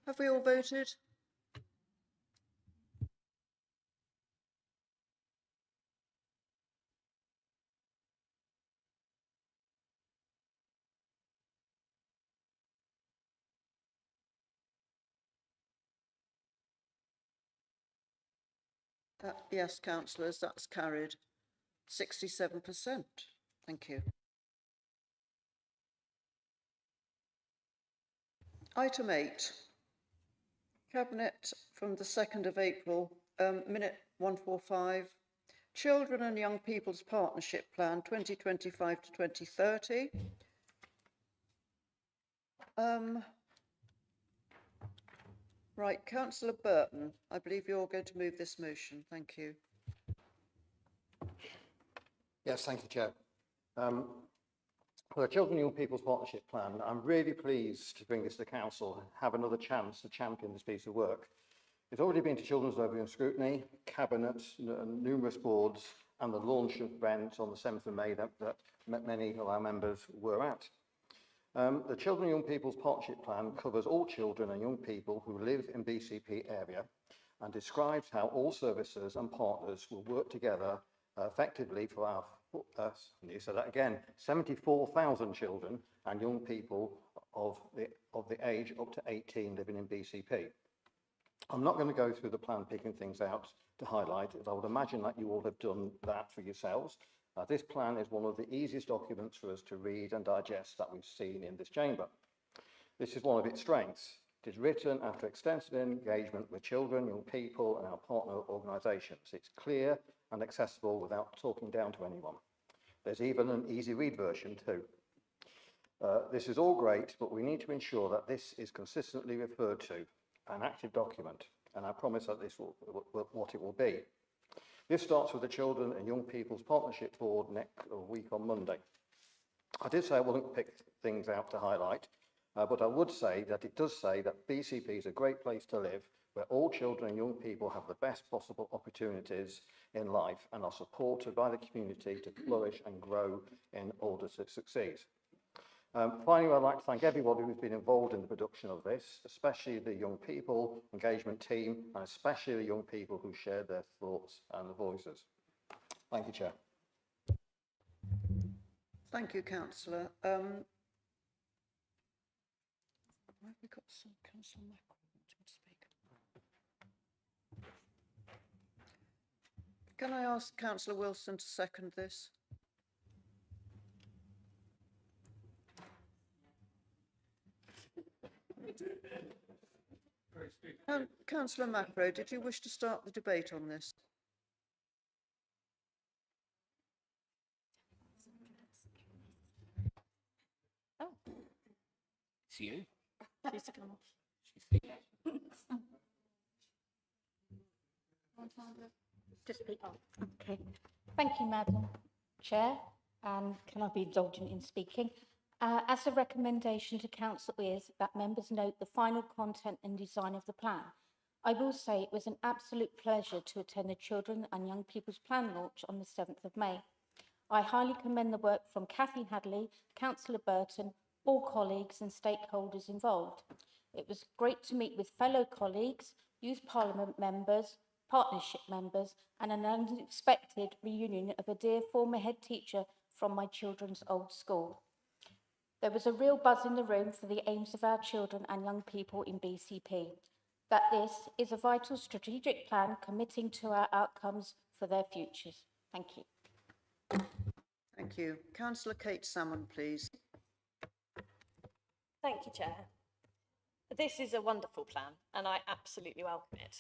A: Have we all voted? Yes, councillors, that's carried. 67%. Thank you. Item 8. Cabinet from the 2nd of April, minute 145. Children and Young People's Partnership Plan 2025 to 2030. Right, Councillor Burton, I believe you're going to move this motion. Thank you.
B: Yes, thank you, Chair. For the Children and Young People's Partnership Plan, I'm really pleased to bring this to Council and have another chance to champion this piece of work. It's already been to Children's Review and Scrutiny, Cabinet, numerous boards, and the launch event on the 7th of May that many of our members were at. The Children and Young People's Partnership Plan covers all children and young people who live in BCP area and describes how all services and partners will work together effectively for our, you said that again, 74,000 children and young people of the age up to 18 living in BCP. I'm not going to go through the plan picking things out to highlight, as I would imagine that you all have done that for yourselves. This plan is one of the easiest documents for us to read and digest that we've seen in this chamber. This is one of its strengths. It is written after extensive engagement with children, young people and our partner organisations. It's clear and accessible without talking down to anyone. There's even an easy read version too. This is all great, but we need to ensure that this is consistently referred to, an active document, and I promise that this will what it will be. This starts with the Children and Young People's Partnership Board next week on Monday. I did say I wouldn't pick things out to highlight, but I would say that it does say that BCP is a great place to live, where all children and young people have the best possible opportunities in life and are supported by the community to flourish and grow in order to succeed. Finally, I'd like to thank everybody who's been involved in the production of this, especially the young people engagement team, and especially the young people who shared their thoughts and voices. Thank you, Chair.
A: Thank you, Councillor. Have we got some Councillor Macron wanting to speak? Can I ask Councillor Wilson to second this? Councillor Macro, did you wish to start the debate on this?
U: Oh,
S: It's you.
U: she's to come off.
H: Just speak up. Okay. Thank you, Madam Chair. And can I be indulgent in speaking? As a recommendation to Council is that members note the final content and design of the plan. I will say it was an absolute pleasure to attend the Children and Young People's Plan launch on the 7th of May. I highly commend the work from Cathy Hadley, Councillor Burton, all colleagues and stakeholders involved. It was great to meet with fellow colleagues, Youth Parliament members, partnership members, and an unexpected reunion of a dear former head teacher from my children's old school. There was a real buzz in the room for the aims of our children and young people in BCP, that this is a vital strategic plan committing to our outcomes for their futures. Thank you.
A: Thank you. Councillor Kate Salmon, please.
U: Thank you, Chair. This is a wonderful plan and I absolutely welcome it.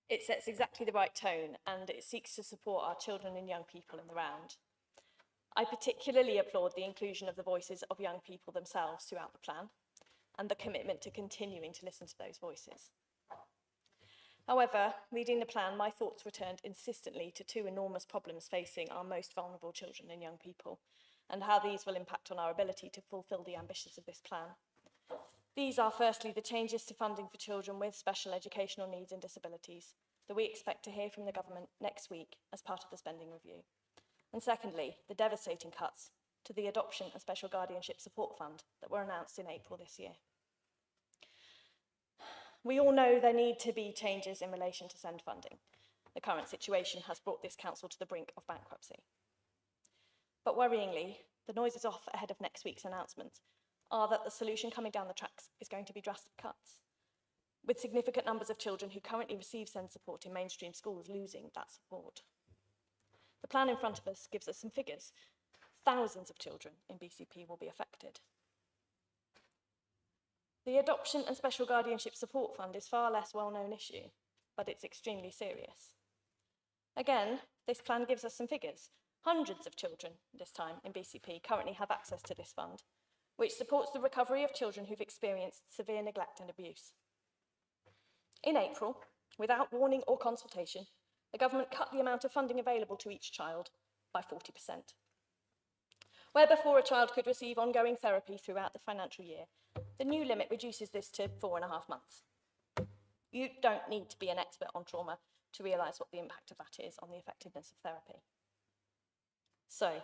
U: It sets exactly the right tone and it seeks to support our children and young people in the round. I particularly applaud the inclusion of the voices of young people themselves throughout the plan and the commitment to continuing to listen to those voices. However, reading the plan, my thoughts returned insistently to two enormous problems facing our most vulnerable children and young people and how these will impact on our ability to fulfil the ambitions of this plan. These are firstly the changes to funding for children with special educational needs and disabilities that we expect to hear from the government next week as part of the spending review. And secondly, the devastating cuts to the Adoption and Special Guardianship Support Fund that were announced in April this year. We all know there need to be changes in relation to SEND funding. The current situation has brought this council to the brink of bankruptcy. But worryingly, the noises off ahead of next week's announcement are that the solution coming down the tracks is going to be drastic cuts, with significant numbers of children who currently receive SEND support in mainstream schools losing that support. The plan in front of us gives us some figures. Thousands of children in BCP will be affected. The Adoption and Special Guardianship Support Fund is far less well-known issue, but it's extremely serious. Again, this plan gives us some figures. Hundreds of children this time in BCP currently have access to this fund, which supports the recovery of children who've experienced severe neglect and abuse. In April, without warning or consultation, the government cut the amount of funding available to each child by 40%. Where before a child could receive ongoing therapy throughout the financial year, the new limit reduces this to 4.5 months. You don't need to be an expert on trauma to realise what the impact of that is on the effectiveness of therapy. So,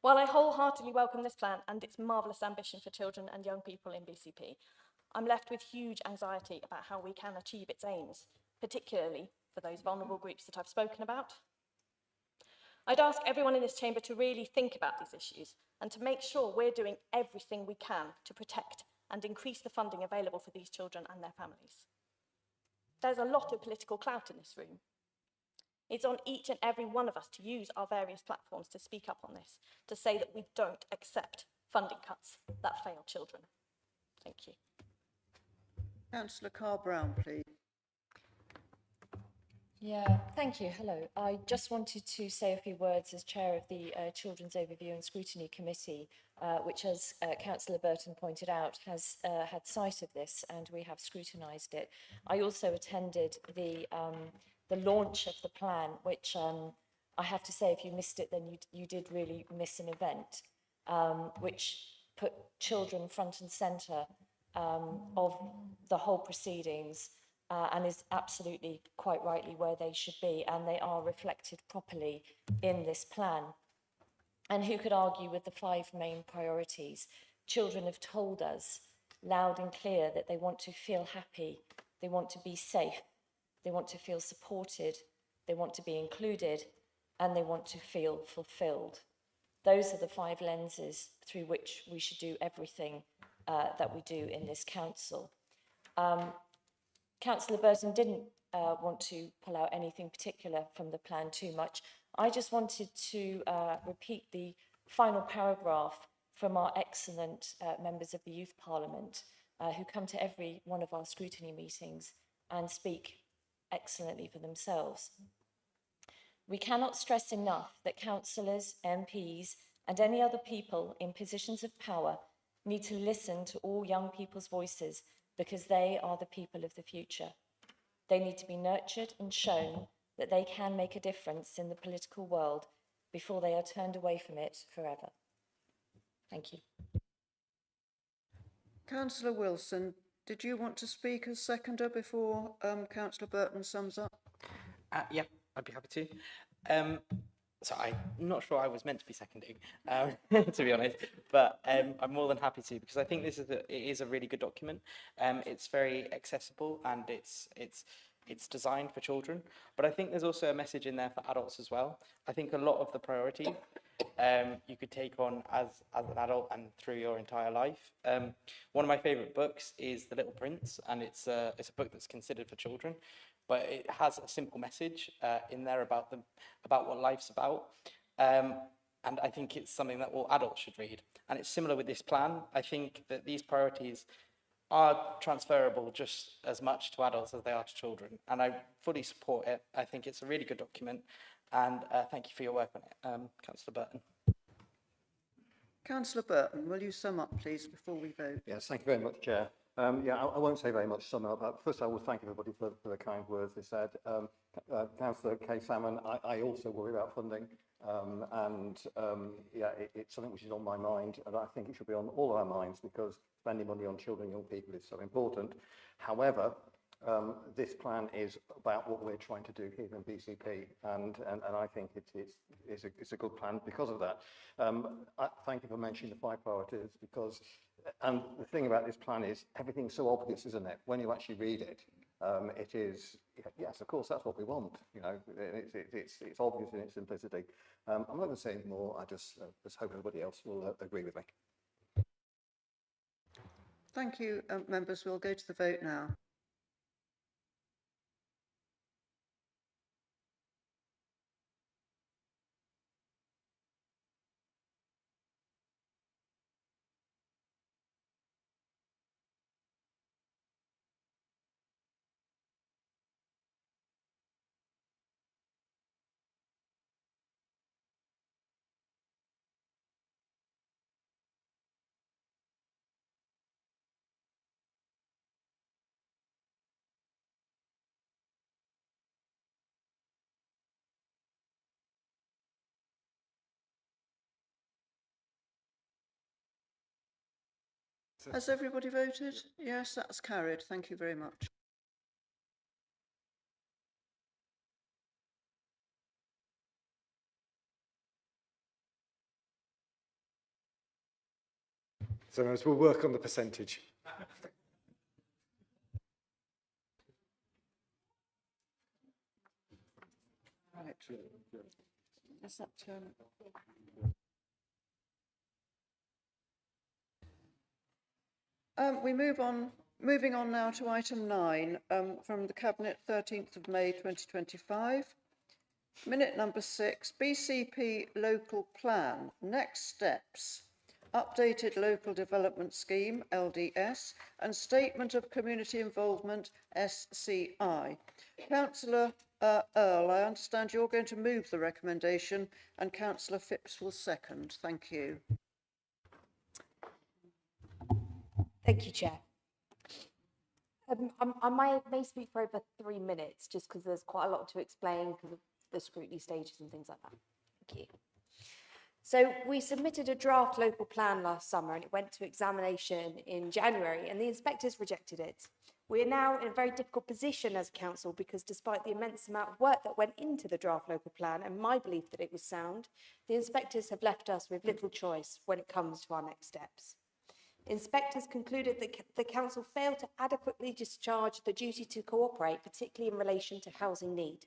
U: while I wholeheartedly welcome this plan and its marvellous ambition for children and young people in BCP, I'm left with huge anxiety about how we can achieve its aims, particularly for those vulnerable groups that I've spoken about. I'd ask everyone in this chamber to really think about these issues and to make sure we're doing everything we can to protect and increase the funding available for these children and their families. There's a lot of political clout in this room. It's on each and every one of us to use our various platforms to speak up on this, to say that we don't accept funding cuts that fail children. Thank you.
A: Councillor Carr-Brown, please.
E: Yeah, thank you. Hello. I just wanted to say a few words as chair of the Children's Overview and Scrutiny Committee, which, as Councillor Burton pointed out, has had sight of this and we have scrutinised it. I also attended the launch of the plan, which I have to say, if you missed it, then you did really miss an event, which put children front and centre of the whole proceedings. And is absolutely quite rightly where they should be, and they are reflected properly in this plan. And who could argue with the 5 main priorities? Children have told us loud and clear that they want to feel happy, they want to be safe, they want to feel supported, they want to be included, and they want to feel fulfilled. Those are the 5 lenses through which we should do everything that we do in this council. Councillor Burton didn't want to pull out anything particular from the plan too much. I just wanted to repeat the final paragraph from our excellent members of the Youth Parliament who come to every one of our scrutiny meetings and speak excellently for themselves. We cannot stress enough that councillors, MPs, and any other people in positions of power need to listen to all young people's voices, because they are the people of the future. They need to be nurtured and shown that they can make a difference in the political world before they are turned away from it forever. Thank you.
A: Councillor Wilson, did you want to speak as seconder before Councillor Burton sums up?
T: Yeah, I'd be happy to. So I'm not sure I was meant to be seconding, to be honest, but I'm more than happy to, because I think it is a really good document. It's very accessible and it's designed for children, but I think there's also a message in there for adults as well. I think a lot of the priority you could take on as an adult and through your entire life. One of my favourite books is The Little Prince, and it's a book that's considered for children, but it has a simple message in there about what life's about. And I think it's something that all adults should read. And it's similar with this plan. I think that these priorities are transferable just as much to adults as they are to children. And I fully support it. I think it's a really good document. And thank you for your work on it, Councillor Burton.
A: Councillor Burton, will you sum up, please, before we vote?
B: Yes, thank you very much, Chair. I won't say very much sum up. First, I will thank everybody for the kind words they said. Councillor Kay Salmon, I also worry about funding, it's something which is on my mind, and I think it should be on all of our minds, because spending money on children and young people is so important. However, this plan is about what we're trying to do here in BCP, and I think it's a good plan because of that. Thank you for mentioning the 5 priorities, because And the thing about this plan is everything's so obvious, isn't it? When you actually read it, it is, yes, of course, that's what we want. You know, it's obvious in its simplicity. I'm not going to say more. I just hope everybody else will agree with me.
A: Thank you, members. We'll go to the vote now. Has everybody voted? Yes, that's carried. Thank you very much.
D: So as we'll work on the percentage.
A: Right. Is that moving on now to item 9 from the Cabinet, 13th of May 2025. Minute number 6, BCP Local Plan, Next Steps, Updated Local Development Scheme, LDS, and Statement of Community Involvement, SCI. Councillor Earl, I understand you're going to move the recommendation and Councillor Phipps will second. Thank you.
I: Thank you, Chair. I may speak for over 3 minutes just because there's quite a lot to explain because of the scrutiny stages and things like that. Thank you. So we submitted a draft local plan last summer and it went to examination in January and the inspectors rejected it. We are now in a very difficult position as a council because despite the immense amount of work that went into the draft local plan and my belief that it was sound, the inspectors have left us with little choice when it comes to our next steps. Inspectors concluded that the council failed to adequately discharge the duty to cooperate, particularly in relation to housing need.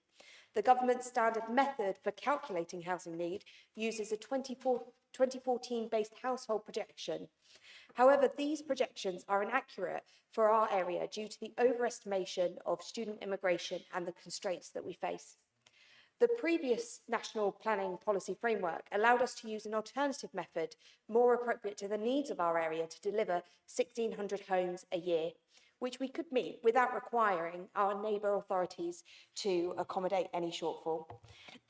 I: The government's standard method for calculating housing need uses a 2014-based household projection. However, these projections are inaccurate for our area due to the overestimation of student immigration and the constraints that we face. The previous national planning policy framework allowed us to use an alternative method more appropriate to the needs of our area to deliver 1,600 homes a year, which we could meet without requiring our neighbour authorities to accommodate any shortfall.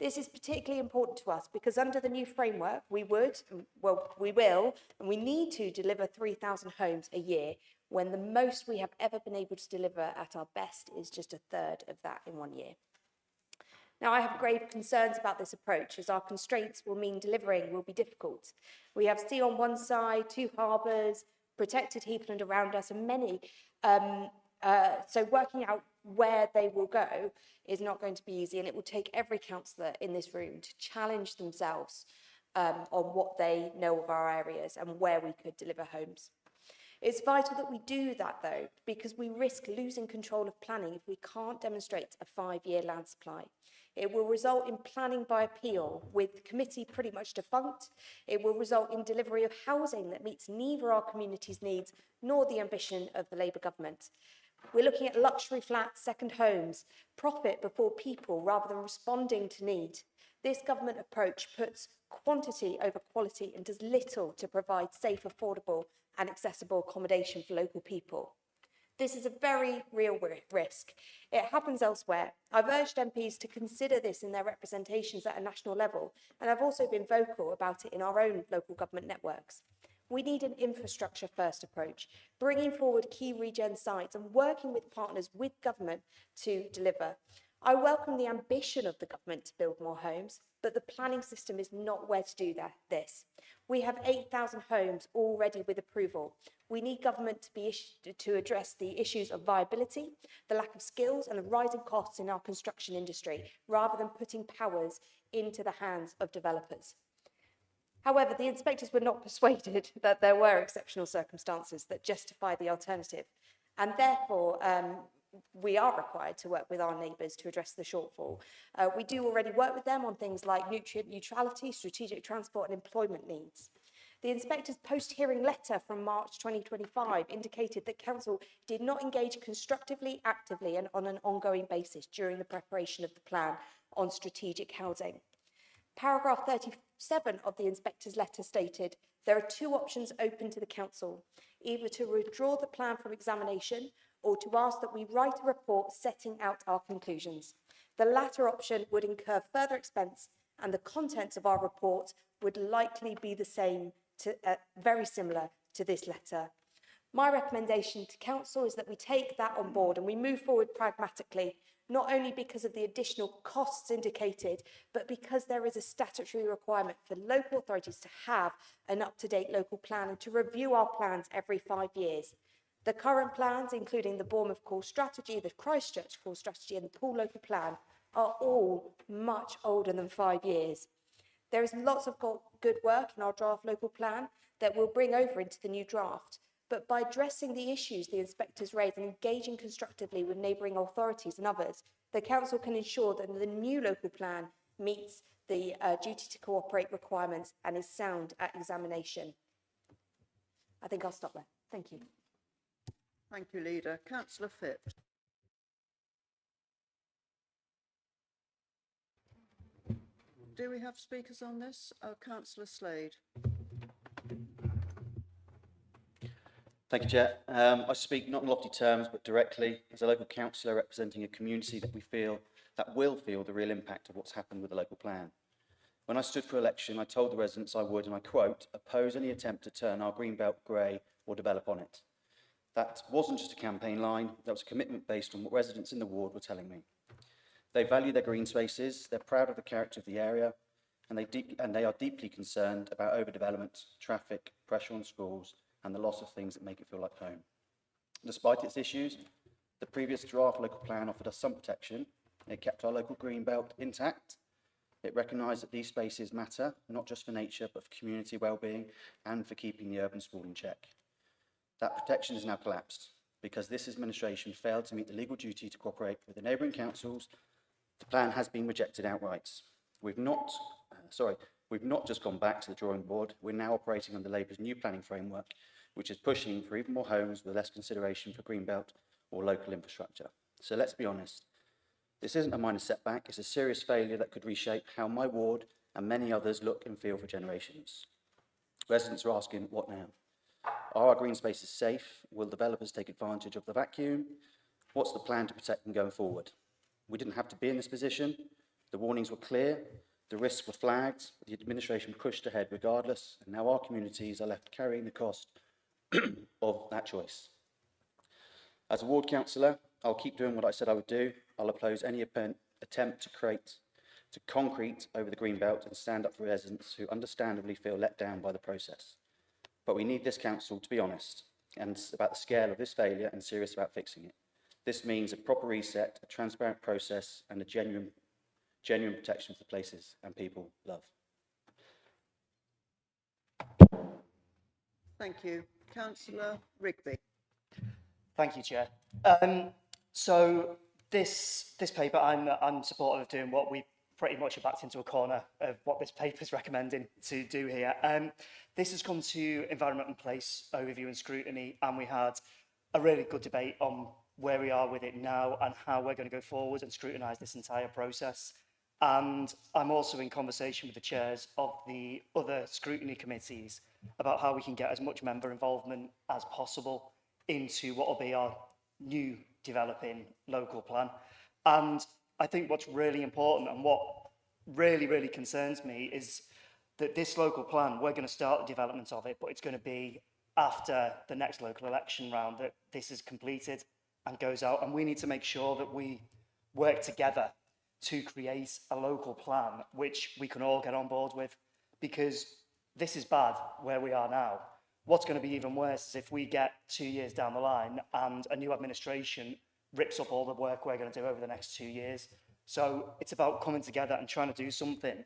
I: This is particularly important to us because under the new framework, we will, and we need to deliver 3,000 homes a year when the most we have ever been able to deliver at our best is just a third of that in 1 year. Now, I have grave concerns about this approach as our constraints will mean delivering will be difficult. We have sea on one side, 2 harbours, protected heathland around us and many. So working out where they will go is not going to be easy and it will take every councillor in this room to challenge themselves on what they know of our areas and where we could deliver homes. It's vital that we do that though, because we risk losing control of planning if we can't demonstrate a 5-year land supply. It will result in planning by appeal, with the committee pretty much defunct. It will result in delivery of housing that meets neither our community's needs nor the ambition of the Labour government. We're looking at luxury flats, second homes, profit before people rather than responding to need. This government approach puts quantity over quality and does little to provide safe, affordable and accessible accommodation for local people. This is a very real risk. It happens elsewhere. I've urged MPs to consider this in their representations at a national level, and I've also been vocal about it in our own local government networks. We need an infrastructure-first approach, bringing forward key regen sites and working with partners with government to deliver. I welcome the ambition of the government to build more homes, but the planning system is not where to do this. We have 8,000 homes already with approval. We need government to address the issues of viability, the lack of skills and the rising costs in our construction industry, rather than putting powers into the hands of developers. However, the inspectors were not persuaded that there were exceptional circumstances that justify the alternative, and therefore we are required to work with our neighbours to address the shortfall. We do already work with them on things like nutrient neutrality, strategic transport and employment needs. The inspector's post-hearing letter from March 2025 indicated that Council did not engage constructively, actively and on an ongoing basis during the preparation of the plan on strategic housing. Paragraph 37 of the inspector's letter stated, there are two options open to the Council, either to withdraw the plan from examination or to ask that we write a report setting out our conclusions. The latter option would incur further expense and the contents of our report would likely be the same, very similar to this letter. My recommendation to Council is that we take that on board and we move forward pragmatically, not only because of the additional costs indicated, but because there is a statutory requirement for local authorities to have an up-to-date local plan and to review our plans every 5 years. The current plans, including the Bournemouth Core Strategy, the Christchurch Core Strategy and the Poole Local Plan, are all much older than 5 years. There is lots of good work in our draft local plan that we'll bring over into the new draft, but by addressing the issues the inspectors raised and engaging constructively with neighbouring authorities and others, the Council can ensure that the new local plan meets the duty to cooperate requirements and is sound at examination. I think I'll stop there. Thank you.
A: Thank you, Leader. Councillor Phipps. Do we have speakers on this? Councillor Slade.
C: Thank you, Chair. I speak not in lofty terms, but directly as a local councillor representing a community that will feel the real impact of what's happened with the local plan. When I stood for election, I told the residents I would, and I quote, oppose any attempt to turn our greenbelt grey or develop on it. That wasn't just a campaign line, that was a commitment based on what residents in the ward were telling me. They value their green spaces, they're proud of the character of the area, and they are deeply concerned about overdevelopment, traffic, pressure on schools, and the loss of things that make it feel like home. Despite its issues, the previous draft local plan offered us some protection. It kept our local green belt intact. It recognised that these spaces matter, not just for nature, but for community well-being and for keeping the urban sprawl in check. That protection has now collapsed because this administration failed to meet the legal duty to cooperate with the neighbouring councils. The plan has been rejected outright. We've not just gone back to the drawing board, we're now operating under Labour's new planning framework, which is pushing for even more homes with less consideration for greenbelt or local infrastructure. So let's be honest, this isn't a minor setback, it's a serious failure that could reshape how my ward and many others look and feel for generations. Residents are asking, what now? Are our green spaces safe? Will developers take advantage of the vacuum? What's the plan to protect them going forward? We didn't have to be in this position. The warnings were clear, the risks were flagged, the administration pushed ahead regardless, and now our communities are left carrying the cost of that choice. As a ward councillor, I'll keep doing what I said I would do. I'll oppose any attempt to concrete over the green belt and stand up for residents who understandably feel let down by the process. But we need this council to be honest and about the scale of this failure and serious about fixing it. This means a proper reset, a transparent process and a genuine protection for the places and people love.
A: Thank you. Councillor Rigby.
R: Thank you, Chair. So this paper, I'm supportive of doing what we pretty much are backed into a corner of what this paper is recommending to do here. This has come to Environment and Place overview and scrutiny, and we had a really good debate on where we are with it now and how we're going to go forward and scrutinise this entire process. And I'm also in conversation with the chairs of the other scrutiny committees about how we can get as much member involvement as possible into what will be our new developing local plan. And I think what's really important and what really, really concerns me is that this local plan, we're going to start the development of it, but it's going to be after the next local election round that this is completed and goes out. And we need to make sure that we work together to create a local plan which we can all get on board with, because this is bad where we are now. What's going to be even worse is if we get 2 years down the line and a new administration rips up all the work we're going to do over the next 2 years. So it's about coming together and trying to do something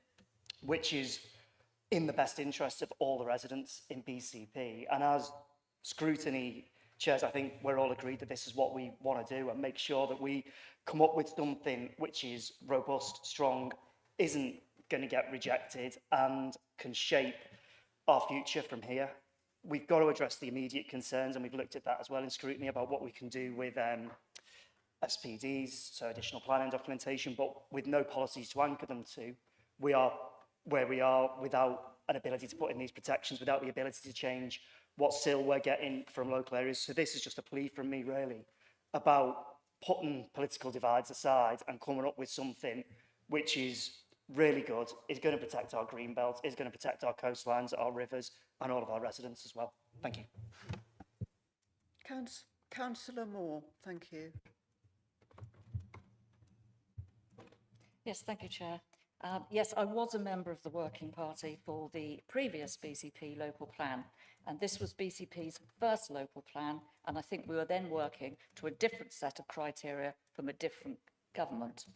R: which is in the best interest of all the residents in BCP. And as Scrutiny chairs, I think we're all agreed that this is what we want to do, and make sure that we come up with something which is robust, strong, isn't going to get rejected, and can shape our future from here. We've got to address the immediate concerns, and we've looked at that as well in Scrutiny about what we can do with SPDs, so additional planning documentation, but with no policies to anchor them to, we are where we are without an ability to put in these protections, without the ability to change what SIL we're getting from local areas. So this is just a plea from me, really, about putting political divides aside and coming up with something which is really good, is going to protect our green belt, is going to protect our coastlines, our rivers, and all of our residents as well. Thank you.
A: Councillor Moore, thank you.
K: Yes, thank you, Chair. Yes, I was a member of the Working Party for the previous BCP local plan, and this was BCP's first local plan, and I think we were then working to a different set of criteria from a different government.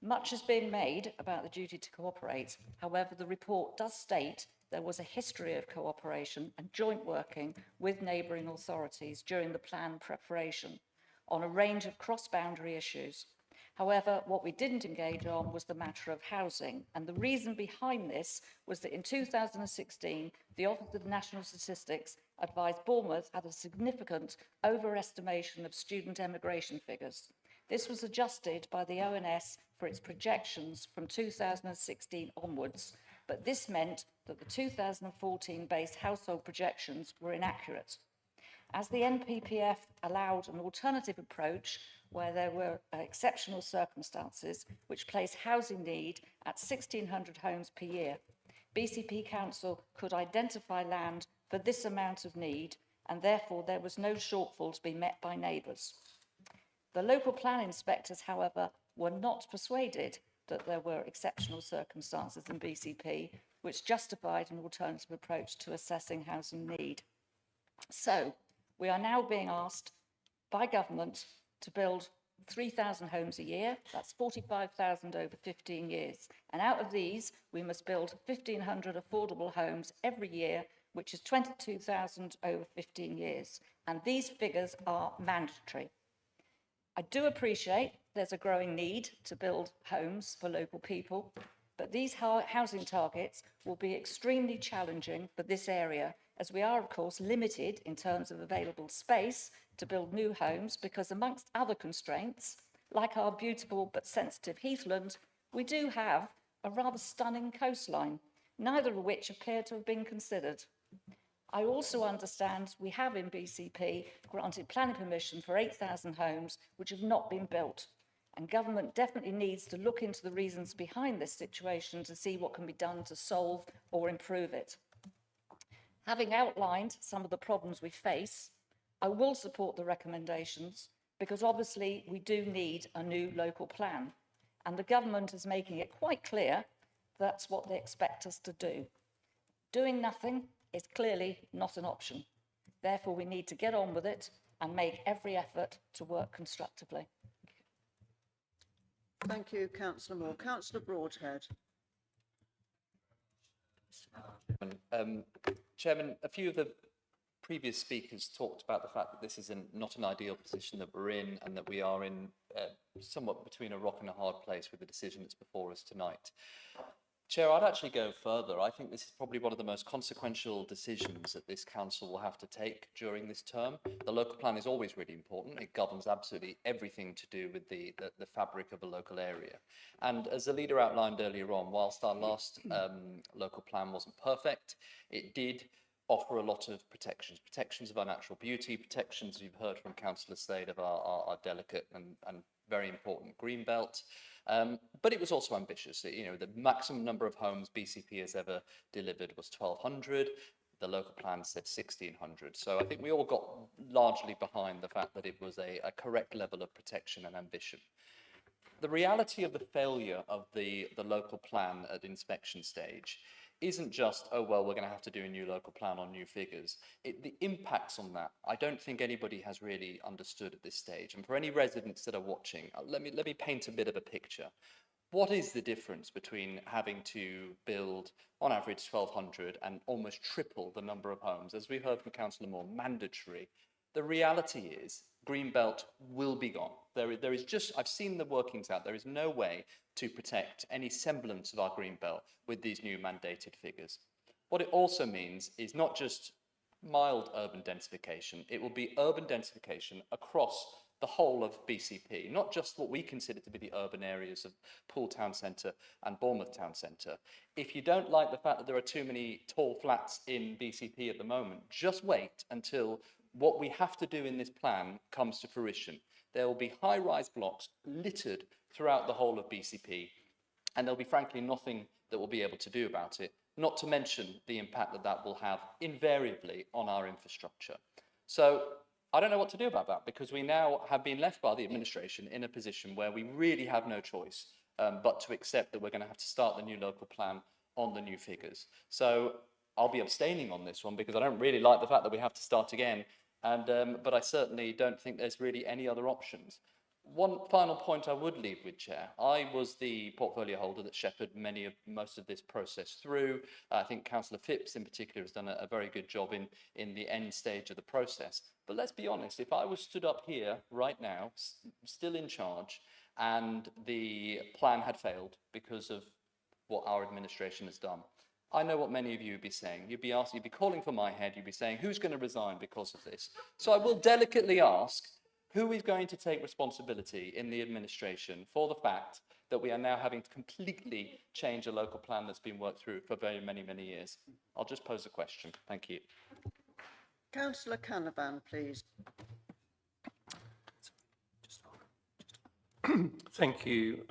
K: Much is being made about the duty to cooperate. However, the report does state there was a history of cooperation and joint working with neighbouring authorities during the plan preparation on a range of cross-boundary issues. However, what we didn't engage on was the matter of housing, and the reason behind this was that in 2016, the Office of National Statistics advised Bournemouth had a significant overestimation of student emigration figures. This was adjusted by the ONS for its projections from 2016 onwards, but this meant that the 2014-based household projections were inaccurate. As the NPPF allowed an alternative approach where there were exceptional circumstances which placed housing need at 1,600 homes per year, BCP Council could identify land for this amount of need, and therefore there was no shortfall to be met by neighbours. The local plan inspectors, however, were not persuaded that there were exceptional circumstances in BCP which justified an alternative approach to assessing housing need. So, we are now being asked by government to build 3,000 homes a year. That's 45,000 over 15 years. And out of these, we must build 1,500 affordable homes every year, which is 22,000 over 15 years. And these figures are mandatory. I do appreciate there's a growing need to build homes for local people, but these housing targets will be extremely challenging for this area, as we are, of course, limited in terms of available space to build new homes because, amongst other constraints, like our beautiful but sensitive heathland, we do have a rather stunning coastline, neither of which appear to have been considered. I also understand we have in BCP granted planning permission for 8,000 homes which have not been built, and government definitely needs to look into the reasons behind this situation to see what can be done to solve or improve it. Having outlined some of the problems we face, I will support the recommendations because obviously we do need a new local plan, and the government is making it quite clear that's what they expect us to do. Doing nothing is clearly not an option. Therefore, we need to get on with it and make every effort to work constructively.
A: Thank you, Councillor Moore. Councillor Broadhead.
S: Chairman, a few of the previous speakers talked about the fact that this is not an ideal position that we're in, and that we are in somewhat between a rock and a hard place with the decision that's before us tonight. Chair, I'd actually go further. I think this is probably one of the most consequential decisions that this council will have to take during this term. The local plan is always really important. It governs absolutely everything to do with the fabric of a local area. And as the leader outlined earlier on, whilst our last local plan wasn't perfect, it did offer a lot of protections of our natural beauty, protections you've heard from Councillor Slade of our delicate and very important green belt. But it was also ambitious. You know, the maximum number of homes BCP has ever delivered was 1,200. The local plan said 1,600. So I think we all got largely behind the fact that it was a correct level of protection and ambition. The reality of the failure of the local plan at inspection stage isn't just, oh, well, we're going to have to do a new local plan on new figures. The impacts on that, I don't think anybody has really understood at this stage. And for any residents that are watching, let me paint a bit of a picture. What is the difference between having to build, on average, 1,200 and almost triple the number of homes, as we heard from Councillor Moore, mandatory? The reality is Greenbelt will be gone. There is just, I've seen the workings out, there is no way to protect any semblance of our Greenbelt with these new mandated figures. What it also means is not just mild urban densification, it will be urban densification across the whole of BCP, not just what we consider to be the urban areas of Poole Town Centre and Bournemouth Town Centre. If you don't like the fact that there are too many tall flats in BCP at the moment, just wait until what we have to do in this plan comes to fruition. There will be high-rise blocks littered throughout the whole of BCP, and there'll be frankly nothing that we'll be able to do about it, not to mention the impact that that will have invariably on our infrastructure. So I don't know what to do about that, because we now have been left by the administration in a position where we really have no choice but to accept that we're going to have to start the new local plan on the new figures. So I'll be abstaining on this one because I don't really like the fact that we have to start again, but I certainly don't think there's really any other options. One final point I would leave with, Chair. I was the portfolio holder that shepherded most of this process through. I think Councillor Phipps in particular has done a very good job in the end stage of the process. But let's be honest, if I was stood up here right now, still in charge, and the plan had failed because of what our administration has done, I know what many of you would be saying. You'd be calling for my head, you'd be saying, who's going to resign because of this? So I will delicately ask, who is going to take responsibility in the administration for the fact that we are now having to completely change a local plan that's been worked through for very many, many years? I'll just pose a question. Thank you.
A: Councillor Canavan, please.
F: Thank you,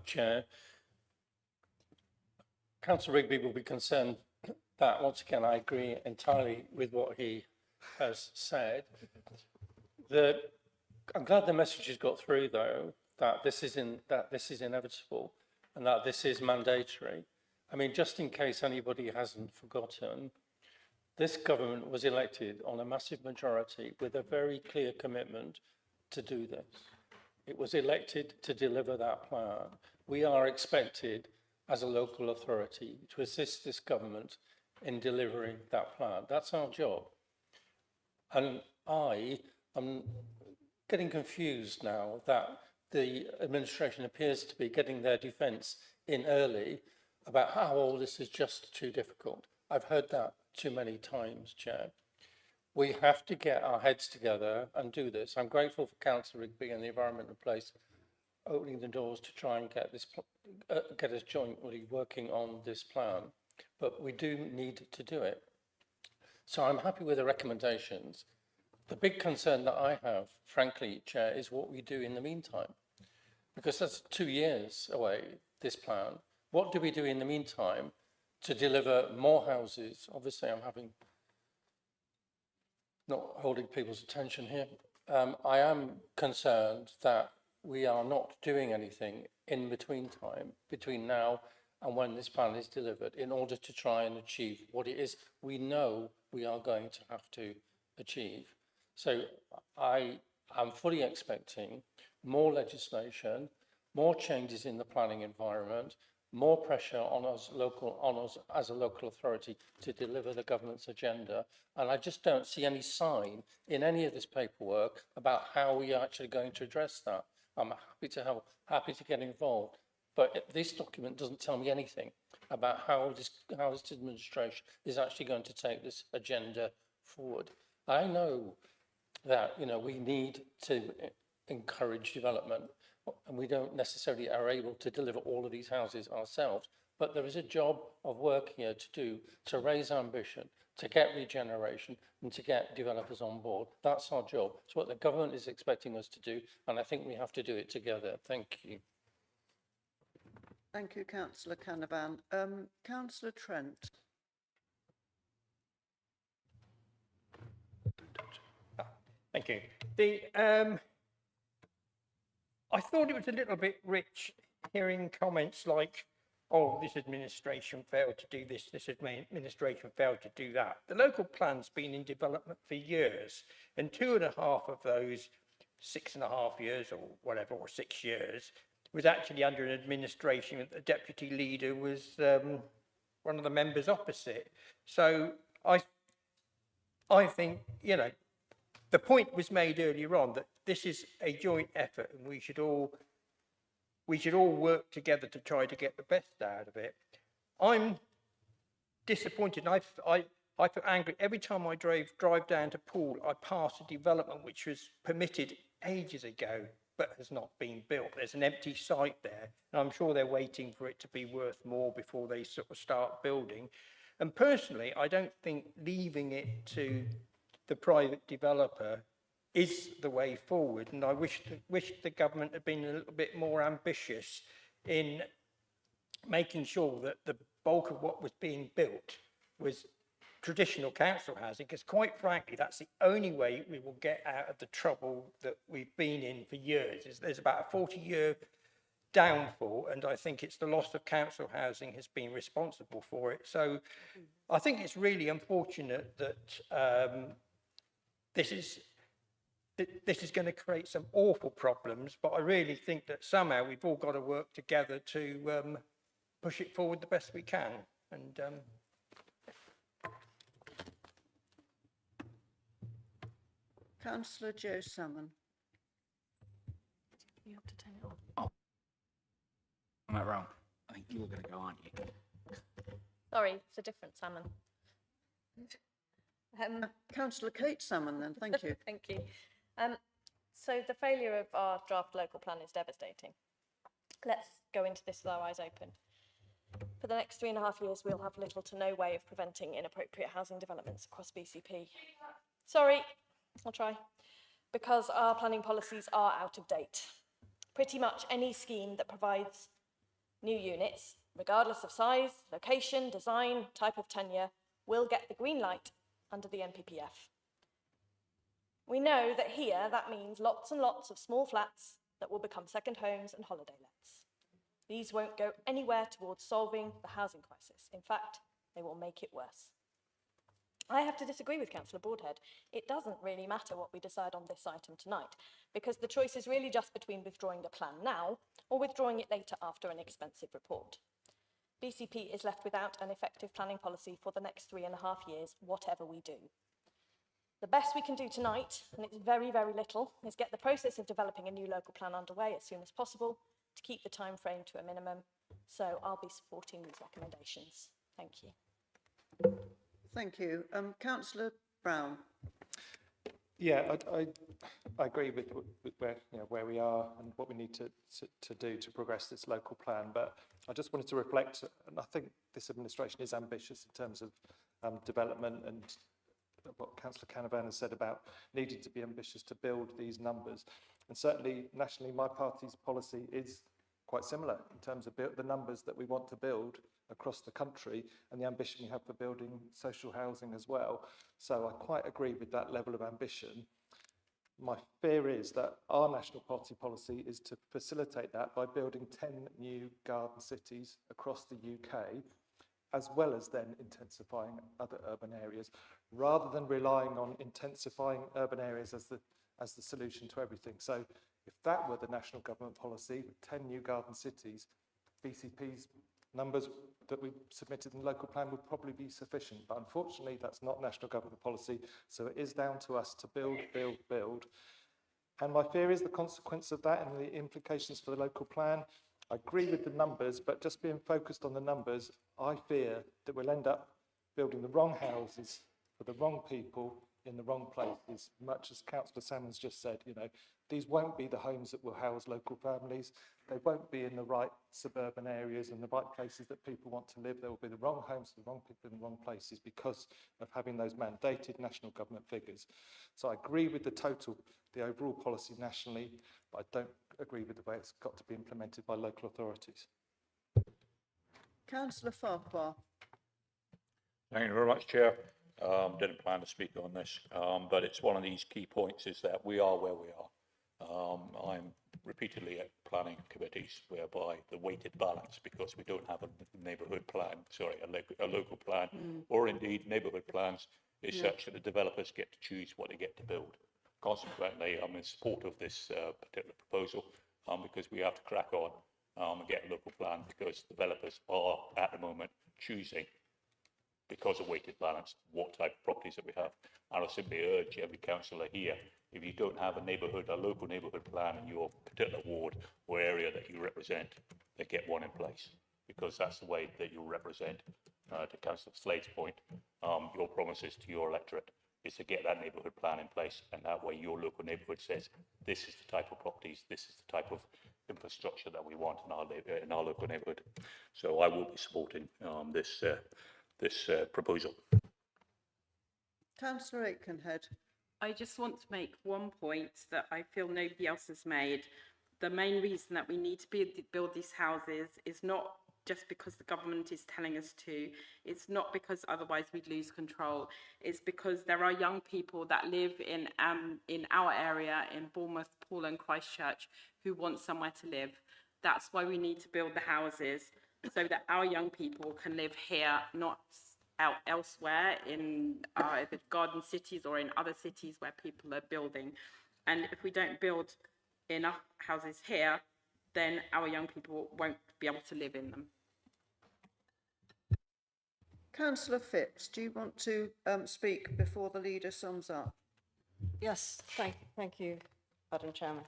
F: Chair. Councillor Rigby will be concerned that, once again, I agree entirely with what he has said. I'm glad the message has got through, though, that this is inevitable and that this is mandatory. I mean, just in case anybody hasn't forgotten, this government was elected on a massive majority with a very clear commitment to do this. It was elected to deliver that plan. We are expected as a local authority to assist this government in delivering that plan. That's our job. And I am getting confused now that the administration appears to be getting their defence in early about how all this is just too difficult. I've heard that too many times, Chair. We have to get our heads together and do this. I'm grateful for Councillor Rigby and the Environmental Place opening the doors to try and get us jointly working on this plan, but we do need to do it. So I'm happy with the recommendations. The big concern that I have, frankly, Chair, is what we do in the meantime, because that's 2 years away, this plan. What do we do in the meantime to deliver more houses? Obviously, I'm not holding people's attention here. I am concerned that we are not doing anything in between now and when this plan is delivered, in order to try and achieve what it is we know we are going to have to achieve. So I am fully expecting more legislation, more changes in the planning environment, more pressure on us as a local authority to deliver the government's agenda. And I just don't see any sign in any of this paperwork about how we are actually going to address that. I'm happy to help, happy to get involved, but this document doesn't tell me anything about how this administration is actually going to take this agenda forward. I know that, you know, we need to encourage development, and we don't necessarily are able to deliver all of these houses ourselves, but there is a job of work here to do to raise ambition, to get regeneration and to get developers on board. That's our job. It's what the government is expecting us to do, and I think we have to do it together. Thank you.
A: Thank you, Councillor Canavan. Councillor Trent.
N: Thank you. I thought it was a little bit rich hearing comments like, oh, this administration failed to do this, this administration failed to do that. The local plan's been in development for years, and 2.5 of those 6.5 years or whatever, or 6 years, was actually under an administration that the deputy leader was one of the members opposite. So I think, you know, the point was made earlier on that this is a joint effort and we should all work together to try to get the best out of it. I'm disappointed. I feel angry every time I drive down to Poole. I pass a development which was permitted ages ago but has not been built. There's an empty site there, and I'm sure they're waiting for it to be worth more before they sort of start building. And personally, I don't think leaving it to the private developer is the way forward. And I wish the government had been a little bit more ambitious in making sure that the bulk of what was being built was traditional council housing, because quite frankly, that's the only way we will get out of the trouble that we've been in for years. There's about a 40-year downfall, and I think it's the loss of council housing has been responsible for it. So I think it's really unfortunate that this is going to create some awful problems, but I really think that somehow we've all got to work together to push it forward the best we can. And
A: Councillor Joe Salmon.
U: You have to turn it on.
M: Oh, am I wrong? I think you were going to go, aren't you?
U: Sorry, it's a different salmon.
A: Councillor Kate Salmon then, thank you.
U: Thank you. So the failure of our draft local plan is devastating. Let's go into this with our eyes open. For the next 3.5 years, we'll have little to no way of preventing inappropriate housing developments across BCP. Sorry, I'll try. Because our planning policies are out of date. Pretty much any scheme that provides new units, regardless of size, location, design, type of tenure, will get the green light under the NPPF. We know that here that means lots and lots of small flats that will become second homes and holiday lets. These won't go anywhere towards solving the housing crisis. In fact, they will make it worse. I have to disagree with Councillor Broadhead. It doesn't really matter what we decide on this item tonight, because the choice is really just between withdrawing the plan now or withdrawing it later after an expensive report. BCP is left without an effective planning policy for the next 3.5 years, whatever we do. The best we can do tonight, and it's very, very little, is get the process of developing a new local plan underway as soon as possible to keep the time frame to a minimum. So I'll be supporting these recommendations. Thank you.
A: Thank you. Councillor Brown.
D: Yeah, I agree with where we are and what we need to do to progress this local plan. But I just wanted to reflect, and I think this administration is ambitious in terms of development, and what Councillor Canavan has said about needing to be ambitious to build these numbers. And certainly nationally, my party's policy is quite similar in terms of the numbers that we want to build across the country and the ambition we have for building social housing as well. So I quite agree with that level of ambition. My fear is that our national party policy is to facilitate that by building 10 new garden cities across the UK, as well as then intensifying other urban areas, rather than relying on intensifying urban areas as the solution to everything. So if that were the national government policy, with 10 new garden cities, BCP's numbers that we submitted in the local plan would probably be sufficient. But unfortunately, that's not national government policy. So it is down to us to build, build, build. And my fear is the consequence of that and the implications for the local plan. I agree with the numbers, but just being focused on the numbers, I fear that we'll end up building the wrong houses for the wrong people in the wrong places. Much as Councillor Salmon's just said, you know, these won't be the homes that will house local families. They won't be in the right suburban areas and the right places that people want to live. There will be the wrong homes for the wrong people in the wrong places because of having those mandated national government figures. So I agree with the overall policy nationally, but I don't agree with the way it's got to be implemented by local authorities.
A: Councillor Farquhar.
O: Thank you very much, Chair. Didn't plan to speak on this, but it's one of these key points is that we are where we are. I'm repeatedly at planning committees whereby the weighted balance, because we don't have a neighbourhood plan, a local plan, or indeed neighbourhood plans, is such that the developers get to choose what they get to build. Consequently, I'm in support of this particular proposal. because we have to crack on and get a local plan, because developers are at the moment choosing, because of weighted balance, what type of properties that we have. And I simply urge every councillor here, if you don't have a neighbourhood, a local neighbourhood plan in your particular ward or area that you represent, then get one in place, because that's the way that you'll represent, to Councillor Slade's point, your promises to your electorate is to get that neighbourhood plan in place, and that way your local neighbourhood says, this is the type of properties, this is the type of infrastructure that we want in our local neighbourhood. So I will be supporting this proposal.
A: Councillor Aikenhead.
J: I just want to make one point that I feel nobody else has made. The main reason that we need to build these houses is not just because the government is telling us to. It's not because otherwise we'd lose control. It's because there are young people that live in our area, in Bournemouth, Poole and Christchurch, who want somewhere to live. That's why we need to build the houses, so that our young people can live here, not out elsewhere in either garden cities or in other cities where people are building. And if we don't build enough houses here, then our young people won't be able to live in them.
A: Councillor Phipps, do you want to speak before the leader sums up?
L: Yes, thank you, Madam Chairman.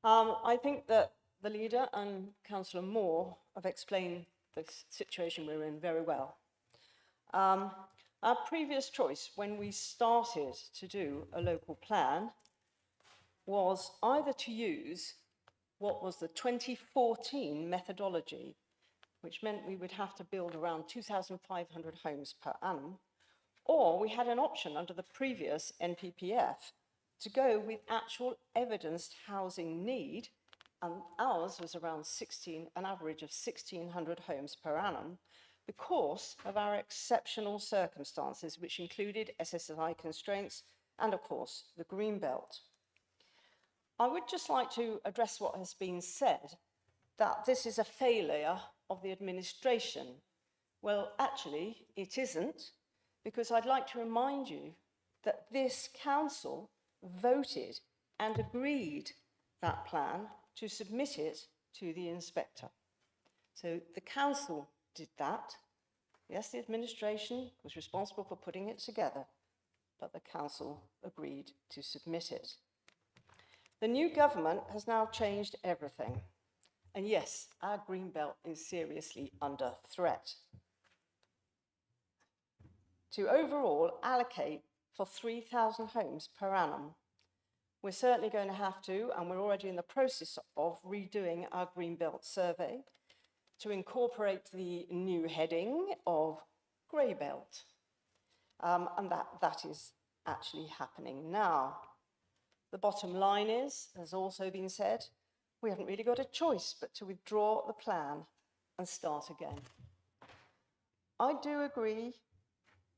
L: I think that the leader and Councillor Moore have explained the situation we're in very well. Our previous choice when we started to do a local plan was either to use what was the 2014 methodology, which meant we would have to build around 2,500 homes per annum, or we had an option under the previous NPPF to go with actual evidenced housing need, and ours was around an average of 1,600 homes per annum, because of our exceptional circumstances, which included SSI constraints and, of course, the green belt. I would just like to address what has been said, that this is a failure of the administration. Well, actually, it isn't, because I'd like to remind you that this council voted and agreed that plan to submit it to the inspector. So the council did that. Yes, the administration was responsible for putting it together, but the council agreed to submit it. The new government has now changed everything. And yes, our green belt is seriously under threat. To overall allocate for 3,000 homes per annum, we're certainly going to have to, and we're already in the process of redoing our green belt survey to incorporate the new heading of grey belt. And that is actually happening now. The bottom line is, has also been said, we haven't really got a choice but to withdraw the plan and start again. I do agree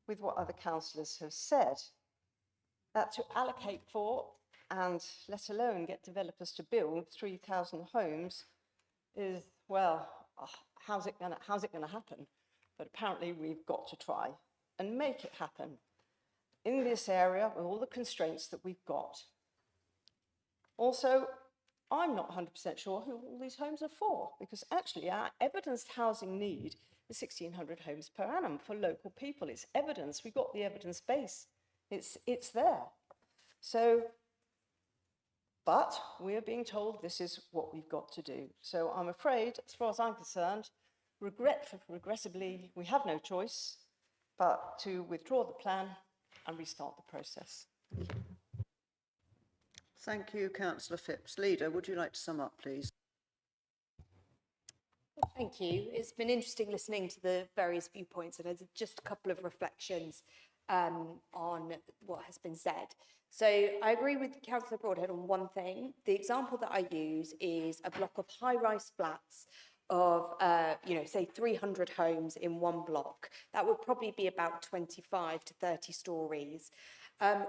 L: with what other councillors have said, that to allocate for and let alone get developers to build 3,000 homes is, well, how's it gonna happen? But apparently we've got to try and make it happen in this area with all the constraints that we've got. Also, I'm not 100% sure who all these homes are for, because actually our evidenced housing need is 1,600 homes per annum for local people. It's evidence. We've got the evidence base. It's there. So, but we are being told this is what we've got to do. So I'm afraid, as far as I'm concerned, regrettably, we have no choice but to withdraw the plan and restart the process.
A: Thank you, Councillor Phipps. Leader, would you like to sum up, please?
I: Thank you. It's been interesting listening to the various viewpoints, and there's just a couple of reflections on what has been said. So I agree with Councillor Broadhead on one thing. The example that I use is a block of high-rise flats of, say 300 homes in one block. That would probably be about 25 to 30 stories.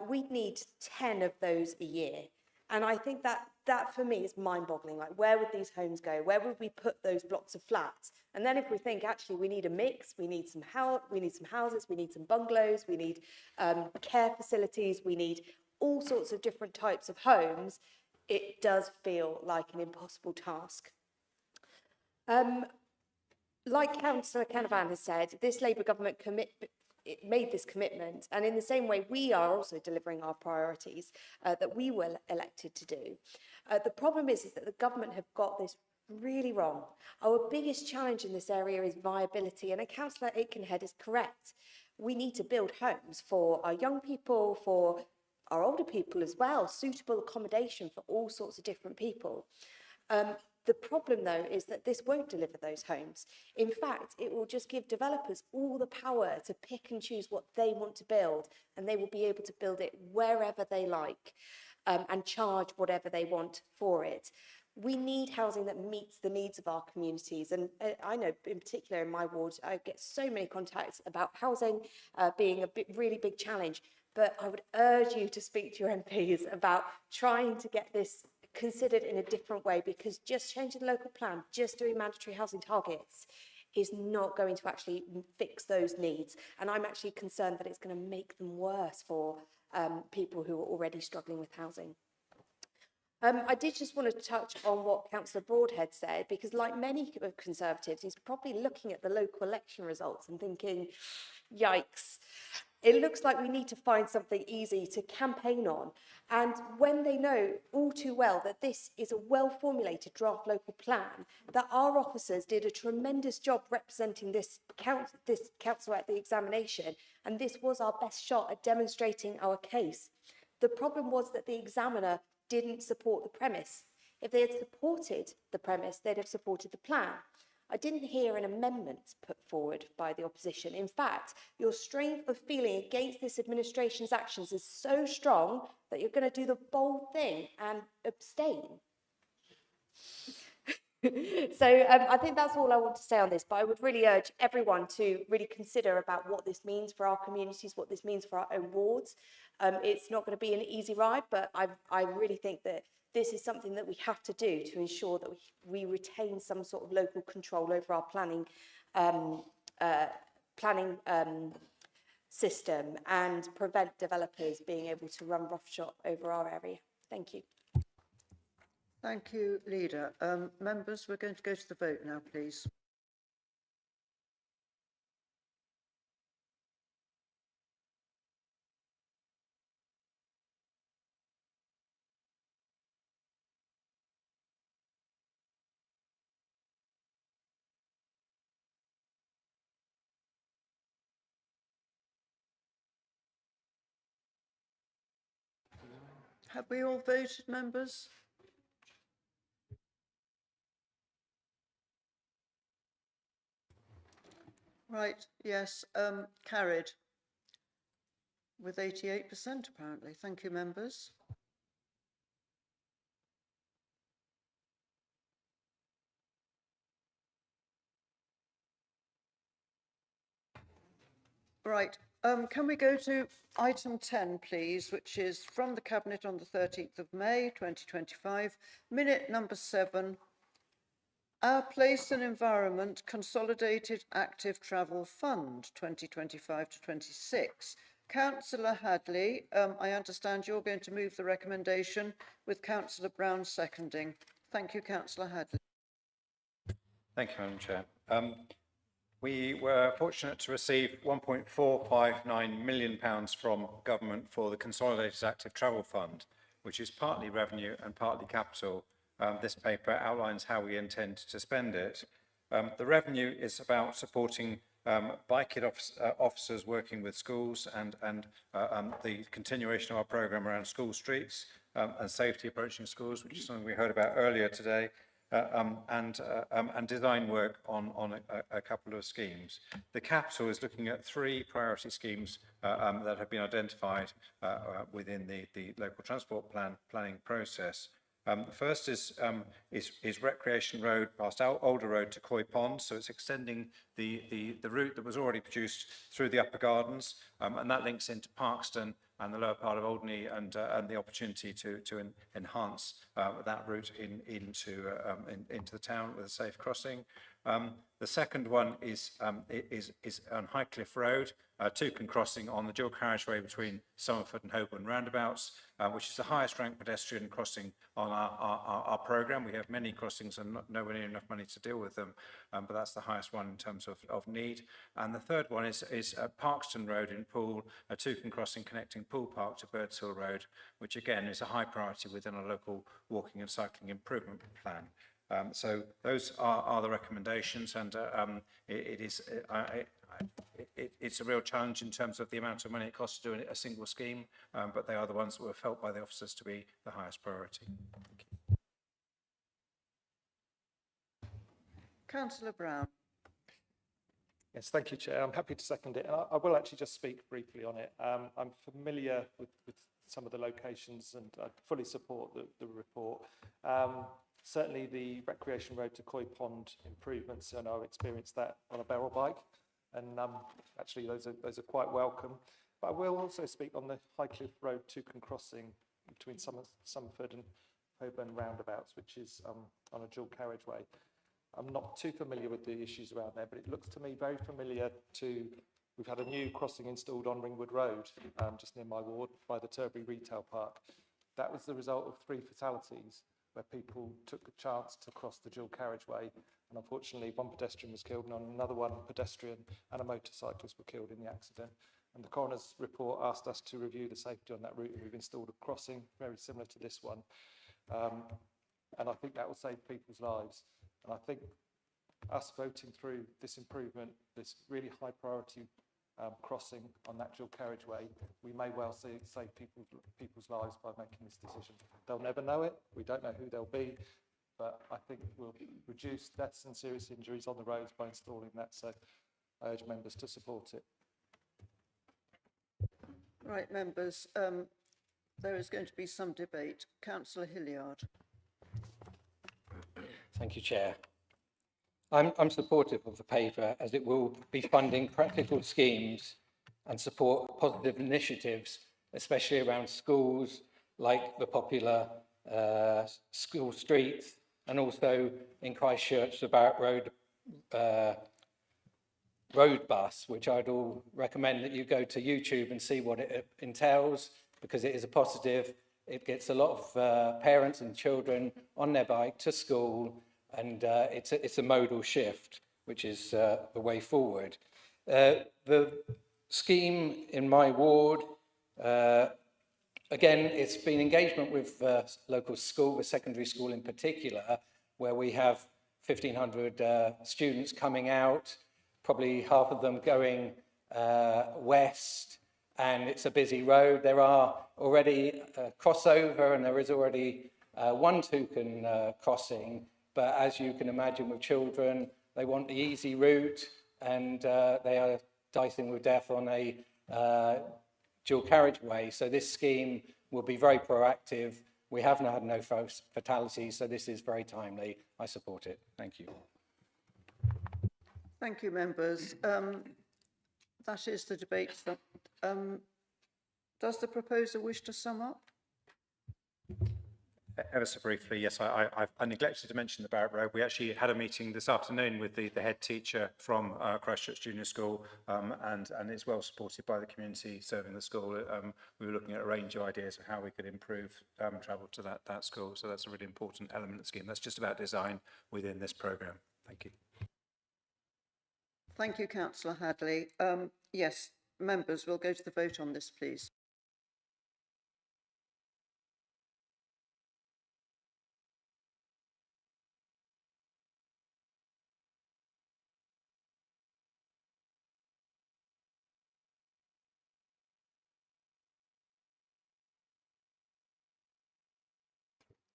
I: We'd need 10 of those a year. And I think that for me is mind-boggling. Like, where would these homes go? Where would we put those blocks of flats? And then if we think, actually, we need a mix, we need some houses, we need some bungalows, we need care facilities, we need all sorts of different types of homes, it does feel like an impossible task. Like Councillor Canavan has said, this Labour government made this commitment, and in the same way we are also delivering our priorities that we were elected to do. The problem is that the government have got this really wrong. Our biggest challenge in this area is viability, and Councillor Aikenhead is correct. We need to build homes for our young people, for our older people as well, suitable accommodation for all sorts of different people. The problem, though, is that this won't deliver those homes. In fact, it will just give developers all the power to pick and choose what they want to build, and they will be able to build it wherever they like and charge whatever they want for it. We need housing that meets the needs of our communities. And I know, in particular in my ward, I get so many contacts about housing being a really big challenge. But I would urge you to speak to your MPs about trying to get this considered in a different way, because just changing the local plan, just doing mandatory housing targets is not going to actually fix those needs. And I'm actually concerned that it's going to make them worse for people who are already struggling with housing. I did just want to touch on what Councillor Broadhead said, because like many Conservatives, he's probably looking at the local election results and thinking, yikes. It looks like we need to find something easy to campaign on. And when they know all too well that this is a well-formulated draft local plan, that our officers did a tremendous job representing this council at the examination, and this was our best shot at demonstrating our case. The problem was that the examiner didn't support the premise. If they had supported the premise, they'd have supported the plan. I didn't hear an amendment put forward by the opposition. In fact, your strength of feeling against this administration's actions is so strong that you're going to do the bold thing and abstain. So I think that's all I want to say on this, but I would really urge everyone to really consider about what this means for our communities, what this means for our own wards. It's not going to be an easy ride, but I really think that this is something that we have to do to ensure that we retain some sort of local control over our planning system and prevent developers being able to run roughshod over our area. Thank you.
A: Thank you, Leader. Members, we're going to go to the vote now, please. Have we all voted, members? Right, yes, carried with 88% apparently. Thank you, members. Right, can we go to item 10, please, which is from the Cabinet on the 13th of May, 2025, minute number 7. Our Place and Environment Consolidated Active Travel Fund 2025 to 26. Councillor Hadley, I understand you're going to move the recommendation with Councillor Brown seconding. Thank you, Councillor Hadley.
G: Thank you, Madam Chair. We were fortunate to receive £1.459 million from government for the Consolidated Active Travel Fund, which is partly revenue and partly capital. This paper outlines how we intend to spend it. The revenue is about supporting BCP officers working with schools and the continuation of our programme around school streets and safety approaching schools, which is something we heard about earlier today. And design work on a couple of schemes. The capital is looking at 3 priority schemes that have been identified within the local transport planning process. The first is Recreation Road past Older Road to Coy Pond, so it's extending the route that was already produced through the Upper Gardens, and that links into Parkston and the lower part of Alderney, and the opportunity to enhance that route into the town with a safe crossing. The second one is on Highcliffe Road, Toucan crossing on the dual carriageway between Somerford and Holborn roundabouts, which is the highest ranked pedestrian crossing on our programme. We have many crossings and nowhere near enough money to deal with them, but that's the highest one in terms of need. And the third one is Parkston Road in Poole, a Toucan crossing connecting Poole Park to Birdshill Road, which again is a high priority within a local walking and cycling improvement plan. So those are the recommendations, and it's a real challenge in terms of the amount of money it costs to do a single scheme, but they are the ones that were felt by the officers to be the highest priority. Thank you.
A: Councillor Brown.
D: Yes, thank you, Chair. I'm happy to second it. And I will actually just speak briefly on it. I'm familiar with some of the locations and I fully support the report. Certainly the Recreation Road to Coy Pond improvements, and I've experienced that on a barrel bike, and actually those are quite welcome. But I will also speak on the Highcliffe Road Toucan crossing between Somerford and Holborn roundabouts, which is on a dual carriageway. I'm not too familiar with the issues around there, but it looks to me very familiar to, we've had a new crossing installed on Ringwood Road, just near my ward, by the Turberry Retail Park. That was the result of 3 fatalities, where people took a chance to cross the dual carriageway, and unfortunately 1 pedestrian was killed, and on another one, a pedestrian and a motorcyclist were killed in the accident. And the coroner's report asked us to review the safety on that route, and we've installed a crossing very similar to this one. And I think that will save people's lives. And I think us voting through this improvement, this really high priority crossing on that dual carriageway, we may well save people's lives by making this decision. They'll never know it, we don't know who they'll be, but I think we'll reduce deaths and serious injuries on the roads by installing that, so I urge members to support it.
A: Right, members, there is going to be some debate. Councillor Hilliard.
W: Thank you, Chair. I'm supportive of the paper as it will be funding practical schemes and support positive initiatives, especially around schools like the popular school streets, and also in Christchurch, the Barrett Road bus, which I'd all recommend that you go to YouTube and see what it entails, because it is a positive. It gets a lot of parents and children on their bike to school, and it's a modal shift, which is the way forward. The scheme in my ward, again, it's been engagement with local school, the secondary school in particular, where we have 1,500 students coming out, probably half of them going west, and it's a busy road. There are already crossover, and there is already 1 Toucan crossing. But as you can imagine with children, they want the easy route, and they are dicing with death on a dual carriageway. So this scheme will be very proactive. We haven't had no fatalities, so this is very timely. I support it. Thank you.
A: Thank you, members. That is the debate. Does the proposer wish to sum up?
G: Ever so briefly, yes, I neglected to mention the Barrett Road. We actually had a meeting this afternoon with the head teacher from Christchurch Junior School, and it's well supported by the community serving the school. We were looking at a range of ideas of how we could improve travel to that school, so that's a really important element of the scheme. That's just about design within this programme. Thank you.
A: Thank you, Councillor Hadley. Yes, members, we'll go to the vote on this, please.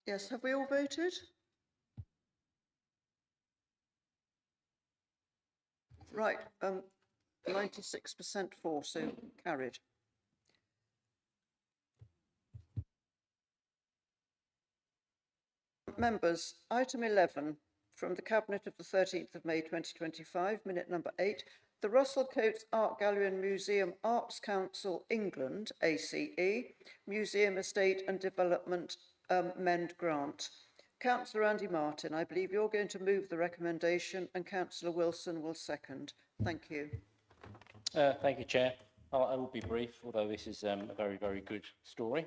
A: Yes, have we all voted? Right, 96% for, so carried. Members, item 11 from the Cabinet of the 13th of May 2025, minute number 8, the Russell Coates Art Gallery and Museum Arts Council England, ACE, Museum Estate and Development Mend Grant. Councillor Andy Martin, I believe you're going to move the recommendation and Councillor Wilson will second. Thank you.
W: Thank you, Chair. I will be brief, although this is a very, very good story.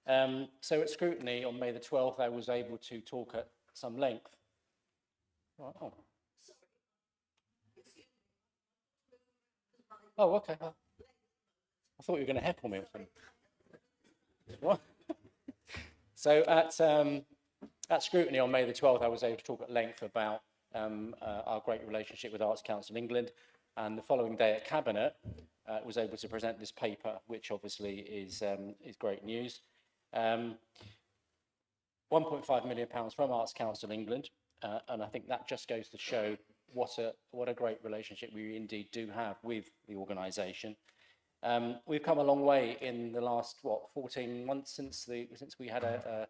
W: So at Scrutiny on May the 12th, I was able to talk at some length. Oh, okay. I thought you were going to heckle me or something. What? So at Scrutiny on May the 12th, I was able to talk at length about our great relationship with Arts Council England, and the following day at Cabinet, was able to present this paper, which obviously is great news. £1.5 million from Arts Council England, and I think that just goes to show what a great relationship we indeed do have with the organisation. We've come a long way in the last 14 months since we had a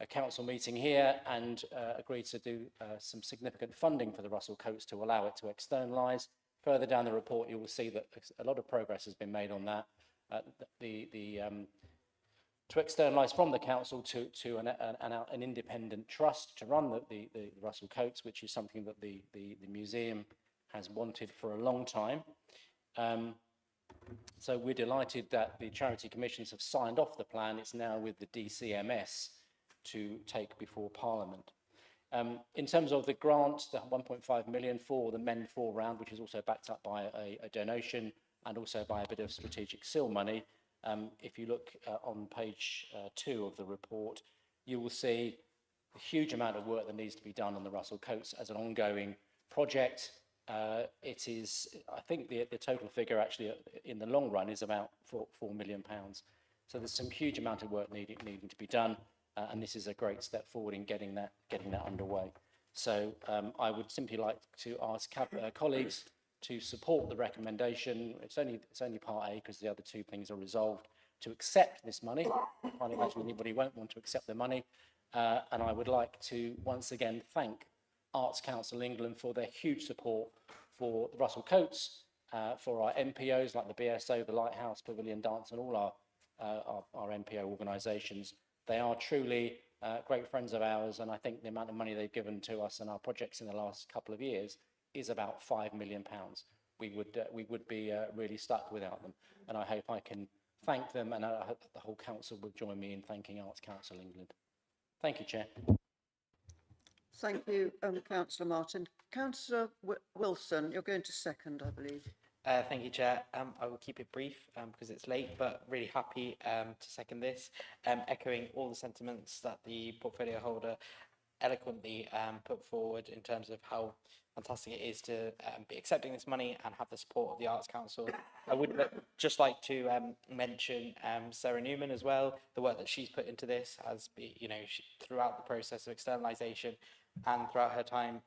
W: council meeting here and agreed to do some significant funding for the Russell Coates to allow it to externalise. Further down the report, you will see that a lot of progress has been made on that. To externalise from the council to an independent trust to run the Russell Coates, which is something that the museum has wanted for a long time. So we're delighted that the charity commissions have signed off the plan. It's now with the DCMS to take before Parliament. In terms of the grant, the 1.5 million for the Men 4 round, which is also backed up by a donation and also by a bit of strategic SIL money. If you look on page 2 of the report, you will see a huge amount of work that needs to be done on the Russell Coates as an ongoing project. It is, I think the total figure actually in the long run is about £4 million. So there's some huge amount of work needing to be done. And this is a great step forward in getting that underway. So I would simply like to ask colleagues to support the recommendation. It's only part A because the other two things are resolved, to accept this money. I can't imagine anybody won't want to accept the money. And I would like to once again thank Arts Council England for their huge support for the Russell Coates, for our MPOs like the BSO, the Lighthouse, Pavilion Dance, and all our MPO organisations. They are truly great friends of ours, and I think the amount of money they've given to us and our projects in the last couple of years is about £5 million. We would be really stuck without them, and I hope I can thank them, and I hope the whole council will join me in thanking Arts Council England. Thank you, Chair.
A: Thank you, Councillor Martin. Councillor Wilson, you're going to second, I believe.
T: Thank you, Chair. I will keep it brief because it's late, but really happy to second this, echoing all the sentiments that the portfolio holder eloquently put forward in terms of how fantastic it is to be accepting this money and have the support of the Arts Council. I would just like to mention Sarah Newman as well. The work that she's put into this has been, throughout the process of externalisation and throughout her time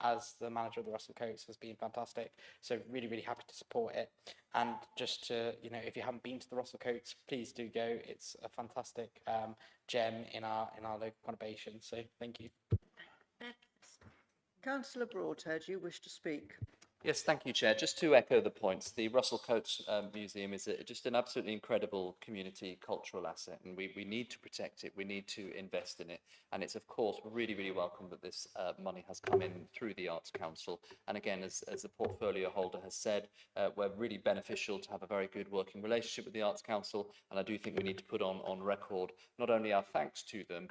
T: as the manager of the Russell Coates has been fantastic. So really, really happy to support it. And just to, if you haven't been to the Russell Coates, please do go. It's a fantastic gem in our local conurbation. So thank you.
A: Councillor Broadhead, you wish to speak.
S: Yes, thank you, Chair. Just to echo the points, the Russell Coates Museum is just an absolutely incredible community cultural asset, and we need to protect it. We need to invest in it. And it's, of course, really, really welcome that this money has come in through the Arts Council. And again, as the portfolio holder has said, we're really beneficial to have a very good working relationship with the Arts Council. And I do think we need to put on record not only our thanks to them,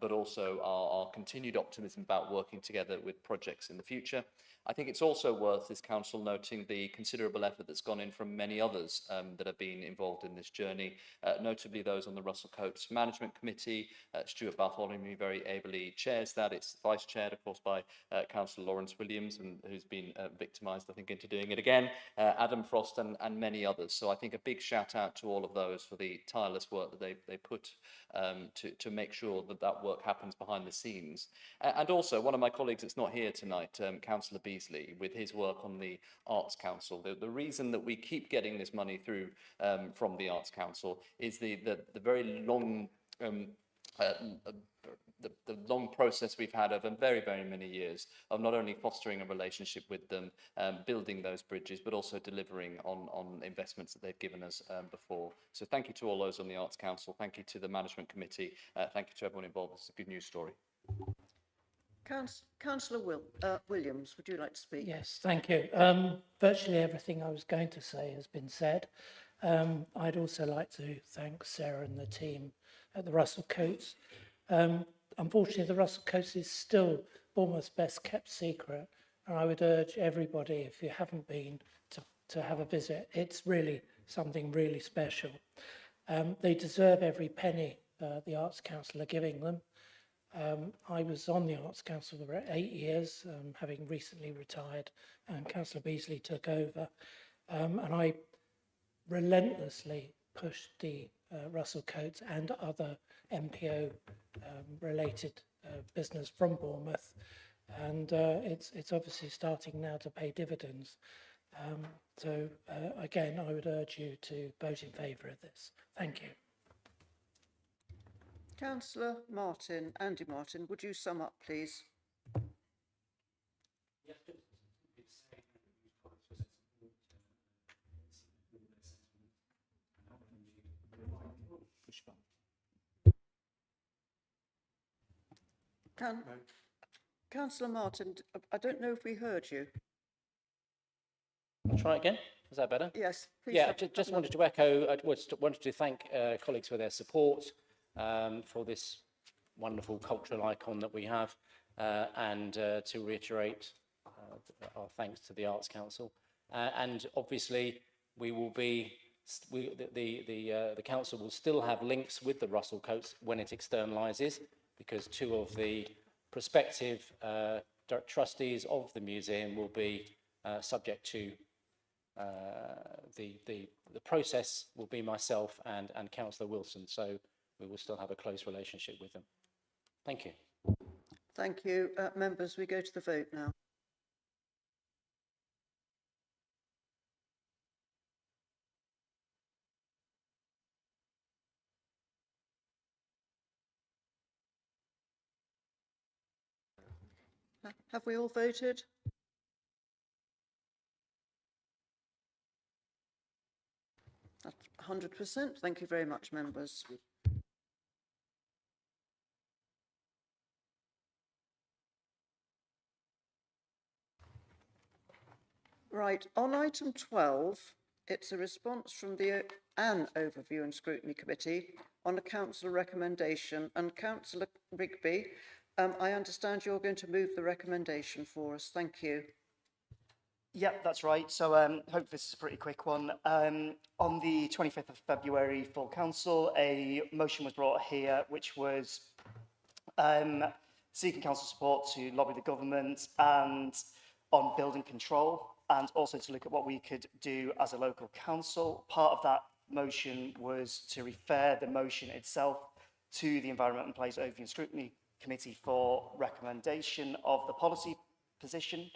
S: but also our continued optimism about working together with projects in the future. I think it's also worth this council noting the considerable effort that's gone in from many others that have been involved in this journey, notably those on the Russell Coates Management Committee. Stuart Bartholomew very ably chairs that. It's vice chaired, of course, by Councillor Lawrence Williams, and who's been victimised, I think, into doing it again, Adam Frost and many others. So I think a big shout out to all of those for the tireless work that they put to make sure that work happens behind the scenes. And also, one of my colleagues that's not here tonight, Councillor Beasley, with his work on the Arts Council. The reason that we keep getting this money through from the Arts Council is the very long the long process we've had over very, very many years of not only fostering a relationship with them, building those bridges, but also delivering on investments that they've given us before. So thank you to all those on the Arts Council. Thank you to the Management Committee. Thank you to everyone involved. It's a good news story.
A: Councillor Williams, would you like to speak?
P: Yes, thank you. Virtually everything I was going to say has been said. I'd also like to thank Sarah and the team at the Russell Coates. Unfortunately, the Russell Coates is still Bournemouth's best kept secret, and I would urge everybody, if you haven't been, to have a visit. It's really something really special. They deserve every penny the Arts Council are giving them. I was on the Arts Council for 8 years, having recently retired, and Councillor Beasley took over. And I relentlessly pushed the Russell Coates and other MPO related business from Bournemouth. And it's obviously starting now to pay dividends. Again, I would urge you to vote in favour of this. Thank you.
A: Councillor Martin, Andy Martin, would you sum up, please? Councillor Martin, I don't know if we heard you.
W: I'll try again. Is that better?
A: Yes, please.
W: Yeah, just wanted to echo, I wanted to thank colleagues for their support for this wonderful cultural icon that we have, and to reiterate our thanks to the Arts Council. And obviously, we will be, the council will still have links with the Russell Coates when it externalises, because 2 of the prospective trustees of the museum will be subject to the process will be myself and Councillor Wilson, so we will still have a close relationship with them. Thank you.
A: Thank you. Members, we go to the vote now. Have we all voted? That's 100%. Thank you very much, members. Right, on item 12, it's a response from an Overview and Scrutiny Committee on a council recommendation. And Councillor Rigby, I understand you're going to move the recommendation for us. Thank you.
R: Yep, that's right. So hope this is a pretty quick one. On the 25th of February, full council, a motion was brought here, which was seeking council support to lobby the government and on building control, and also to look at what we could do as a local council. Part of that motion was to refer the motion itself to the Environment and Place Overview and Scrutiny Committee for recommendation of the policy position.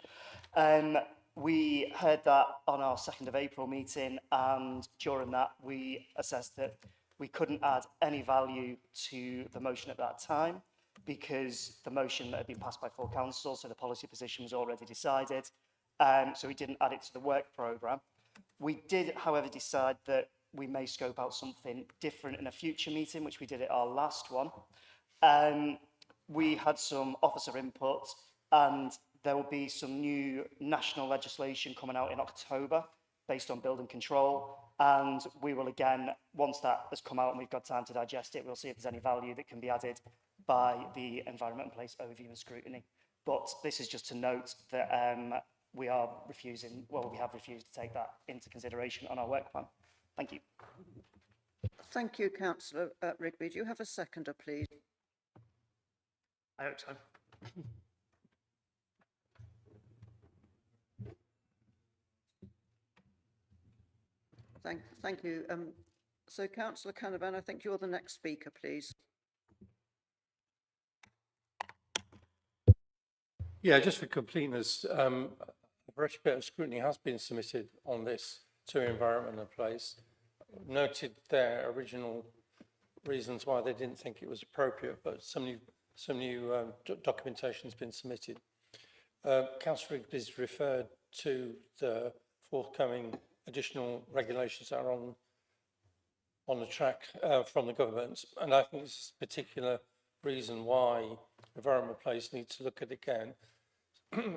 R: We heard that on our 2nd of April meeting, and during that we assessed that we couldn't add any value to the motion at that time because the motion that had been passed by full council, so the policy position was already decided, so we didn't add it to the work programme. We did, however, decide that we may scope out something different in a future meeting, which we did at our last one. We had some officer input, and there will be some new national legislation coming out in October based on building control. And we will again, once that has come out and we've got time to digest it, we'll see if there's any value that can be added by the Environment and Place Overview and Scrutiny. But this is just to note that we have refused to take that into consideration on our work plan. Thank you.
A: Thank you, Councillor Rigby. Do you have a seconder, please?
L: I hope so.
A: Thank you. So, Councillor Canavan, I think you're the next speaker, please.
F: Yeah, just for completeness, a fresh bit of scrutiny has been submitted on this to Environment and Place. Noted their original reasons why they didn't think it was appropriate, but some new documentation has been submitted. Councillor Rigby has referred to the forthcoming additional regulations that are on the track from the government, and I think this is a particular reason why Environment Place needs to look at again.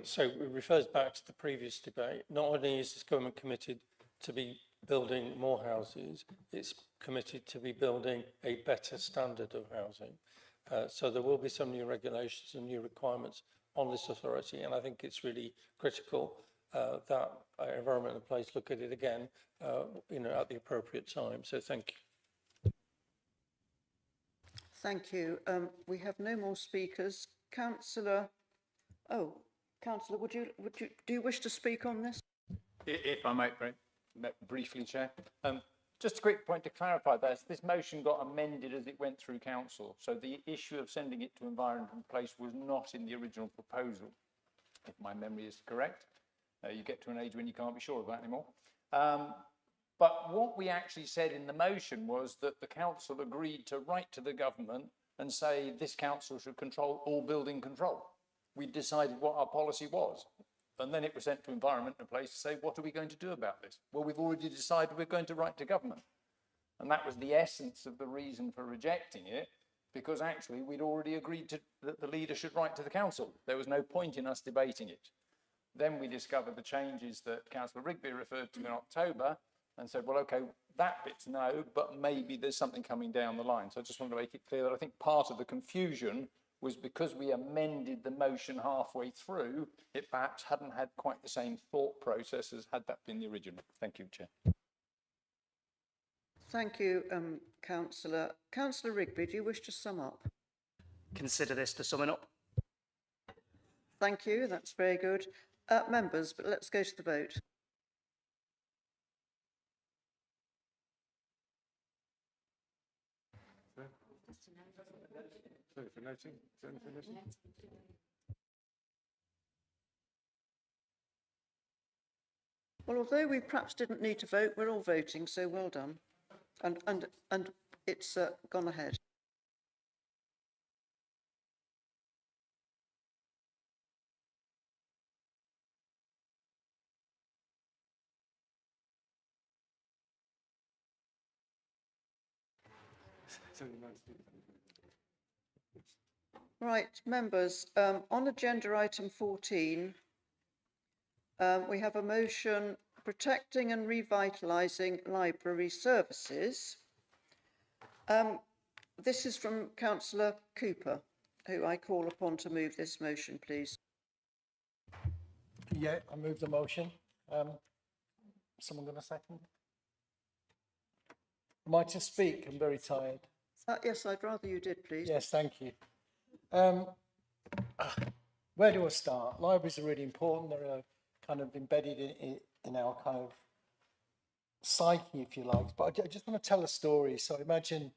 F: So it refers back to the previous debate. Not only is this government committed to be building more houses, it's committed to be building a better standard of housing. So there will be some new regulations and new requirements on this authority, and I think it's really critical that Environment and Place look at it again, at the appropriate time. So thank you.
A: Thank you. We have no more speakers. Councillor, Councillor, do you wish to speak on this?
H: If I might, briefly, Chair. Just a quick point to clarify this motion got amended as it went through council. So the issue of sending it to Environment and Place was not in the original proposal, if my memory is correct. You get to an age when you can't be sure of that anymore. But what we actually said in the motion was that the council agreed to write to the government and say this council should control all building control. We decided what our policy was. And then it was sent to Environment and Place to say, what are we going to do about this? Well, we've already decided we're going to write to government. And that was the essence of the reason for rejecting it, because actually we'd already agreed that the leader should write to the council. There was no point in us debating it. Then we discovered the changes that Councillor Rigby referred to in October and said, well, okay, that bit's no, but maybe there's something coming down the line. So I just want to make it clear that I think part of the confusion was because we amended the motion halfway through, it perhaps hadn't had quite the same thought process as had that been the original. Thank you, Chair.
A: Thank you, Councillor. Councillor Rigby, do you wish to sum up?
R: Consider this the summing up.
A: Thank you, that's very good. Members, but let's go to the vote. Well, although we perhaps didn't need to vote, we're all voting, so well done. And it's gone ahead. Right, members, on agenda item 14, we have a motion protecting and revitalising library services. This is from Councillor Cooper, who I call upon to move this motion, please.
P: Yeah, I move the motion. Someone going to second? Am I to speak? I'm very tired.
A: Yes, I'd rather you did, please.
P: Yes, thank you. Where do I start? Libraries are really important. They're kind of embedded in our kind of psyche, if you like. But I just want to tell a story. So imagine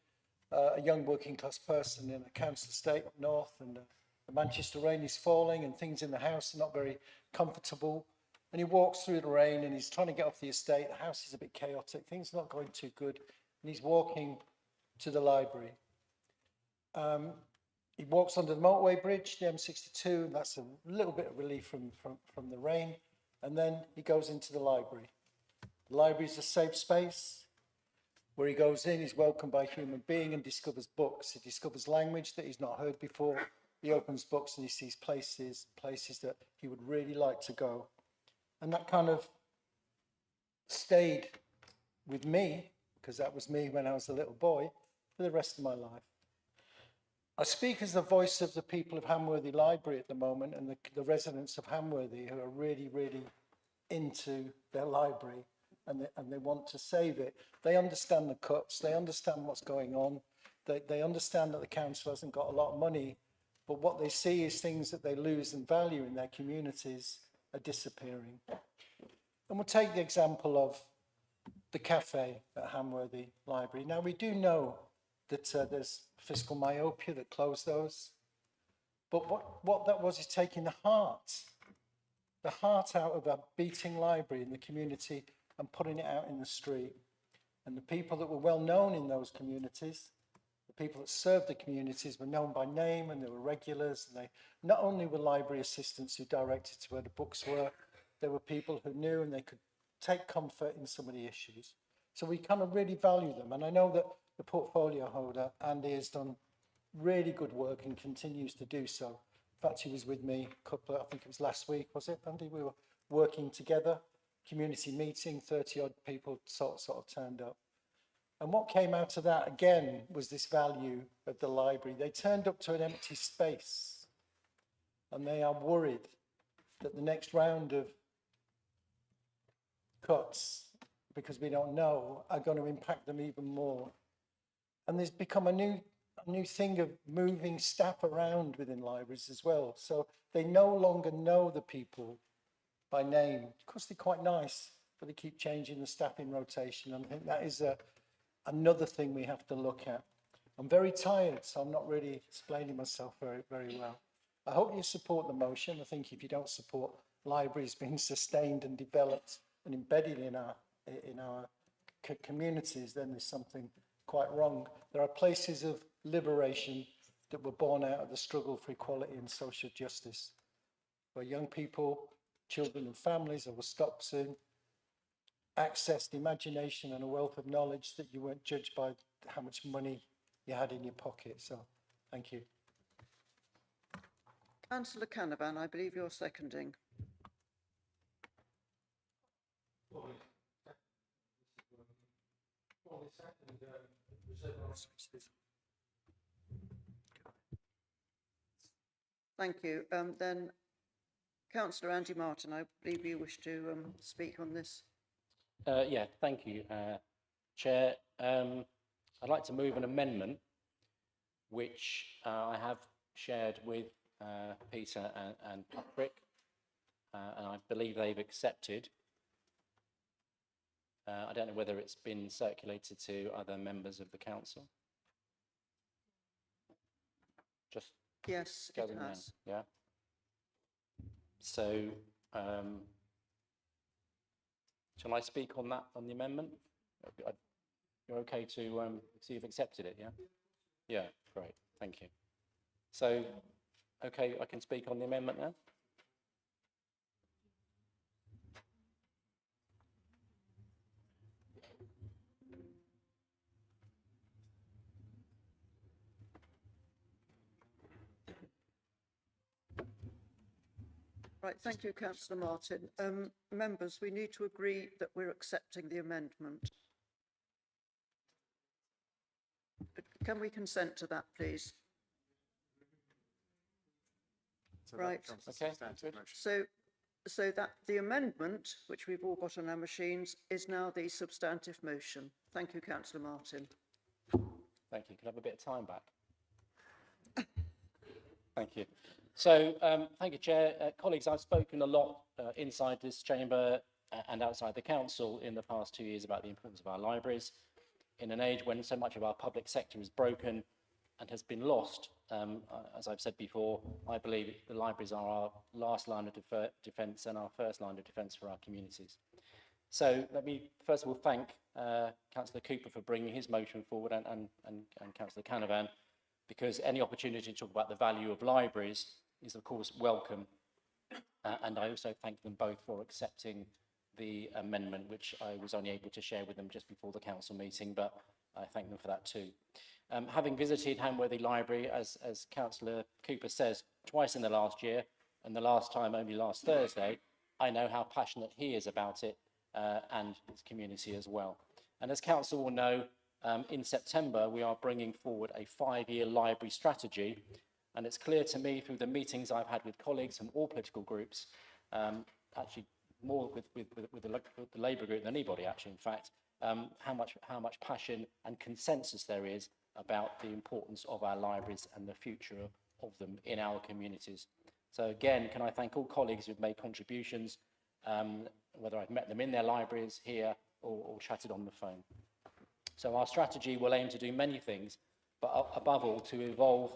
P: a young working class person in a council estate up north, and the Manchester rain is falling and things in the house are not very comfortable. And he walks through the rain and he's trying to get off the estate. The house is a bit chaotic. Things are not going too good. And he's walking to the library. He walks under the motorway bridge, the M62, and that's a little bit of relief from the rain. And then he goes into the library. The library is a safe space. Where he goes in, he's welcomed by a human being and discovers books. He discovers language that he's not heard before. He opens books and he sees places that he would really like to go. And that kind of stayed with me, because that was me when I was a little boy, for the rest of my life. I speak as the voice of the people of Hamworthy Library at the moment, and the residents of Hamworthy who are really, really into their library, and they want to save it. They understand the cuts, they understand what's going on, they understand that the council hasn't got a lot of money, but what they see is things that they lose in value in their communities are disappearing. And we'll take the example of the cafe at Hamworthy Library. Now, we do know that there's fiscal myopia that closed those, but what that was is taking the heart out of a beating library in the community and putting it out in the street. And the people that were well known in those communities, the people that served the communities, were known by name, and they were regulars, and they not only were library assistants who directed to where the books were, there were people who knew and they could take comfort in some of the issues. So we kind of really value them. And I know that the portfolio holder, Andy, has done
E: really good work and continues to do so. In fact, he was with me a couple of, I think it was last week, was it, Andy? We were working together, community meeting, 30 odd people sort of turned up. And what came out of that again was this value of the library. They turned up to an empty space and they are worried that the next round of cuts, because we don't know, are going to impact them even more. And there's become a new thing of moving staff around within libraries as well. So they no longer know the people by name. Of course, they're quite nice, but they keep changing the staff in rotation. And I think that is another thing we have to look at. I'm very tired, so I'm not really explaining myself very, very well. I hope you support the motion. I think if you don't support libraries being sustained and developed and embedded in our communities, then there's something quite wrong. There are places of liberation that were born out of the struggle for equality and social justice, where young people, children and families, I will stop soon, accessed imagination and a wealth of knowledge that you weren't judged by how much money you had in your pocket. So, thank you.
A: Councillor Canavan, I believe you're seconding. Thank you. Then Councillor Andy Martin, I believe you wish to speak on this.
W: Yeah, thank you, Chair. I'd like to move an amendment which I have shared with Peter and Patrick, and I believe they've accepted. I don't know whether it's been circulated to other members of the council. Just
A: yes, it has.
W: Yeah. So, shall I speak on that, on the amendment? You're okay to see you've accepted it, yeah? Yeah, great, thank you. So, okay, I can speak on the amendment now?
A: Right, thank you, Councillor Martin. Members, we need to agree that we're accepting the amendment. Can we consent to that, please?
M: So
A: right.
W: Okay.
A: So that the amendment, which we've all got on our machines, is now the substantive motion. Thank you, Councillor Martin.
W: Thank you. Can I have a bit of time back? Thank you. So, thank you, Chair. Colleagues, I've spoken a lot inside this chamber and outside the council in the past 2 years about the importance of our libraries. In an age when so much of our public sector is broken and has been lost, as I've said before, I believe the libraries are our last line of defence and our first line of defence for our communities. So let me first of all thank Councillor Cooper for bringing his motion forward and Councillor Canavan, because any opportunity to talk about the value of libraries is of course welcome. And I also thank them both for accepting the amendment, which I was only able to share with them just before the council meeting, but I thank them for that too. Having visited Hamworthy Library, as Councillor Cooper says, twice in the last year, and the last time only last Thursday, I know how passionate he is about it and his community as well. And as council will know, in September, we are bringing forward a 5-year library strategy, and it's clear to me through the meetings I've had with colleagues from all political groups, actually more with the Labour group than anybody actually, in fact, how much passion and consensus there is about the importance of our libraries and the future of them in our communities. So again, can I thank all colleagues who've made contributions, whether I've met them in their libraries here or chatted on the phone. So our strategy will aim to do many things, but above all to evolve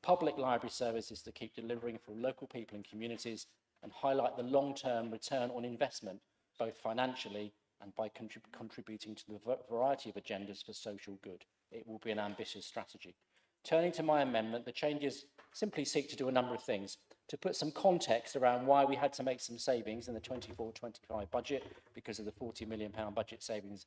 W: public library services to keep delivering for local people and communities and highlight the long-term return on investment, both financially and by contributing to the variety of agendas for social good. It will be an ambitious strategy. Turning to my amendment, the changes simply seek to do a number of things. To put some context around why we had to make some savings in the 24-25 budget because of the £40 million budget savings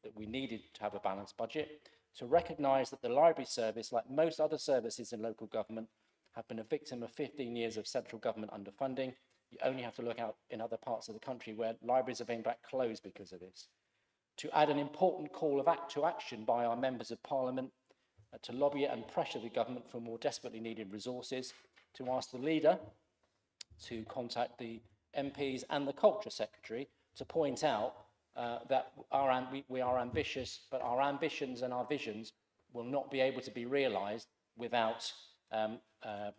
W: that we needed to have a balanced budget. to recognise that the library service, like most other services in local government, have been a victim of 15 years of central government underfunding. You only have to look out in other parts of the country where libraries are being back closed because of this. To add an important call to action by our members of parliament to lobby and pressure the government for more desperately needed resources, to ask the leader to contact the MPs and the culture secretary to point out that we are ambitious, but our ambitions and our visions will not be able to be realised without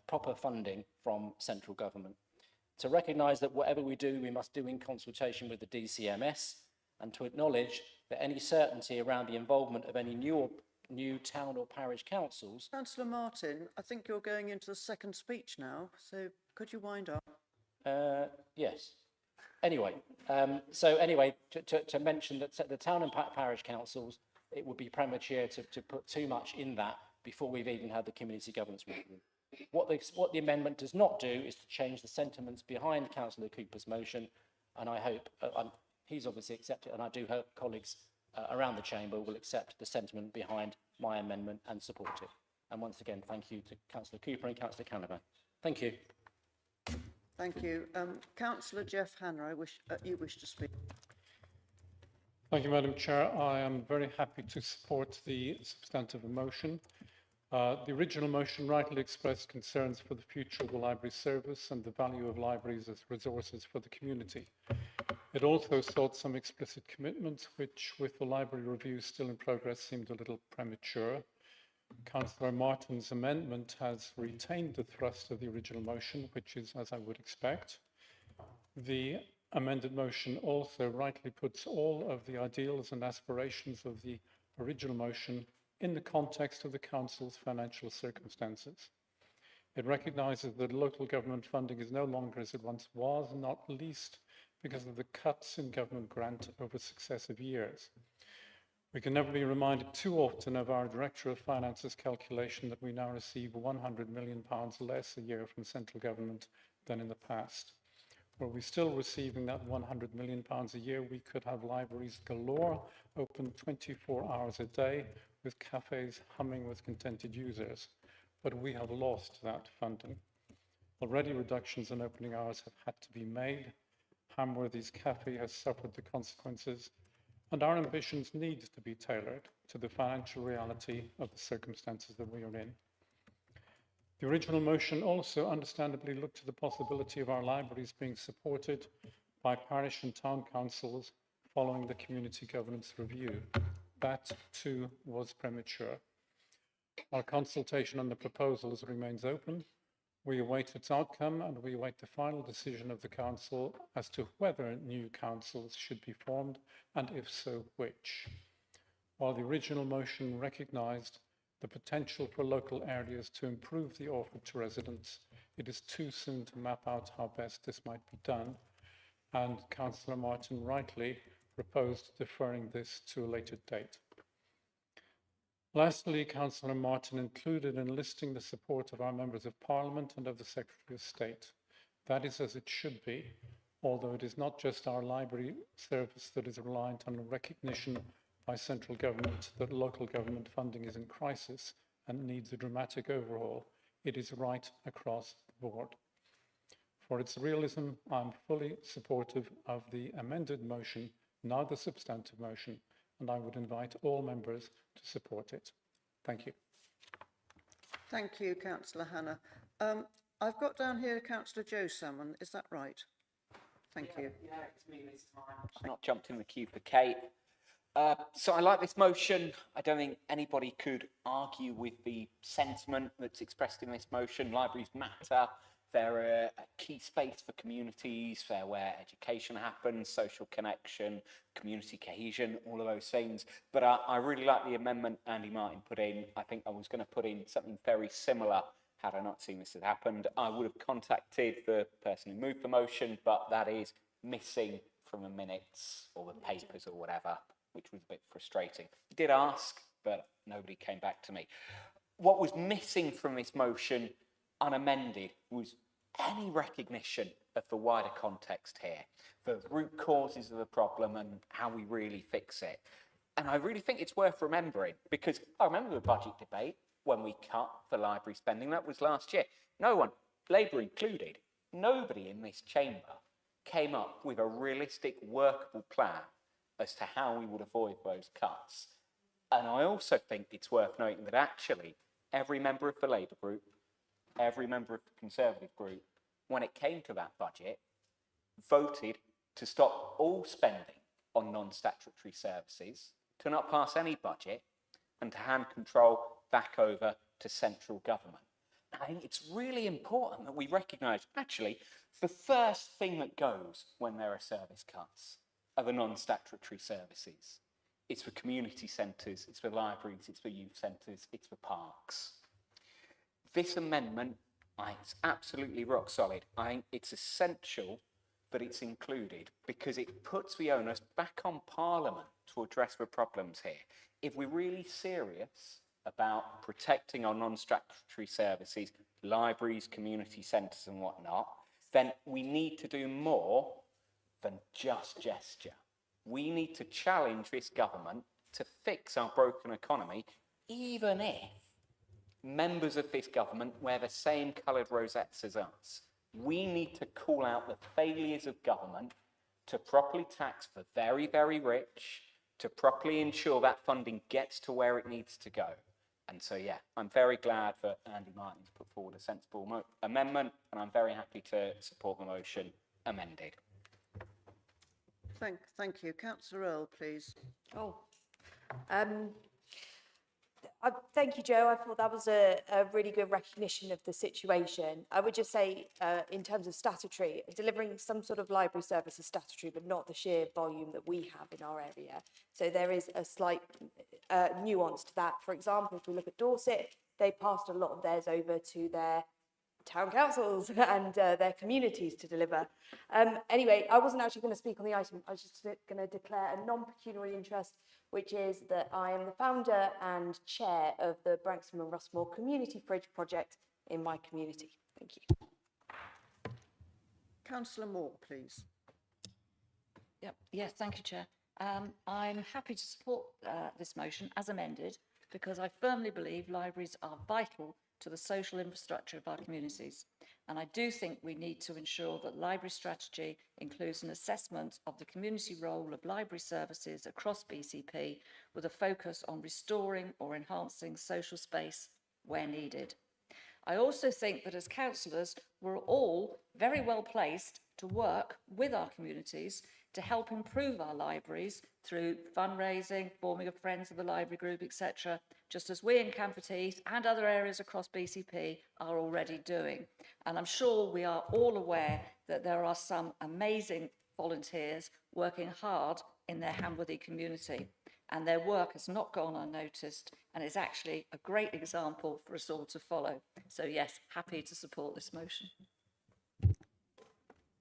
W: proper funding from central government. To recognise that whatever we do, we must do in consultation with the DCMS, and to acknowledge that any certainty around the involvement of any new town or parish councils.
A: Councillor Martin, I think you're going into the second speech now, so could you wind up?
W: Yes. Anyway, to mention that the town and parish councils, it would be premature to put too much in that before we've even had the community governance review. What the amendment does not do is to change the sentiments behind Councillor Cooper's motion, and I hope, he's obviously accepted, and I do hope colleagues around the chamber will accept the sentiment behind my amendment and support it. And once again, thank you to Councillor Cooper and Councillor Canavan. Thank you.
A: Thank you. Councillor Jeff Hanna, you wish to speak.
B: Thank you, Madam Chair. I am very happy to support the substantive motion. The original motion rightly expressed concerns for the future of the library service and the value of libraries as resources for the community. It also sought some explicit commitments, which, with the library review still in progress, seemed a little premature. Councillor Martin's amendment has retained the thrust of the original motion, which is as I would expect. The amended motion also rightly puts all of the ideals and aspirations of the original motion in the context of the Council's financial circumstances. It recognises that local government funding is no longer as it once was, not least because of the cuts in government grant over successive years. We can never be reminded too often of our Director of Finance's calculation that we now receive £100 million less a year from central government than in the past. Were we still receiving that £100 million a year, we could have libraries galore, open 24 hours a day, with cafes humming with contented users. But we have lost that funding. Already reductions in opening hours have had to be made. Hamworthy's Cafe has suffered the consequences, and our ambitions need to be tailored to the financial reality of the circumstances that we are in. The original motion also understandably looked to the possibility of our libraries being supported by parish and town councils following the community governance review. That too was premature. Our consultation on the proposals remains open. We await its outcome, and we await the final decision of the council as to whether new councils should be formed, and if so, which. While the original motion recognised the potential for local areas to improve the offer to residents, it is too soon to map out how best this might be done, and Councillor Martin rightly proposed deferring this to a later date. Lastly, Councillor Martin included in listing the support of our members of Parliament and of the Secretary of State. That is as it should be, although it is not just our library service that is reliant on recognition by central government that local government funding is in crisis and needs a dramatic overhaul. It is right across the board. For its realism, I'm fully supportive of the amended motion, now the substantive motion, and I would invite all members to support it. Thank you.
A: Thank you, Councillor Hanna. I've got down here Councillor Joe Salmon, is that right? Thank you.
Q: Yeah, it's me this time. I've not jumped in the queue for Kate. So I like this motion. I don't think anybody could argue with the sentiment that's expressed in this motion. Libraries matter. They're a key space for communities. They're where education happens, social connection, community cohesion, all of those things. But I really like the amendment Andy Martin put in. I think I was going to put in something very similar had I not seen this had happened. I would have contacted the person who moved the motion, but that is missing from the minutes or the papers or whatever, which was a bit frustrating. I did ask, but nobody came back to me. What was missing from this motion, unamended, was any recognition of the wider context here, the root causes of the problem and how we really fix it. And I really think it's worth remembering, because I remember the budget debate when we cut for library spending. That was last year. No one, Labour included, nobody in this chamber came up with a realistic, workable plan as to how we would avoid those cuts. And I also think it's worth noting that actually every member of the Labour group, every member of the Conservative group, when it came to that budget, voted to stop all spending on non-statutory services, to not pass any budget, and to hand control back over to central government. I think it's really important that we recognise, actually, the first thing that goes when there are service cuts are the non-statutory services. It's for community centres, it's for libraries, it's for youth centres, it's for parks. This amendment, I think, is absolutely rock solid. I think it's essential that it's included because it puts the onus back on Parliament to address the problems here. If we're really serious about protecting our non-statutory services, libraries, community centres and whatnot, then we need to do more than just gesture. We need to challenge this government to fix our broken economy, even if members of this government wear the same coloured rosettes as us. We need to call out the failures of government to properly tax the very, very rich, to properly ensure that funding gets to where it needs to go. And so, yeah, I'm very glad that Andy Martin's put forward a sensible amendment, and I'm very happy to support the motion amended.
A: Thank you. Councillor Earl, please.
I: Thank you, Joe. I thought that was a really good recognition of the situation. I would just say, in terms of statutory, delivering some sort of library service is statutory, but not the sheer volume that we have in our area. So there is a slight nuance to that. For example, if we look at Dorset, they passed a lot of theirs over to their town councils and their communities to deliver. Anyway, I wasn't actually going to speak on the item. I was just going to declare a non-pecuniary interest, which is that I am the founder and chair of the Branksome and Russmore Community Fridge Project in my community. Thank you.
A: Councillor Moore, please.
C: Yes, thank you, Chair. I'm happy to support this motion as amended because I firmly believe libraries are vital to the social infrastructure of our communities. And I do think we need to ensure that library strategy includes an assessment of the community role of library services across BCP with a focus on restoring or enhancing social space where needed. I also think that as councillors, we're all very well placed to work with our communities to help improve our libraries through fundraising, forming of friends of the library group, etc., just as we in Camford Heath and other areas across BCP are already doing. And I'm sure we are all aware that there are some amazing volunteers working hard in their Hamworthy community, and their work has not gone unnoticed and is actually a great example for us all to follow. So yes, happy to support this motion.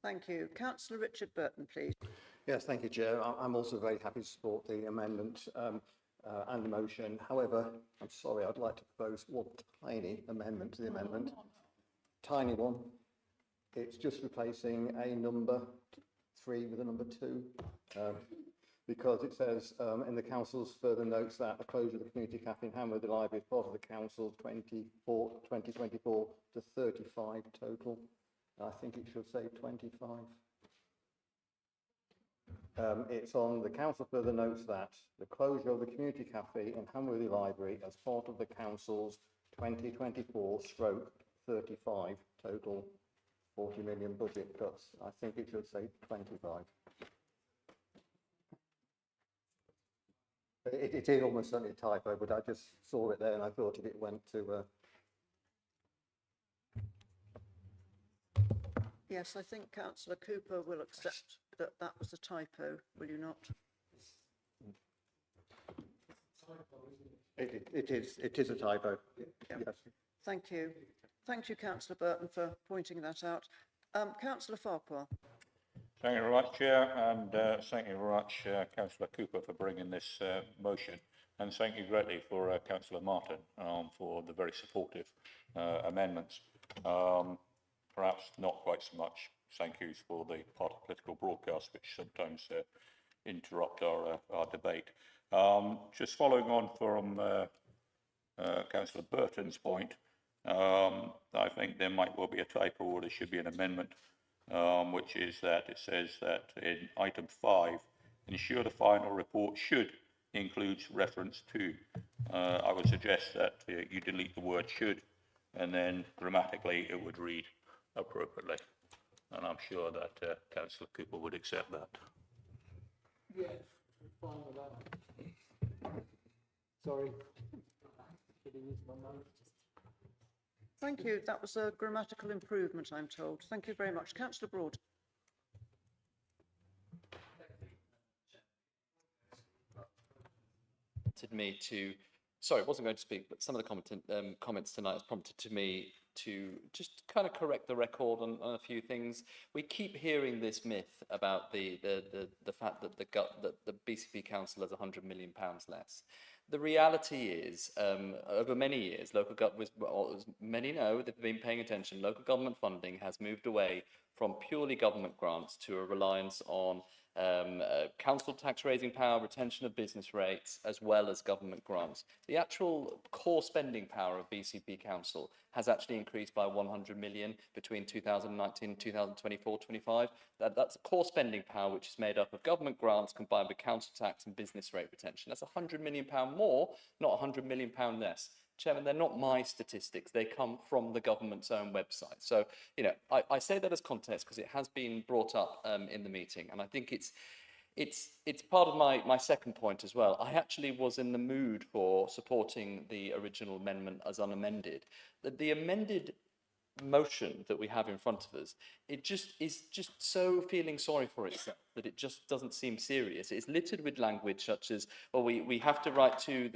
A: Thank you. Councillor Richard Burton, please.
M: Yes, thank you, Chair. I'm also very happy to support the amendment and the motion. However, I'm sorry, I'd like to propose one tiny amendment to the amendment. Tiny one. It's just replacing a number 3 with a number 2. Because it says in the council's further notes that the closure of the community cafe in Hamworthy Library is part of the council's 2024 to 35 total. I think it should say 25. It's on the council further notes that the closure of the community cafe in Hamworthy Library as part of the council's 2024/35 total 40 million budget cuts. I think it should say 25. It is almost certainly a typo, but I just saw it there and I thought if it went to...
A: Yes, I think Councillor Cooper will accept that that was a typo, will you not?
M: It is a typo.
A: Yeah.
M: Yes.
A: Thank you. Thank you, Councillor Burton, for pointing that out. Councillor Farquhar.
O: Thank you very much, Chair, and thank you very much, Councillor Cooper, for bringing this motion, and thank you greatly for Councillor Martin for the very supportive amendments. Perhaps not quite so much thank yous for the party political broadcast, which sometimes interrupt our debate. Just following on from Councillor Burton's point, I think there might well be a typo, or there should be an amendment, which is that it says that in item 5, ensure the final report should include reference to. I would suggest that you delete the word should, and then grammatically it would read appropriately. And I'm sure that Councillor Cooper would accept that.
E: Yes, fine with that. Sorry. Should have used my mouth.
A: Thank you. That was a grammatical improvement, I'm told. Thank you very much. Councillor Broad.
S: Me to, sorry, I wasn't going to speak, but some of the comments tonight has prompted me to just kind of correct the record on a few things. We keep hearing this myth about the fact that the BCP Council has £100 million less. The reality is, over many years, local government, as many know, they've been paying attention, local government funding has moved away from purely government grants to a reliance on council tax raising power, retention of business rates, as well as government grants. The actual core spending power of BCP Council has actually increased by 100 million between 2019 and 2024-25. That's a core spending power which is made up of government grants combined with council tax and business rate retention. That's £100 million more, not £100 million less. Chairman, they're not my statistics. They come from the government's own website. So, you know, I say that as context because it has been brought up in the meeting, and I think it's part of my second point as well. I actually was in the mood for supporting the original amendment as unamended. The amended motion that we have in front of us, it just is just so feeling sorry for itself that it just doesn't seem serious. It's littered with language such as, well, we have to write to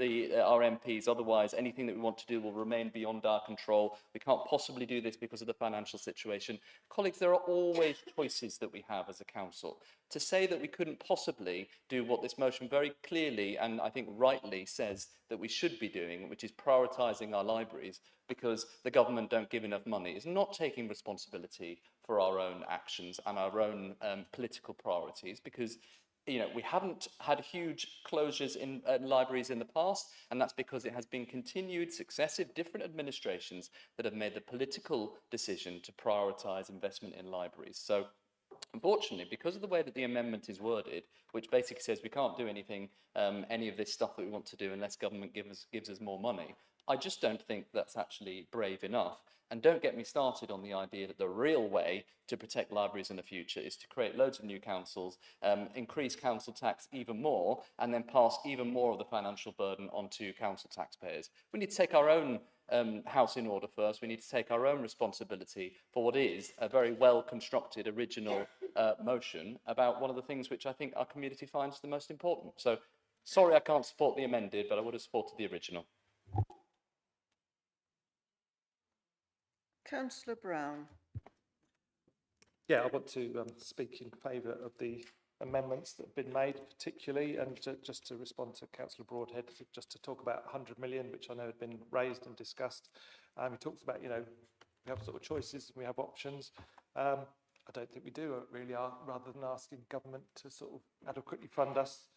S: our MPs, otherwise anything that we want to do will remain beyond our control. We can't possibly do this because of the financial situation. Colleagues, there are always choices that we have as a council. To say that we couldn't possibly do what this motion very clearly and I think rightly says that we should be doing, which is prioritising our libraries because the government don't give enough money, is not taking responsibility for our own actions and our own political priorities, because you know, we haven't had huge closures in libraries in the past, and that's because it has been continued successive different administrations that have made the political decision to prioritise investment in libraries. So unfortunately, because of the way that the amendment is worded, which basically says we can't do anything, any of this stuff that we want to do unless government gives us more money, I just don't think that's actually brave enough. And don't get me started on the idea that the real way to protect libraries in the future is to create loads of new councils, increase council tax even more, and then pass even more of the financial burden onto council taxpayers. We need to take our own house in order first. We need to take our own responsibility for what is a very well-constructed original motion about one of the things which I think our community finds the most important. So, sorry I can't support the amended, but I would have supported the original.
A: Councillor Brown.
D: Yeah, I want to speak in favour of the amendments that have been made, particularly, and just to respond to Councillor Broadhead, just to talk about 100 million, which I know had been raised and discussed. He talks about, you know, we have sort of choices, we have options. I don't think we do really, rather than asking government to sort of adequately fund us.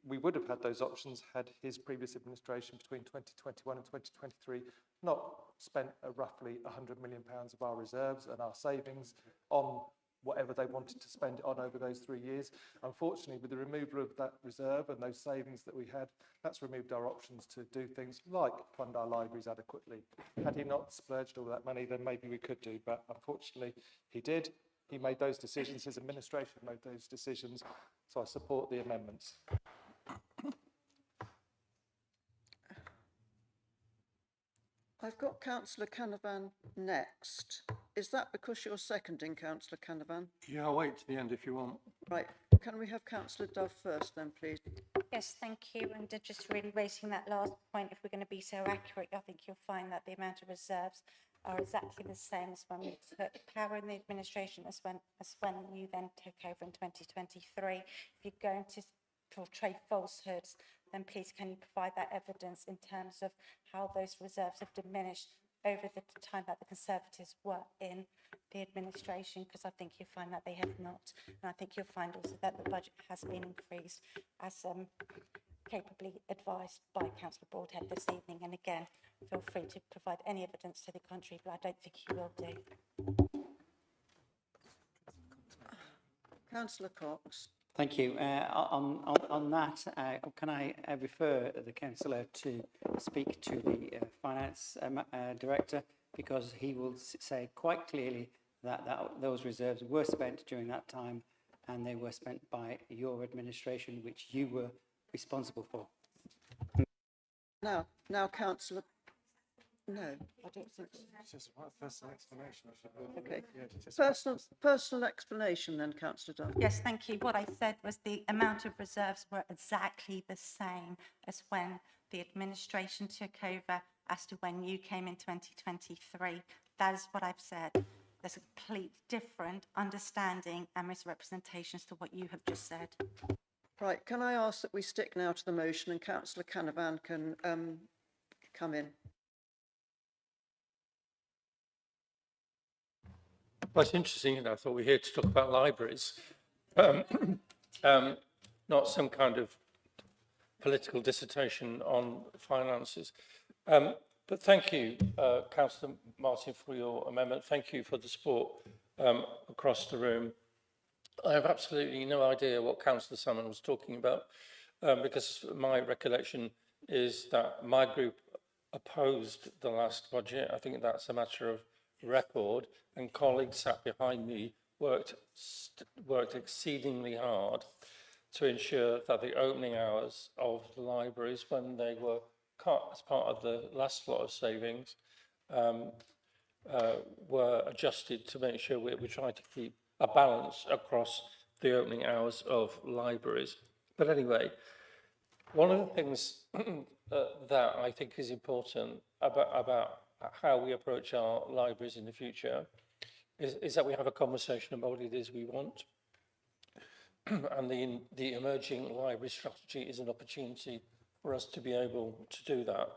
D: We would have had those options had his previous administration between 2021 and 2023 not spent roughly £100 million of our reserves and our savings on whatever they wanted to spend it on over those 3 years. Unfortunately, with the removal of that reserve and those savings that we had, that's removed our options to do things like fund our libraries adequately. Had he not splurged all that money, then maybe we could do, but unfortunately he did. He made those decisions, his administration made those decisions, so I support the amendments.
A: I've got Councillor Canavan next. Is that because you're seconding, Councillor Canavan?
K: Yeah, I'll wait to the end if you want.
A: Right. Can we have Councillor Dove first then, please?
N: Yes, thank you. And just really raising that last point, if we're going to be so accurate, I think you'll find that the amount of reserves are exactly the same as when we took power in the administration as when you then took over in 2023. If you're going to portray falsehoods, then please can you provide that evidence in terms of how those reserves have diminished over the time that the Conservatives were in the administration, because I think you'll find that they have not. And I think you'll find also that the budget has been increased as capably advised by Councillor Broadhead this evening. And again, feel free to provide any evidence to the contrary, but I don't think you will do.
A: Councillor Cox.
J: Thank you. On that, can I refer the councillor to speak to the finance director, because he will say quite clearly that those reserves were spent during that time, and they were spent by your administration, which you were responsible for.
A: Now, councillor. No, I don't think so.
D: It's just a personal explanation.
A: Okay. Personal explanation then, councillor Dunn.
N: Yes, thank you. What I said was the amount of reserves were exactly the same as when the administration took over as to when you came in 2023. That is what I've said. There's a complete different understanding and misrepresentations to what you have just said.
A: Right, can I ask that we stick now to the motion and councillor Canavan can come in?
F: Well, it's interesting, I thought we were here to talk about libraries, not some kind of political dissertation on finances. But thank you, Councillor Martin, for your amendment. Thank you for the support across the room. I have absolutely no idea what Councillor Salmon was talking about, because my recollection is that my group opposed the last budget. I think that's a matter of record, and colleagues sat behind me worked exceedingly hard to ensure that the opening hours of the libraries, when they were cut as part of the last lot of savings, were adjusted to make sure we tried to keep a balance across the opening hours of libraries. But anyway, one of the things that I think is important about how we approach our libraries in the future is that we have a conversation about what it is we want. And the emerging library strategy is an opportunity for us to be able to do that.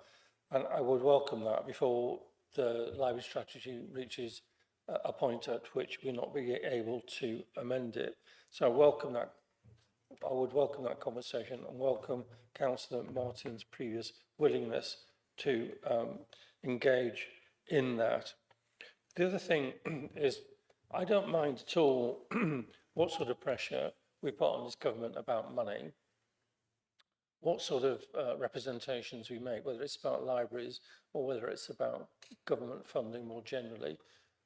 F: And I would welcome that before the library strategy reaches a point at which we're not being able to amend it. So I would welcome that conversation and welcome Councillor Martin's previous willingness to engage in that. The other thing is, I don't mind at all what sort of pressure we put on this government about money, what sort of representations we make, whether it's about libraries or whether it's about government funding more generally.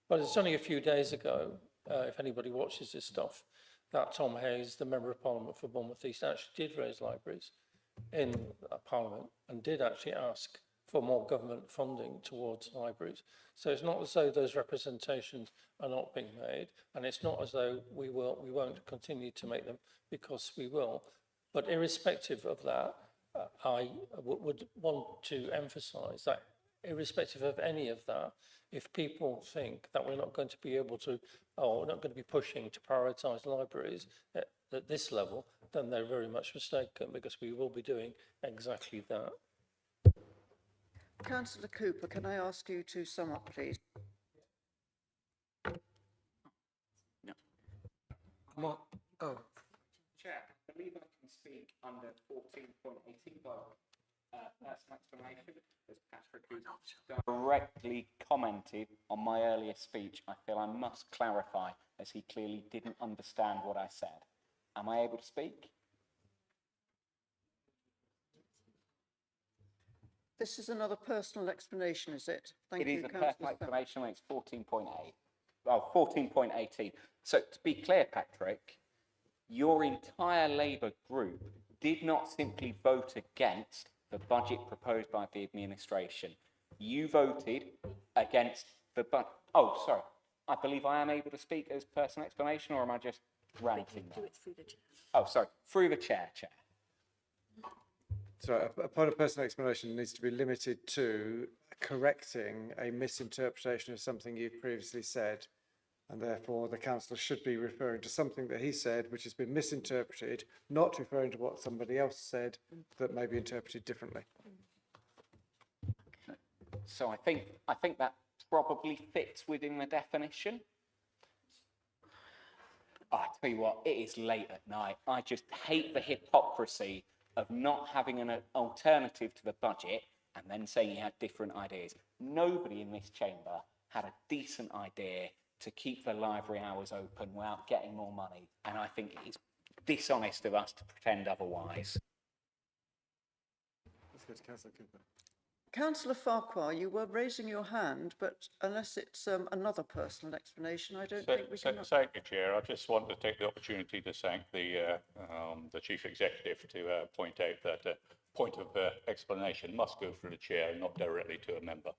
F: But it's only a few days ago, if anybody watches this stuff, that Tom Hayes, the Member of Parliament for Bournemouth East, actually did raise libraries in Parliament and did actually ask for more government funding towards libraries. So it's not as though those representations are not being made, and it's not as though we won't continue to make them, because we will. But irrespective of that, I would want to emphasise that irrespective of any of that, if people think that we're not going to be able to, or we're not going to be pushing to prioritise libraries at this level, then they're very much mistaken, because we will be doing exactly that.
A: Councillor Cooper, can I ask you to sum up, please?
D: What? Oh.
Q: Chair, I believe I can speak under 14.18 personal explanation, as Patrick directly commented on my earlier speech. I feel I must clarify, as he clearly didn't understand what I said. Am I able to speak?
A: This is another personal explanation, is it? Thank you,
Q: It is a
A: Councillor
Q: personal explanation when it's 14.8. Well, 14.18. So to be clear, Patrick, your entire Labour group did not simply vote against the budget proposed by the administration. You voted against the budget. Oh, sorry. I believe I am able to speak as personal explanation, or am I just ranting?
L: Do it through the chair.
Q: Oh, sorry. Through the chair.
D: So a point of personal explanation needs to be limited to correcting a misinterpretation of something you've previously said, and therefore the councillor should be referring to something that he said which has been misinterpreted, not referring to what somebody else said that may be interpreted differently.
Q: So I think that probably fits within the definition. I tell you what, it is late at night. I just hate the hypocrisy of not having an alternative to the budget and then saying you had different ideas. Nobody in this chamber had a decent idea to keep the library hours open without getting more money. And I think it is dishonest of us to pretend otherwise.
K: Let's go to Councillor Cooper.
A: Councillor Farquhar, you were raising your hand, but unless it's another personal explanation, I don't think we can...
O: Thank you, Chair. I just want to take the opportunity to thank the Chief Executive to point out that point of explanation must go through the Chair and not directly to a member.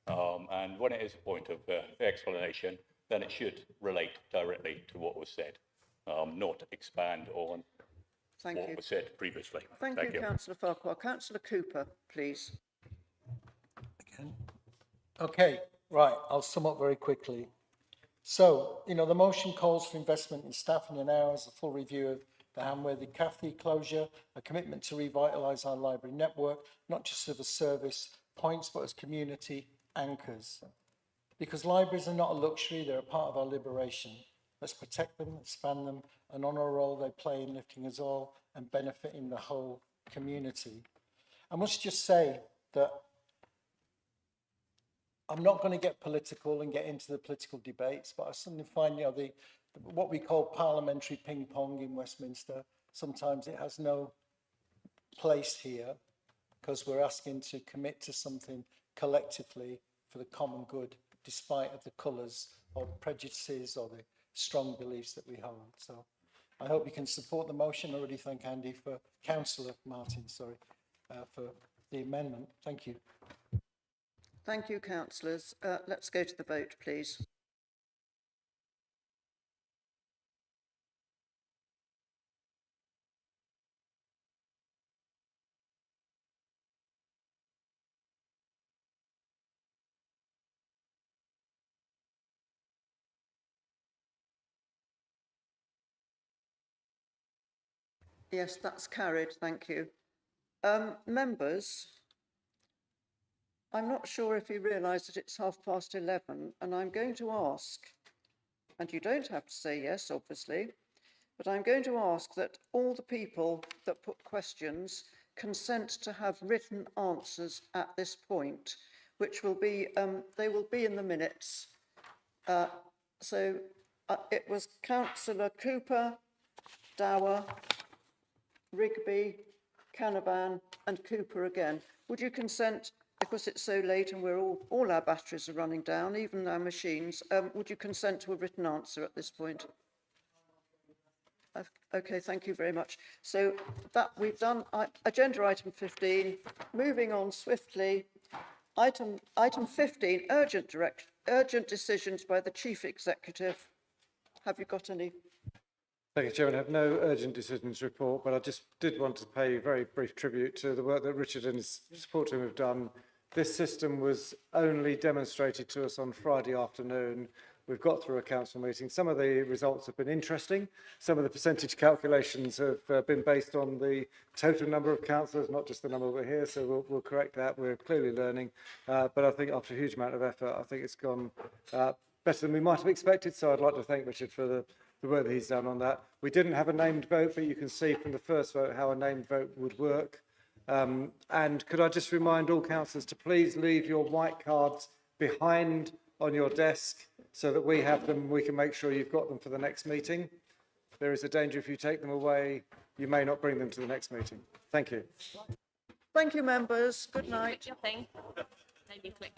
O: And when it is a point of explanation, then it should relate directly to what was said, not expand on what was said previously.
A: Thank you, Councillor Farquhar. Councillor Cooper, please.
E: Okay, right, I'll sum up very quickly. So, the motion calls for investment in staffing and hours, a full review of the Hamworthy Cafe closure, a commitment to revitalise our library network, not just as a service points, but as community anchors. Because libraries are not a luxury, they're a part of our liberation. Let's protect them, expand them, and honour a role they play in lifting us all and benefiting the whole community. I must just say that I'm not going to get political and get into the political debates, but I suddenly find, what we call parliamentary ping pong in Westminster, sometimes it has no place here because we're asking to commit to something collectively for the common good, despite of the colours or prejudices or the strong beliefs that we hold. So I hope you can support the motion. I already thank Andy for, Councillor Martin, sorry, for the amendment. Thank you.
A: Thank you, councillors. Let's go to the vote, please. Yes, that's carried. Thank you. Members, I'm not sure if you realise that it's 11:30, and I'm going to ask, and you don't have to say yes, obviously, but I'm going to ask that all the people that put questions consent to have written answers at this point, which will be, they will be in the minutes. It was Councillor Cooper, Dower, Rigby, Canavan and Cooper again. Would you consent, because it's so late and we're all our batteries are running down, even our machines, would you consent to a written answer at this point? Okay, thank you very much. So that we've done agenda item 15. Moving on swiftly, item 15, urgent decisions by the Chief Executive. Have you got any?
K: Thank you, Chairman. I have no urgent decisions to report, but I just did want to pay very brief tribute to the work that Richard and his support team have done. This system was only demonstrated to us on Friday afternoon. We've got through a council meeting. Some of the results have been interesting. Some of the percentage calculations have been based on the total number of councillors, not just the number we're here, so we'll correct that. We're clearly learning. But I think after a huge amount of effort, I think it's gone better than we might have expected. So I'd like to thank Richard for the work that he's done on that. We didn't have a named vote, but you can see from the first vote how a named vote would work. And could I just remind all councillors to please leave your white cards behind on your desk so that we have them, we can make sure you've got them for the next meeting. There is a danger if you take them away, you may not bring them to the next meeting. Thank you.
A: Thank you, members. Good night.
G: Maybe click